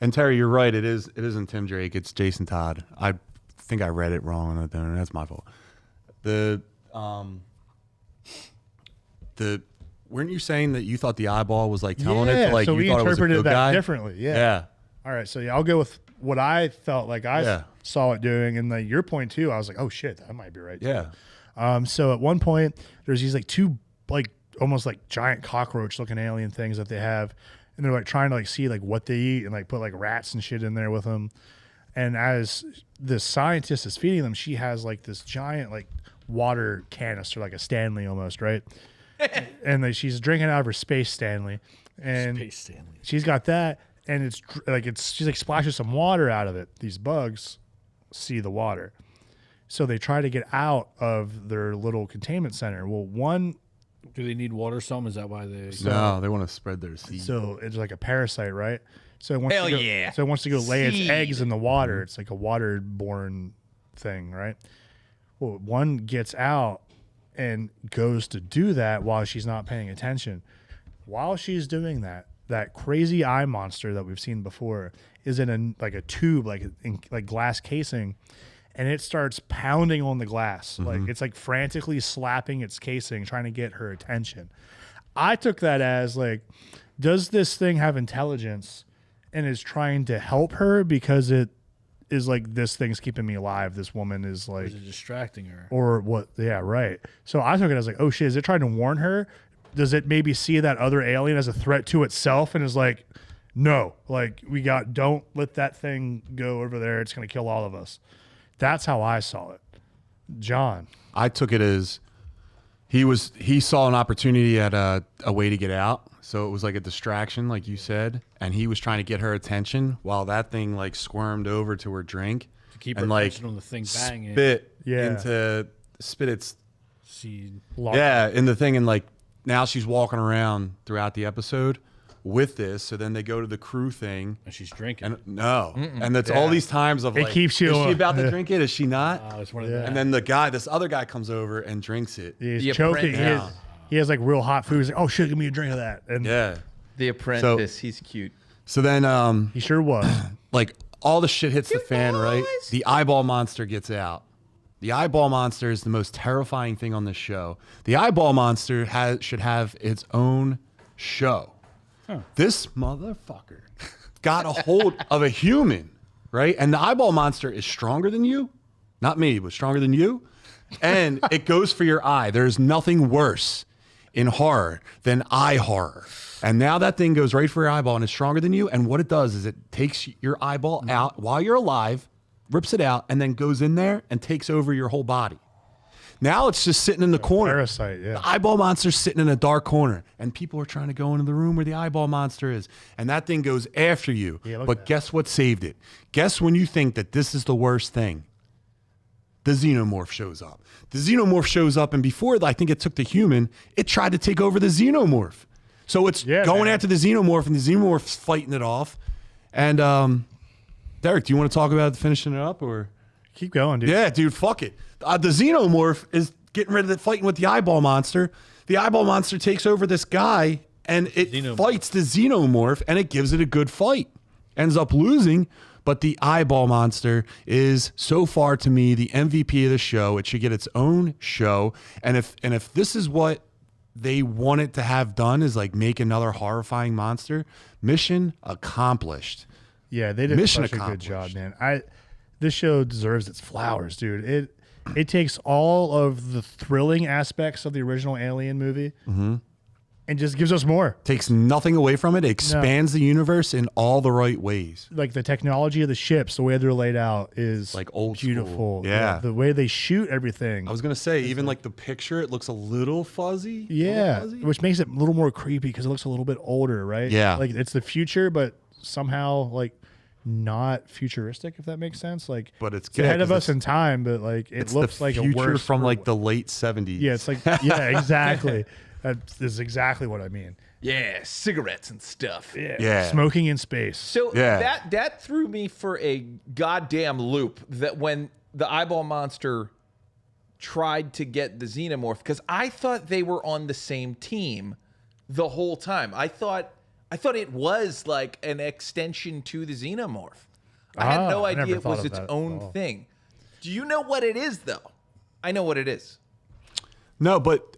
and Terry, you're right. It isn't Tim Drake. It's Jason Todd. I think I read it wrong, and that's my fault. Weren't you saying that you thought the eyeball was like telling it? Like so you we thought it was a interpreted good that guy? differently. Yeah. Yeah. All right. So yeah, I'll go with what I felt like I saw it doing, and like your point too. I was like, oh shit, that might be right. Yeah. Too. So at one point, there's these like 2 like almost like giant cockroach looking alien things that they have, and they're like trying to like see like what they eat and like put like rats and shit in there with them. And as the scientist is feeding them, she has like this giant like water canister, like a Stanley almost, right? And like she's drinking out of her Space Stanley, and Space Stanley. she's got that, and she's like splashes some water out of it. These bugs see the water, so they try to get out of their little containment center. Well, Do they need water some? Is that why they... No, they want to spread their seed. so it's like a parasite, right? So it wants Hell to go, yeah. So it wants to go lay its Seed. eggs in the water. It's like a waterborne thing, right? Well, one gets out and goes to do that while she's not paying attention. While she's doing that, that crazy eye monster that we've seen before is in a tube, like glass casing, and it starts pounding on the glass. Like it's like frantically slapping its casing, trying to get her attention. I took that as like, does this thing have intelligence and is trying to help her because it is like, this thing's keeping me alive. This woman is like, Is it distracting her? or what? Yeah, right. So I took it as like, oh shit, is it trying to warn her? Does it maybe see that other alien as a threat to itself and is like, no, like don't let that thing go over there. It's going to kill all of us. That's how I saw it. John. I took it as He saw an opportunity at a way to get out. So it was like a distraction, like you said. And he was trying to get her attention while that thing like squirmed over to her drink. To keep and her like attention on the thing banging. Spit its Seed. in the thing. And like now she's walking around throughout the episode with this. So then they go to the crew thing. And she's drinking. And no. And that's all these times of It like, keeps you is she about to drink it? Is she not? It's one of them. And then this other guy comes over and drinks it. He's The choking. apprentice. He has like real hot food. He's like, oh shit, give me a drink of that. And Yeah. The Apprentice. He's cute. So then, he sure was. like all the shit hits the fan, right? boys. The eyeball monster gets out. The eyeball monster is the most terrifying thing on this show. The eyeball monster should have its own show. This motherfucker got a hold of a human, right? And the eyeball monster is stronger than you. Not me, but stronger than you. And it goes for your eye. There's nothing worse in horror than eye horror. And now that thing goes right for your eyeball and is stronger than you. And what it does is it takes your eyeball out while you're alive, rips it out, and then goes in there and takes over your whole body. Now it's just sitting in the corner. Parasite, yeah. The eyeball monster's sitting in a dark corner. And people are trying to go into the room where the eyeball monster is. And that thing goes after you. Yeah, look but at guess what saved it? Guess when you think that this is the worst thing? The xenomorph shows up. The xenomorph shows up, and before I think it took the human, it tried to take over the xenomorph. So it's going after the xenomorph, and the xenomorph's fighting it off. And Derek, do you want to talk about finishing it up, or Keep going, dude. yeah, dude, fuck it. The xenomorph is getting rid of the fighting with the eyeball monster. The eyeball monster takes over this guy, and it fights the xenomorph, and it gives it a good fight. Ends up losing. But the eyeball monster is so far to me the MVP of the show. It should get its own show. And if this is what they wanted to have done is like make another horrifying monster, mission accomplished. Yeah, they did Mission such a good accomplished. job, man. This show deserves its flowers, dude. It takes all of the thrilling aspects of the original Alien movie and just gives us more. Takes nothing away from it. It expands the universe in all the right ways. Like the technology of the ships, the way they're laid out is Like old school. beautiful. Yeah. The way they shoot everything. I was gonna say, even like the picture, it looks a little fuzzy. Yeah, Little fuzzy. which makes it a little more creepy because it looks a little bit older, right? Yeah. Like it's the future, but somehow like not futuristic, if that makes sense. Like, But it's ahead of us in in time, but like it looks the like a future worse from like the late 70s. Yeah, it's like yeah, exactly. That is exactly what I mean. Yeah, cigarettes and stuff. Yeah. Smoking in space. So Yeah. that threw me for a goddamn loop. That when the eyeball monster tried to get the xenomorph, because I thought they were on the same team the whole time. I thought it was like an extension to the xenomorph. I had no I never idea it thought was of its that at own all. thing. Do you know what it is though? I know what it is. No, but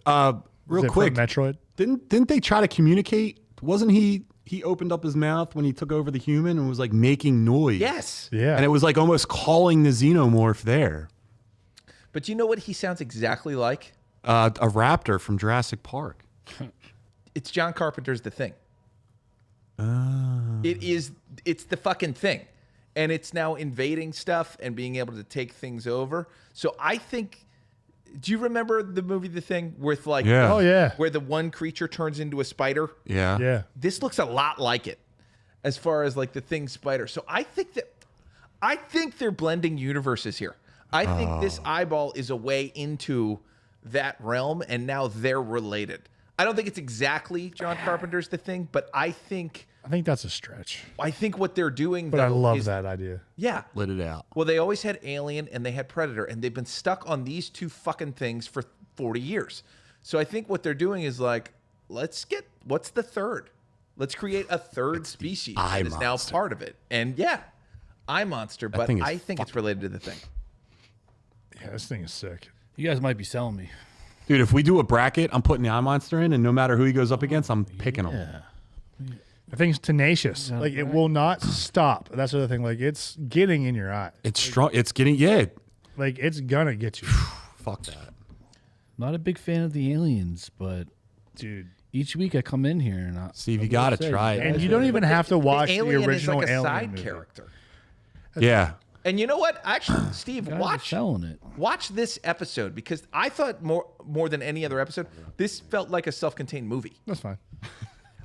real Is it quick, from Metroid? didn't they try to communicate? Wasn't he opened up his mouth when he took over the human and was like making noise? Yes. Yeah. And it was like almost calling the xenomorph there. But you know what he sounds exactly like? A raptor from Jurassic Park. It's John Carpenter's The Thing. It's the fucking thing. And it's now invading stuff and being able to take things over. So I think, do you remember the movie The Thing with like, Yeah. Oh yeah. where the one creature turns into a spider? Yeah. Yeah. This looks a lot like it as far as like the Thing spider. So I think they're blending universes here. I think this eyeball is a way into that realm and now they're related. I don't think it's exactly John Carpenter's The Thing, but I think that's a stretch. what they're doing, But though, I love is, that idea. Yeah. Let it out. Well, they always had Alien and they had Predator, and they've been stuck on these two fucking things for 40 years. So I think what they're doing is like, what's the third? Let's create a third species eye that is now monster. part of it. And yeah, eye monster, but thing is I think it's related to the thing. Yeah, this thing is sick. You guys might be selling me. Dude, if we do a bracket, I'm putting the eye monster in, and no matter who he goes up against, I'm picking him. Yeah. The thing's tenacious. Like it will not stop. That's the other thing. Like it's getting in your eye. It's strong. It's getting Like it's gonna get you, Fuck that. Not a big fan of the aliens, but dude. each week I come in here and Steve, you got to try it. And you don't even have to watch the the alien original is like a Alien side movie. character. Yeah. And you know what? Actually, Steve, Guys are selling it. watch this episode because I thought more than any other episode, this felt like a self-contained movie. That's fine.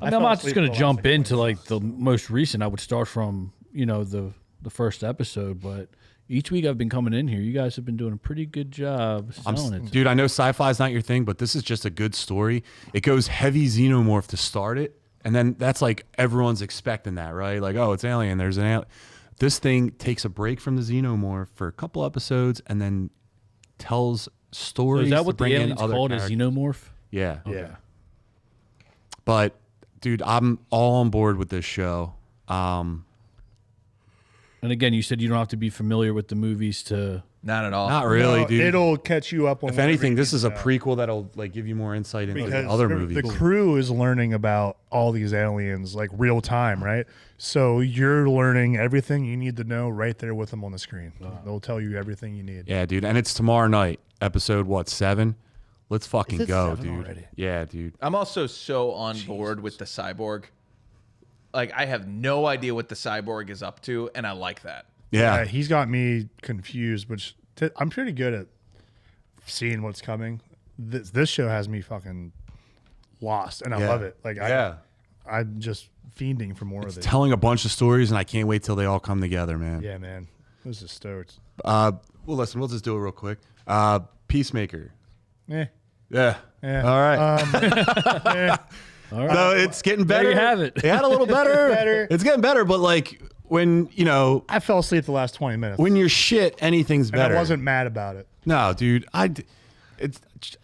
I mean, I'm not just going to jump into like the most recent. I would start from the first episode, but each week I've been coming in here. You guys have been doing a pretty good job selling it. Dude, I know sci-fi is not your thing, but this is just a good story. It goes heavy xenomorph to start it, and then that's like everyone's expecting that, right? Like, oh, it's alien. There's an alien. This thing takes a break from the xenomorph for a couple episodes and then tells stories. So is that what to bring the in alien's other called? A characters. xenomorph? Yeah. Yeah. But, dude, I'm all on board with this show. And again, you said you don't have to be familiar with the movies to. Not at all. Not really, No, dude. It'll catch you up on. If anything, this is a everything, prequel that'll like give you more insight into because other the movies. crew is learning about all these aliens like real time, right? So you're learning everything you need to know right there with them on the screen. They'll tell you everything you need. Yeah, dude. And it's tomorrow night, episode 7? Let's fucking it go, 7 dude. already? Yeah, dude. I'm also so on board with the cyborg. Like, I have no idea what the cyborg is up to, and I like that. Yeah. He's got me confused, which I'm pretty good at seeing what's coming. This show has me fucking lost, and I Yeah. love it. Like, Yeah. I'm just fiending for more It's of it. telling a bunch of stories, and I can't wait till they all come together, man. Yeah, man. This is stoked. Well, listen, we'll just do it real quick. Peacemaker. Eh. Yeah. Yeah. All right. All right. So it's getting better. There you have it. It had a little better. Better. It's getting better, but like when I fell asleep the last 20 minutes. when you're shit, anything's and better. I wasn't mad about it. No, dude. I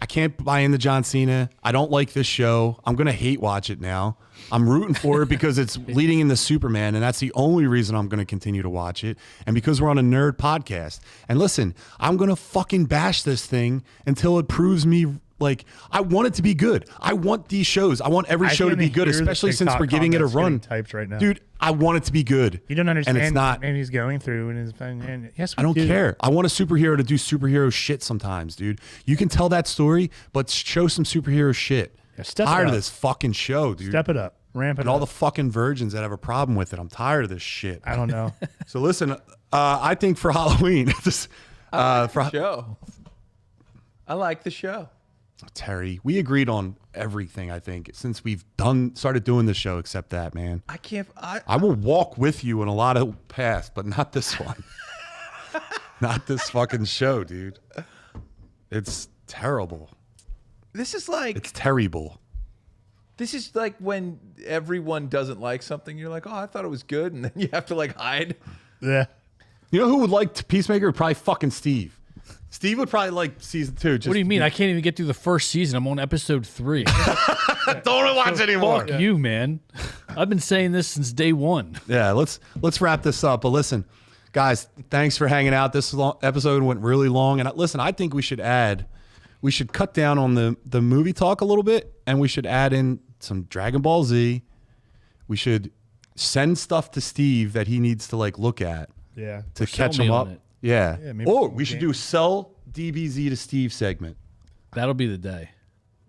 can't buy into John Cena. I don't like this show. I'm gonna hate watch it now. I'm rooting for it because it's leading into Superman, and that's the only reason I'm gonna continue to watch it. And because we're on a nerd podcast. And listen, I'm gonna fucking bash this thing until it proves me. Like, I want it to be good. I want these shows. I want every I show to can't be good, hear the especially since TikTok we're giving it a comments getting run. typed right now. Dude, I want it to be good. You don't understand. And it's not. And he's going through and his and yes, I don't care. I want a superhero to do superhero shit sometimes, dude. You can tell that story, but show some superhero shit. Yeah, step it tired of up. this fucking show, dude. Step it up. Ramp it and up. all the fucking virgins that have a problem with it. I'm tired of this shit. I don't know. So listen, I think for Halloween, Show. I like the show. Terry, we agreed on everything. I think since we've started doing this show, except that, man. I can't. I will walk with you in a lot of paths, but not this one. Not this fucking show, dude. It's terrible. This is like. It's terrible. This is like when everyone doesn't like something. You're like, oh, I thought it was good, and then you have to like hide. Yeah. You know who would like Peacemaker? Probably fucking Steve. Steve would probably like season 2. What do you mean? I can't even get through the first season. I'm on episode 3. Don't watch anymore. Fuck you, man. I've been saying this since day 1. Yeah, let's wrap this up. But listen, guys, thanks for hanging out. This episode went really long, and listen, I think we should cut down on the movie talk a little bit, and we should add in some Dragon Ball Z. We should send stuff to Steve that he needs to like look at Yeah. to sell catch me him on up. it. Yeah. Yeah, maybe Or some we should game. do sell DBZ to Steve segment. That'll be the day.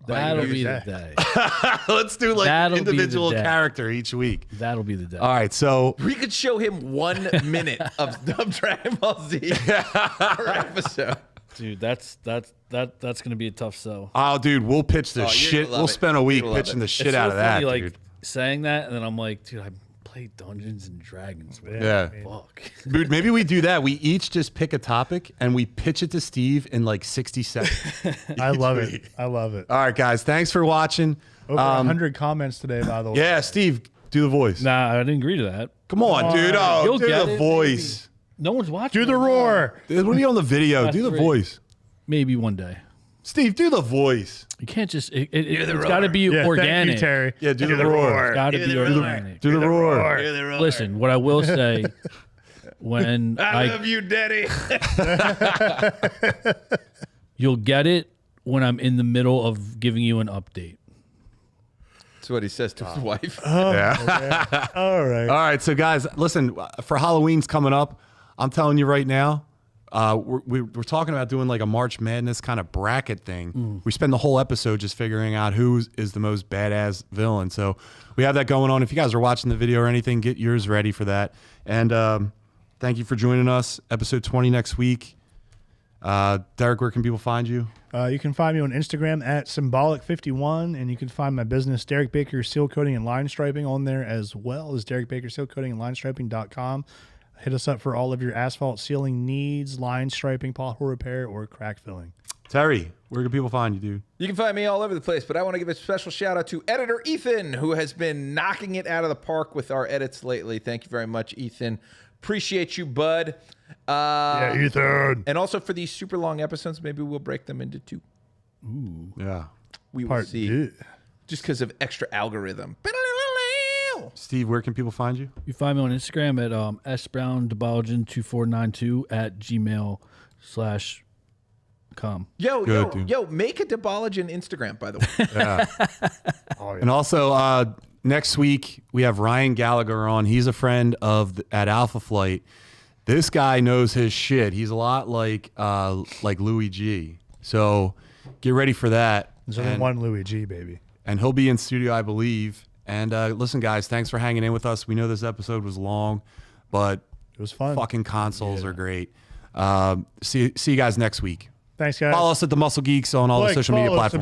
That'll be the day. Let's do like That'll be the individual day. character each week. That'll be the day. All right, so We could show him 1 minute of Dragon Ball Z per episode. Dude, that's gonna be a tough sell. oh, dude, we'll pitch the you're shit. gonna love we'll it. spend a week You're gonna love pitching it. the shit It's out so of that, funny, like dude. saying that, and then I'm like, dude, I played Dungeons and Dragons. Man. Yeah. Fuck. Dude, maybe we do that. We each just pick a topic and we pitch it to Steve in like 60 seconds. I love it. I love it. All right, guys, thanks for watching. Over 100 comments today, by the way. Yeah, Steve, do the voice. Nah, I didn't agree to that. Come on, dude. Oh, You'll do get the it, voice. No one's watching. Do the it. roar. Dude, what are you on the video? That's Do the three. voice. Maybe one day. Steve, do the voice. You can't just. It's got to be Yeah, organic. Thank you, Terry. Yeah, do the roar. It's got to be organic. Do the roar. Listen, what I will say, when I love you, Daddy. you'll get it when I'm in the middle of giving you an update. That's what he says to his wife. All right. All right, so guys, listen, for Halloween's coming up, I'm telling you right now, we're talking about doing like a March Madness kind of bracket thing. We spend the whole episode just figuring out who is the most badass villain. So we have that going on. If you guys are watching the video or anything, get yours ready for that. And Thank you for joining us. Episode 20 next week. Derek, where can people find you? You can find me on Instagram at symbolic51, and you can find my business, Derek Baker Seal Coating and Line Striping, on there as well as Derek Baker Seal Coating and Line Striping.com. Hit us up for all of your asphalt sealing needs, line striping, pothole repair, or crack filling. Terry, where can people find you, dude? You can find me all over the place, but I want to give a special shout out to editor Ethan, who has been knocking it out of the park with our edits lately. Thank you very much, Ethan. Appreciate you, bud. Yeah, Ethan. And also for these super long episodes, maybe we'll break them into 2. Ooh. Yeah. We will Part see. 2. Just because of extra algorithm. Steve, where can people find you? You find me on Instagram at sbrowndebologin2492 at gmail.com. Yo, make a Debologen Instagram, by the way. Yeah. Oh, yeah. And also, next week, we have Ryan Gallagher on. He's a friend at Alpha Flight. This guy knows his shit. He's a lot like Louis G. So get ready for that. There's only one Louis G, baby. And he'll be in studio, I believe. And listen, guys, thanks for hanging in with us. We know this episode was long, but It was fun. fucking consoles are great. See you guys next week. Thanks, guys. Follow us at the Muscle Geeks on all the social media follow, platforms.